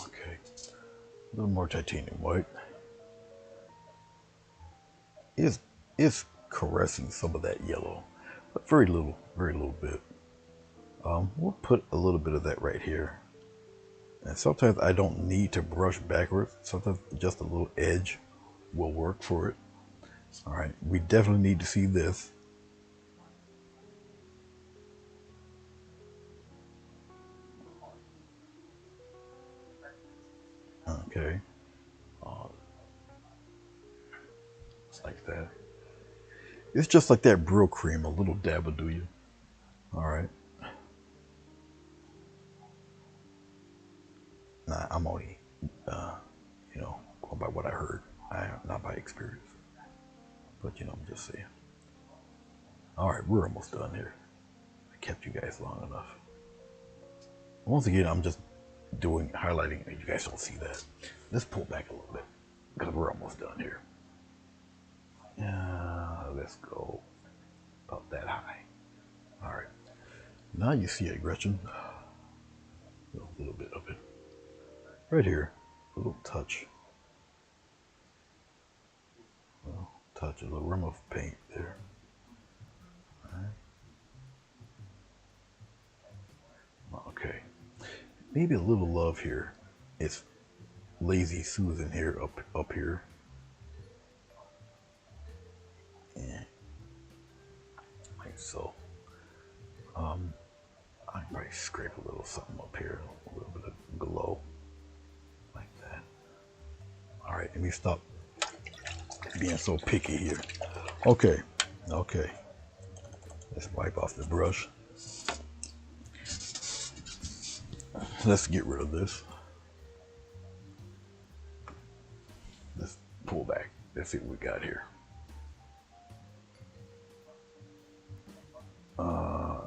Okay, a little more titanium white. It's caressing some of that yellow, but very little bit. We'll put a little bit of that right here. And sometimes I don't need to brush backwards. Sometimes just a little edge will work for it. All right, we definitely need to see this. Okay, just like that. It's just like that Brill cream, a little dab will do you. All right. Nah, I'm only, you know, going by what I heard, not by experience. But you know, I'm just saying. All right, we're almost done here. I kept you guys long enough. Once again, I'm just highlighting. You guys don't see that. Let's pull back a little bit because we're almost done here. Let's go about that high. All right. Now you see it, Gretchen. A little bit of it. Right here. A little touch. A little touch, a little rim of paint there. All right. Okay. Maybe a little love here. It's lazy Susan here up here. Yeah. Like so. I can probably scrape a little something up here, a little bit of glow, like that. All right, let me stop being so picky here. Okay, okay. Let's wipe off the brush. Let's get rid of this. Let's pull back. Let's see what we got here.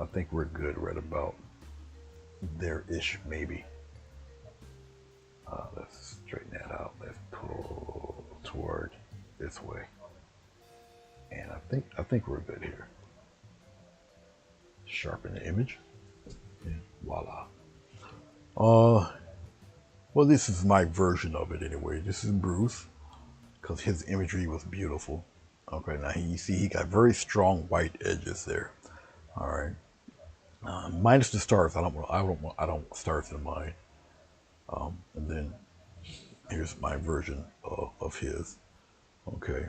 I think we're good right about there-ish, maybe. Let's straighten that out. Let's pull toward this way. And I think we're good here. Sharpen the image. And voila. Well, this is my version of it anyway. This is Bruce, because his imagery was beautiful. Okay, now you see he got very strong white edges there. All right. Minus the stars. I don't want stars in mine. And then here's my version of his. Okay.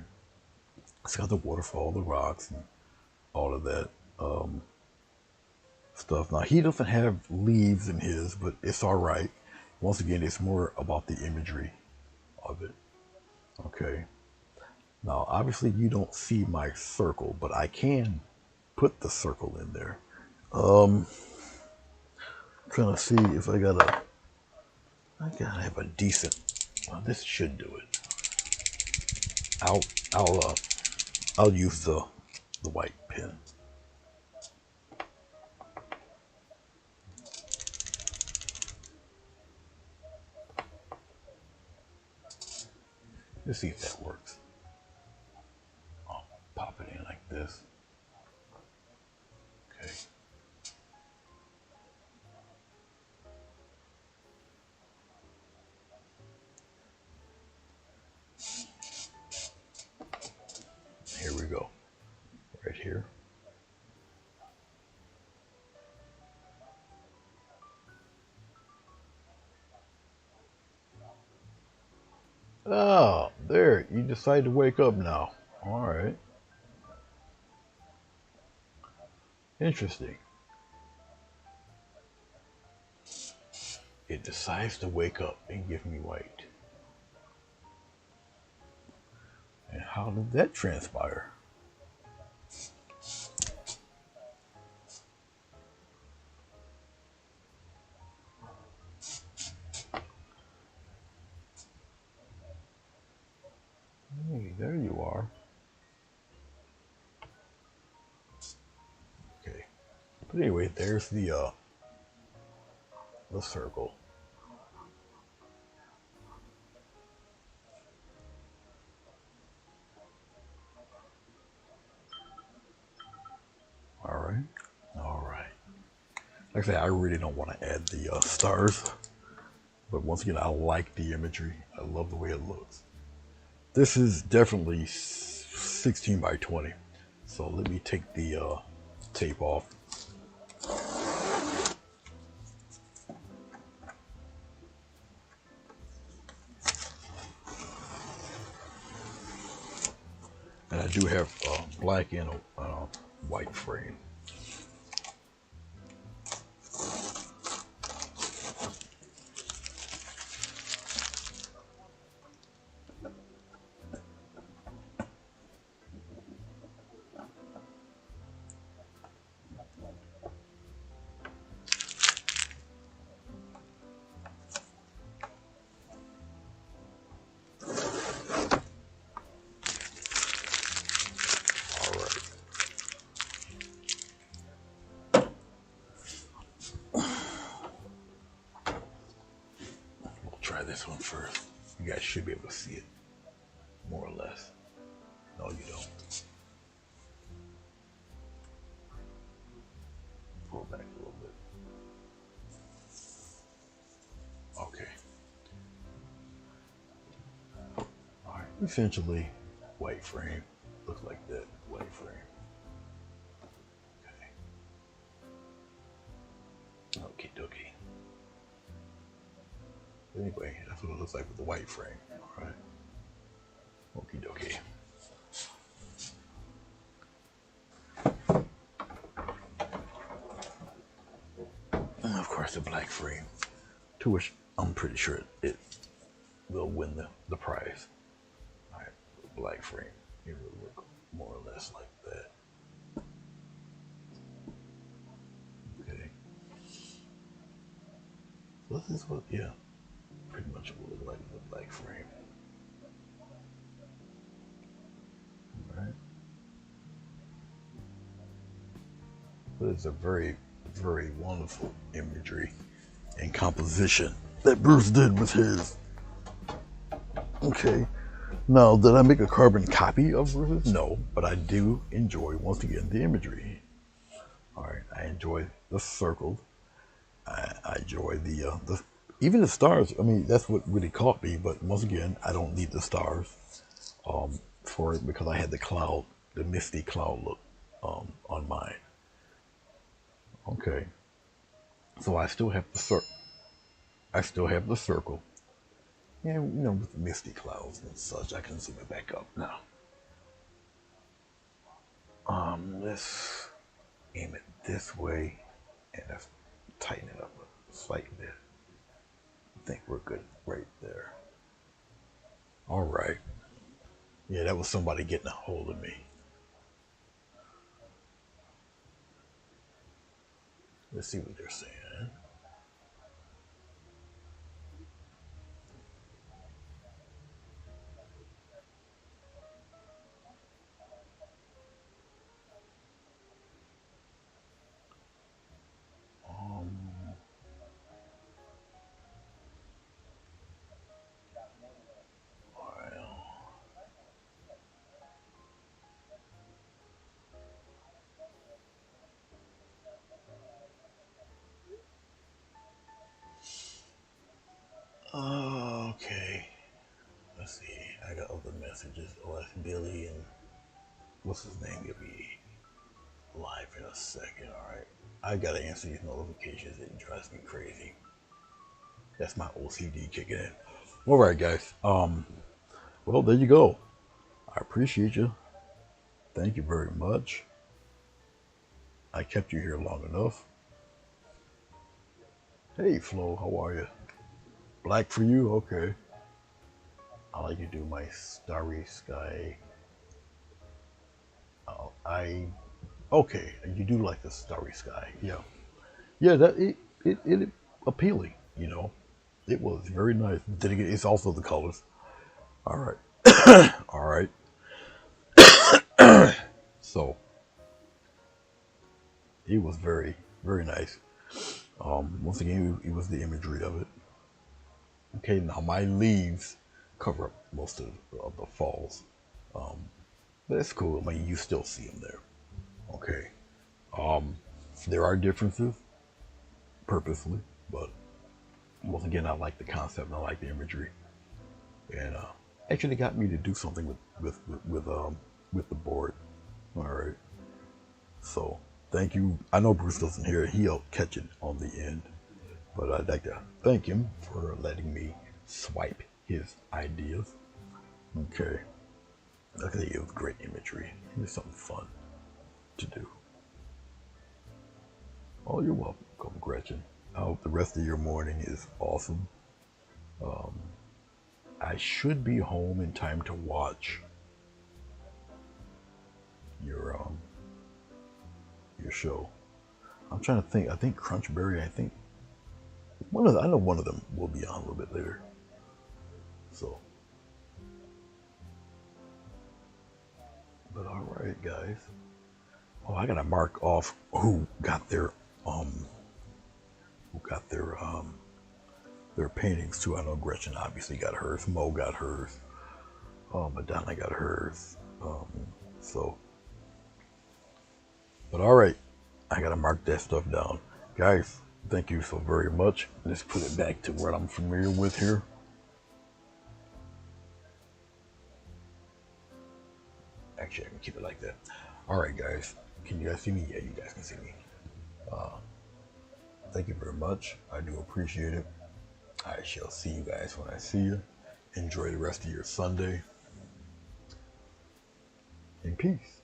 It's got the waterfall, the rocks, and all of that stuff. Now he doesn't have leaves in his, but it's all right. Once again, it's more about the imagery of it. Okay. Now, obviously, you don't see my circle, but I can put the circle in there. Trying to see if I gotta have a decent. Well, this should do it. I'll I'll uh, I'll use the white pen. Let's see if that works. I'll pop it in like this. Okay. Here we go. Right here. Oh, there. You decide to wake up now. All right. Interesting. It decides to wake up and give me white. And how did that transpire? Hey, there you are. Okay. But anyway, there's the circle. All right. All right. Like I say, I really don't want to add the stars. But once again, I like the imagery. I love the way it looks. This is definitely 16 by 20. So let me take the tape off. And I do have black and white frame. All right. We'll try this one first. You guys should be able to see it, more or less. No, you don't. Pull back a little bit. Okay. All right. Essentially, white frame. Looks like that. White frame. Okay. Okie dokie. Anyway, that's what it looks like with the white frame. All right. Okie dokie. And of course, the black frame, to which I'm pretty sure it will win the prize. All right, the black frame. It will look more or less like that. Okay. So this is what, yeah, pretty much will look like with the black frame. All right. But it's a very, very wonderful imagery and composition that Bruce did with his. Okay. Now, did I make a carbon copy of Bruce's? No, but I do enjoy, once again, the imagery. All right, I enjoy the circles. I enjoy the even the stars. I mean, that's what really caught me. But once again, I don't need the stars for it because I had the cloud, the misty cloud look on mine. Okay, so I still have the circle. I still have the circle. Yeah, with the misty clouds and such. I can zoom it back up now. Let's aim it this way, and let's tighten it up a slight bit. I think we're good right there. All right. Yeah, that was somebody getting a hold of me. Let's see what they're saying. Okay. Let's see. I got other messages. Oh, that's Billy and what's his name? He'll be live in a second. All right. I gotta answer these notifications. It drives me crazy. That's my OCD kicking in. All right, guys. Well, there you go. I appreciate you. Thank you very much. I kept you here long enough. Hey, Flo, how are you? Black for you? Okay. I like to do my starry sky. I okay. You do like the starry sky, yeah, yeah. That it appealing. You know, it was very nice. Then again, it's also the colors. All right, all right. So it was very nice. Once again, it was the imagery of it. Okay, now my leaves cover up most of the falls, but it's cool. I mean, you still see them there. Okay. Um, there are differences purposely, but once again, I like the concept and I like the imagery, and actually got me to do something with the board. All right. So thank you. I know Bruce doesn't hear it. He'll catch it on the end, but I'd like to thank him for letting me swipe his ideas. Okay. I think it was great imagery. It was something fun to do. Oh, you're welcome, Gretchen. I hope the rest of your morning is awesome. Um, I should be home in time to watch your your show. I'm trying to think. I think Crunchberry. I think I know one of them will be on a little bit later. So, but all right, guys. Oh, I gotta mark off who got their paintings too. I know Gretchen obviously got hers. Mo got hers. Madonna got hers. So, but all right, I gotta mark that stuff down, guys. Thank you so very much. Let's put it back to what I'm familiar with here. Actually, I can keep it like that. All right, guys. Can you guys see me? Yeah, you guys can see me. Uh, Thank you very much. I do appreciate it. I shall see you guys when I see you. Enjoy the rest of your Sunday. In peace.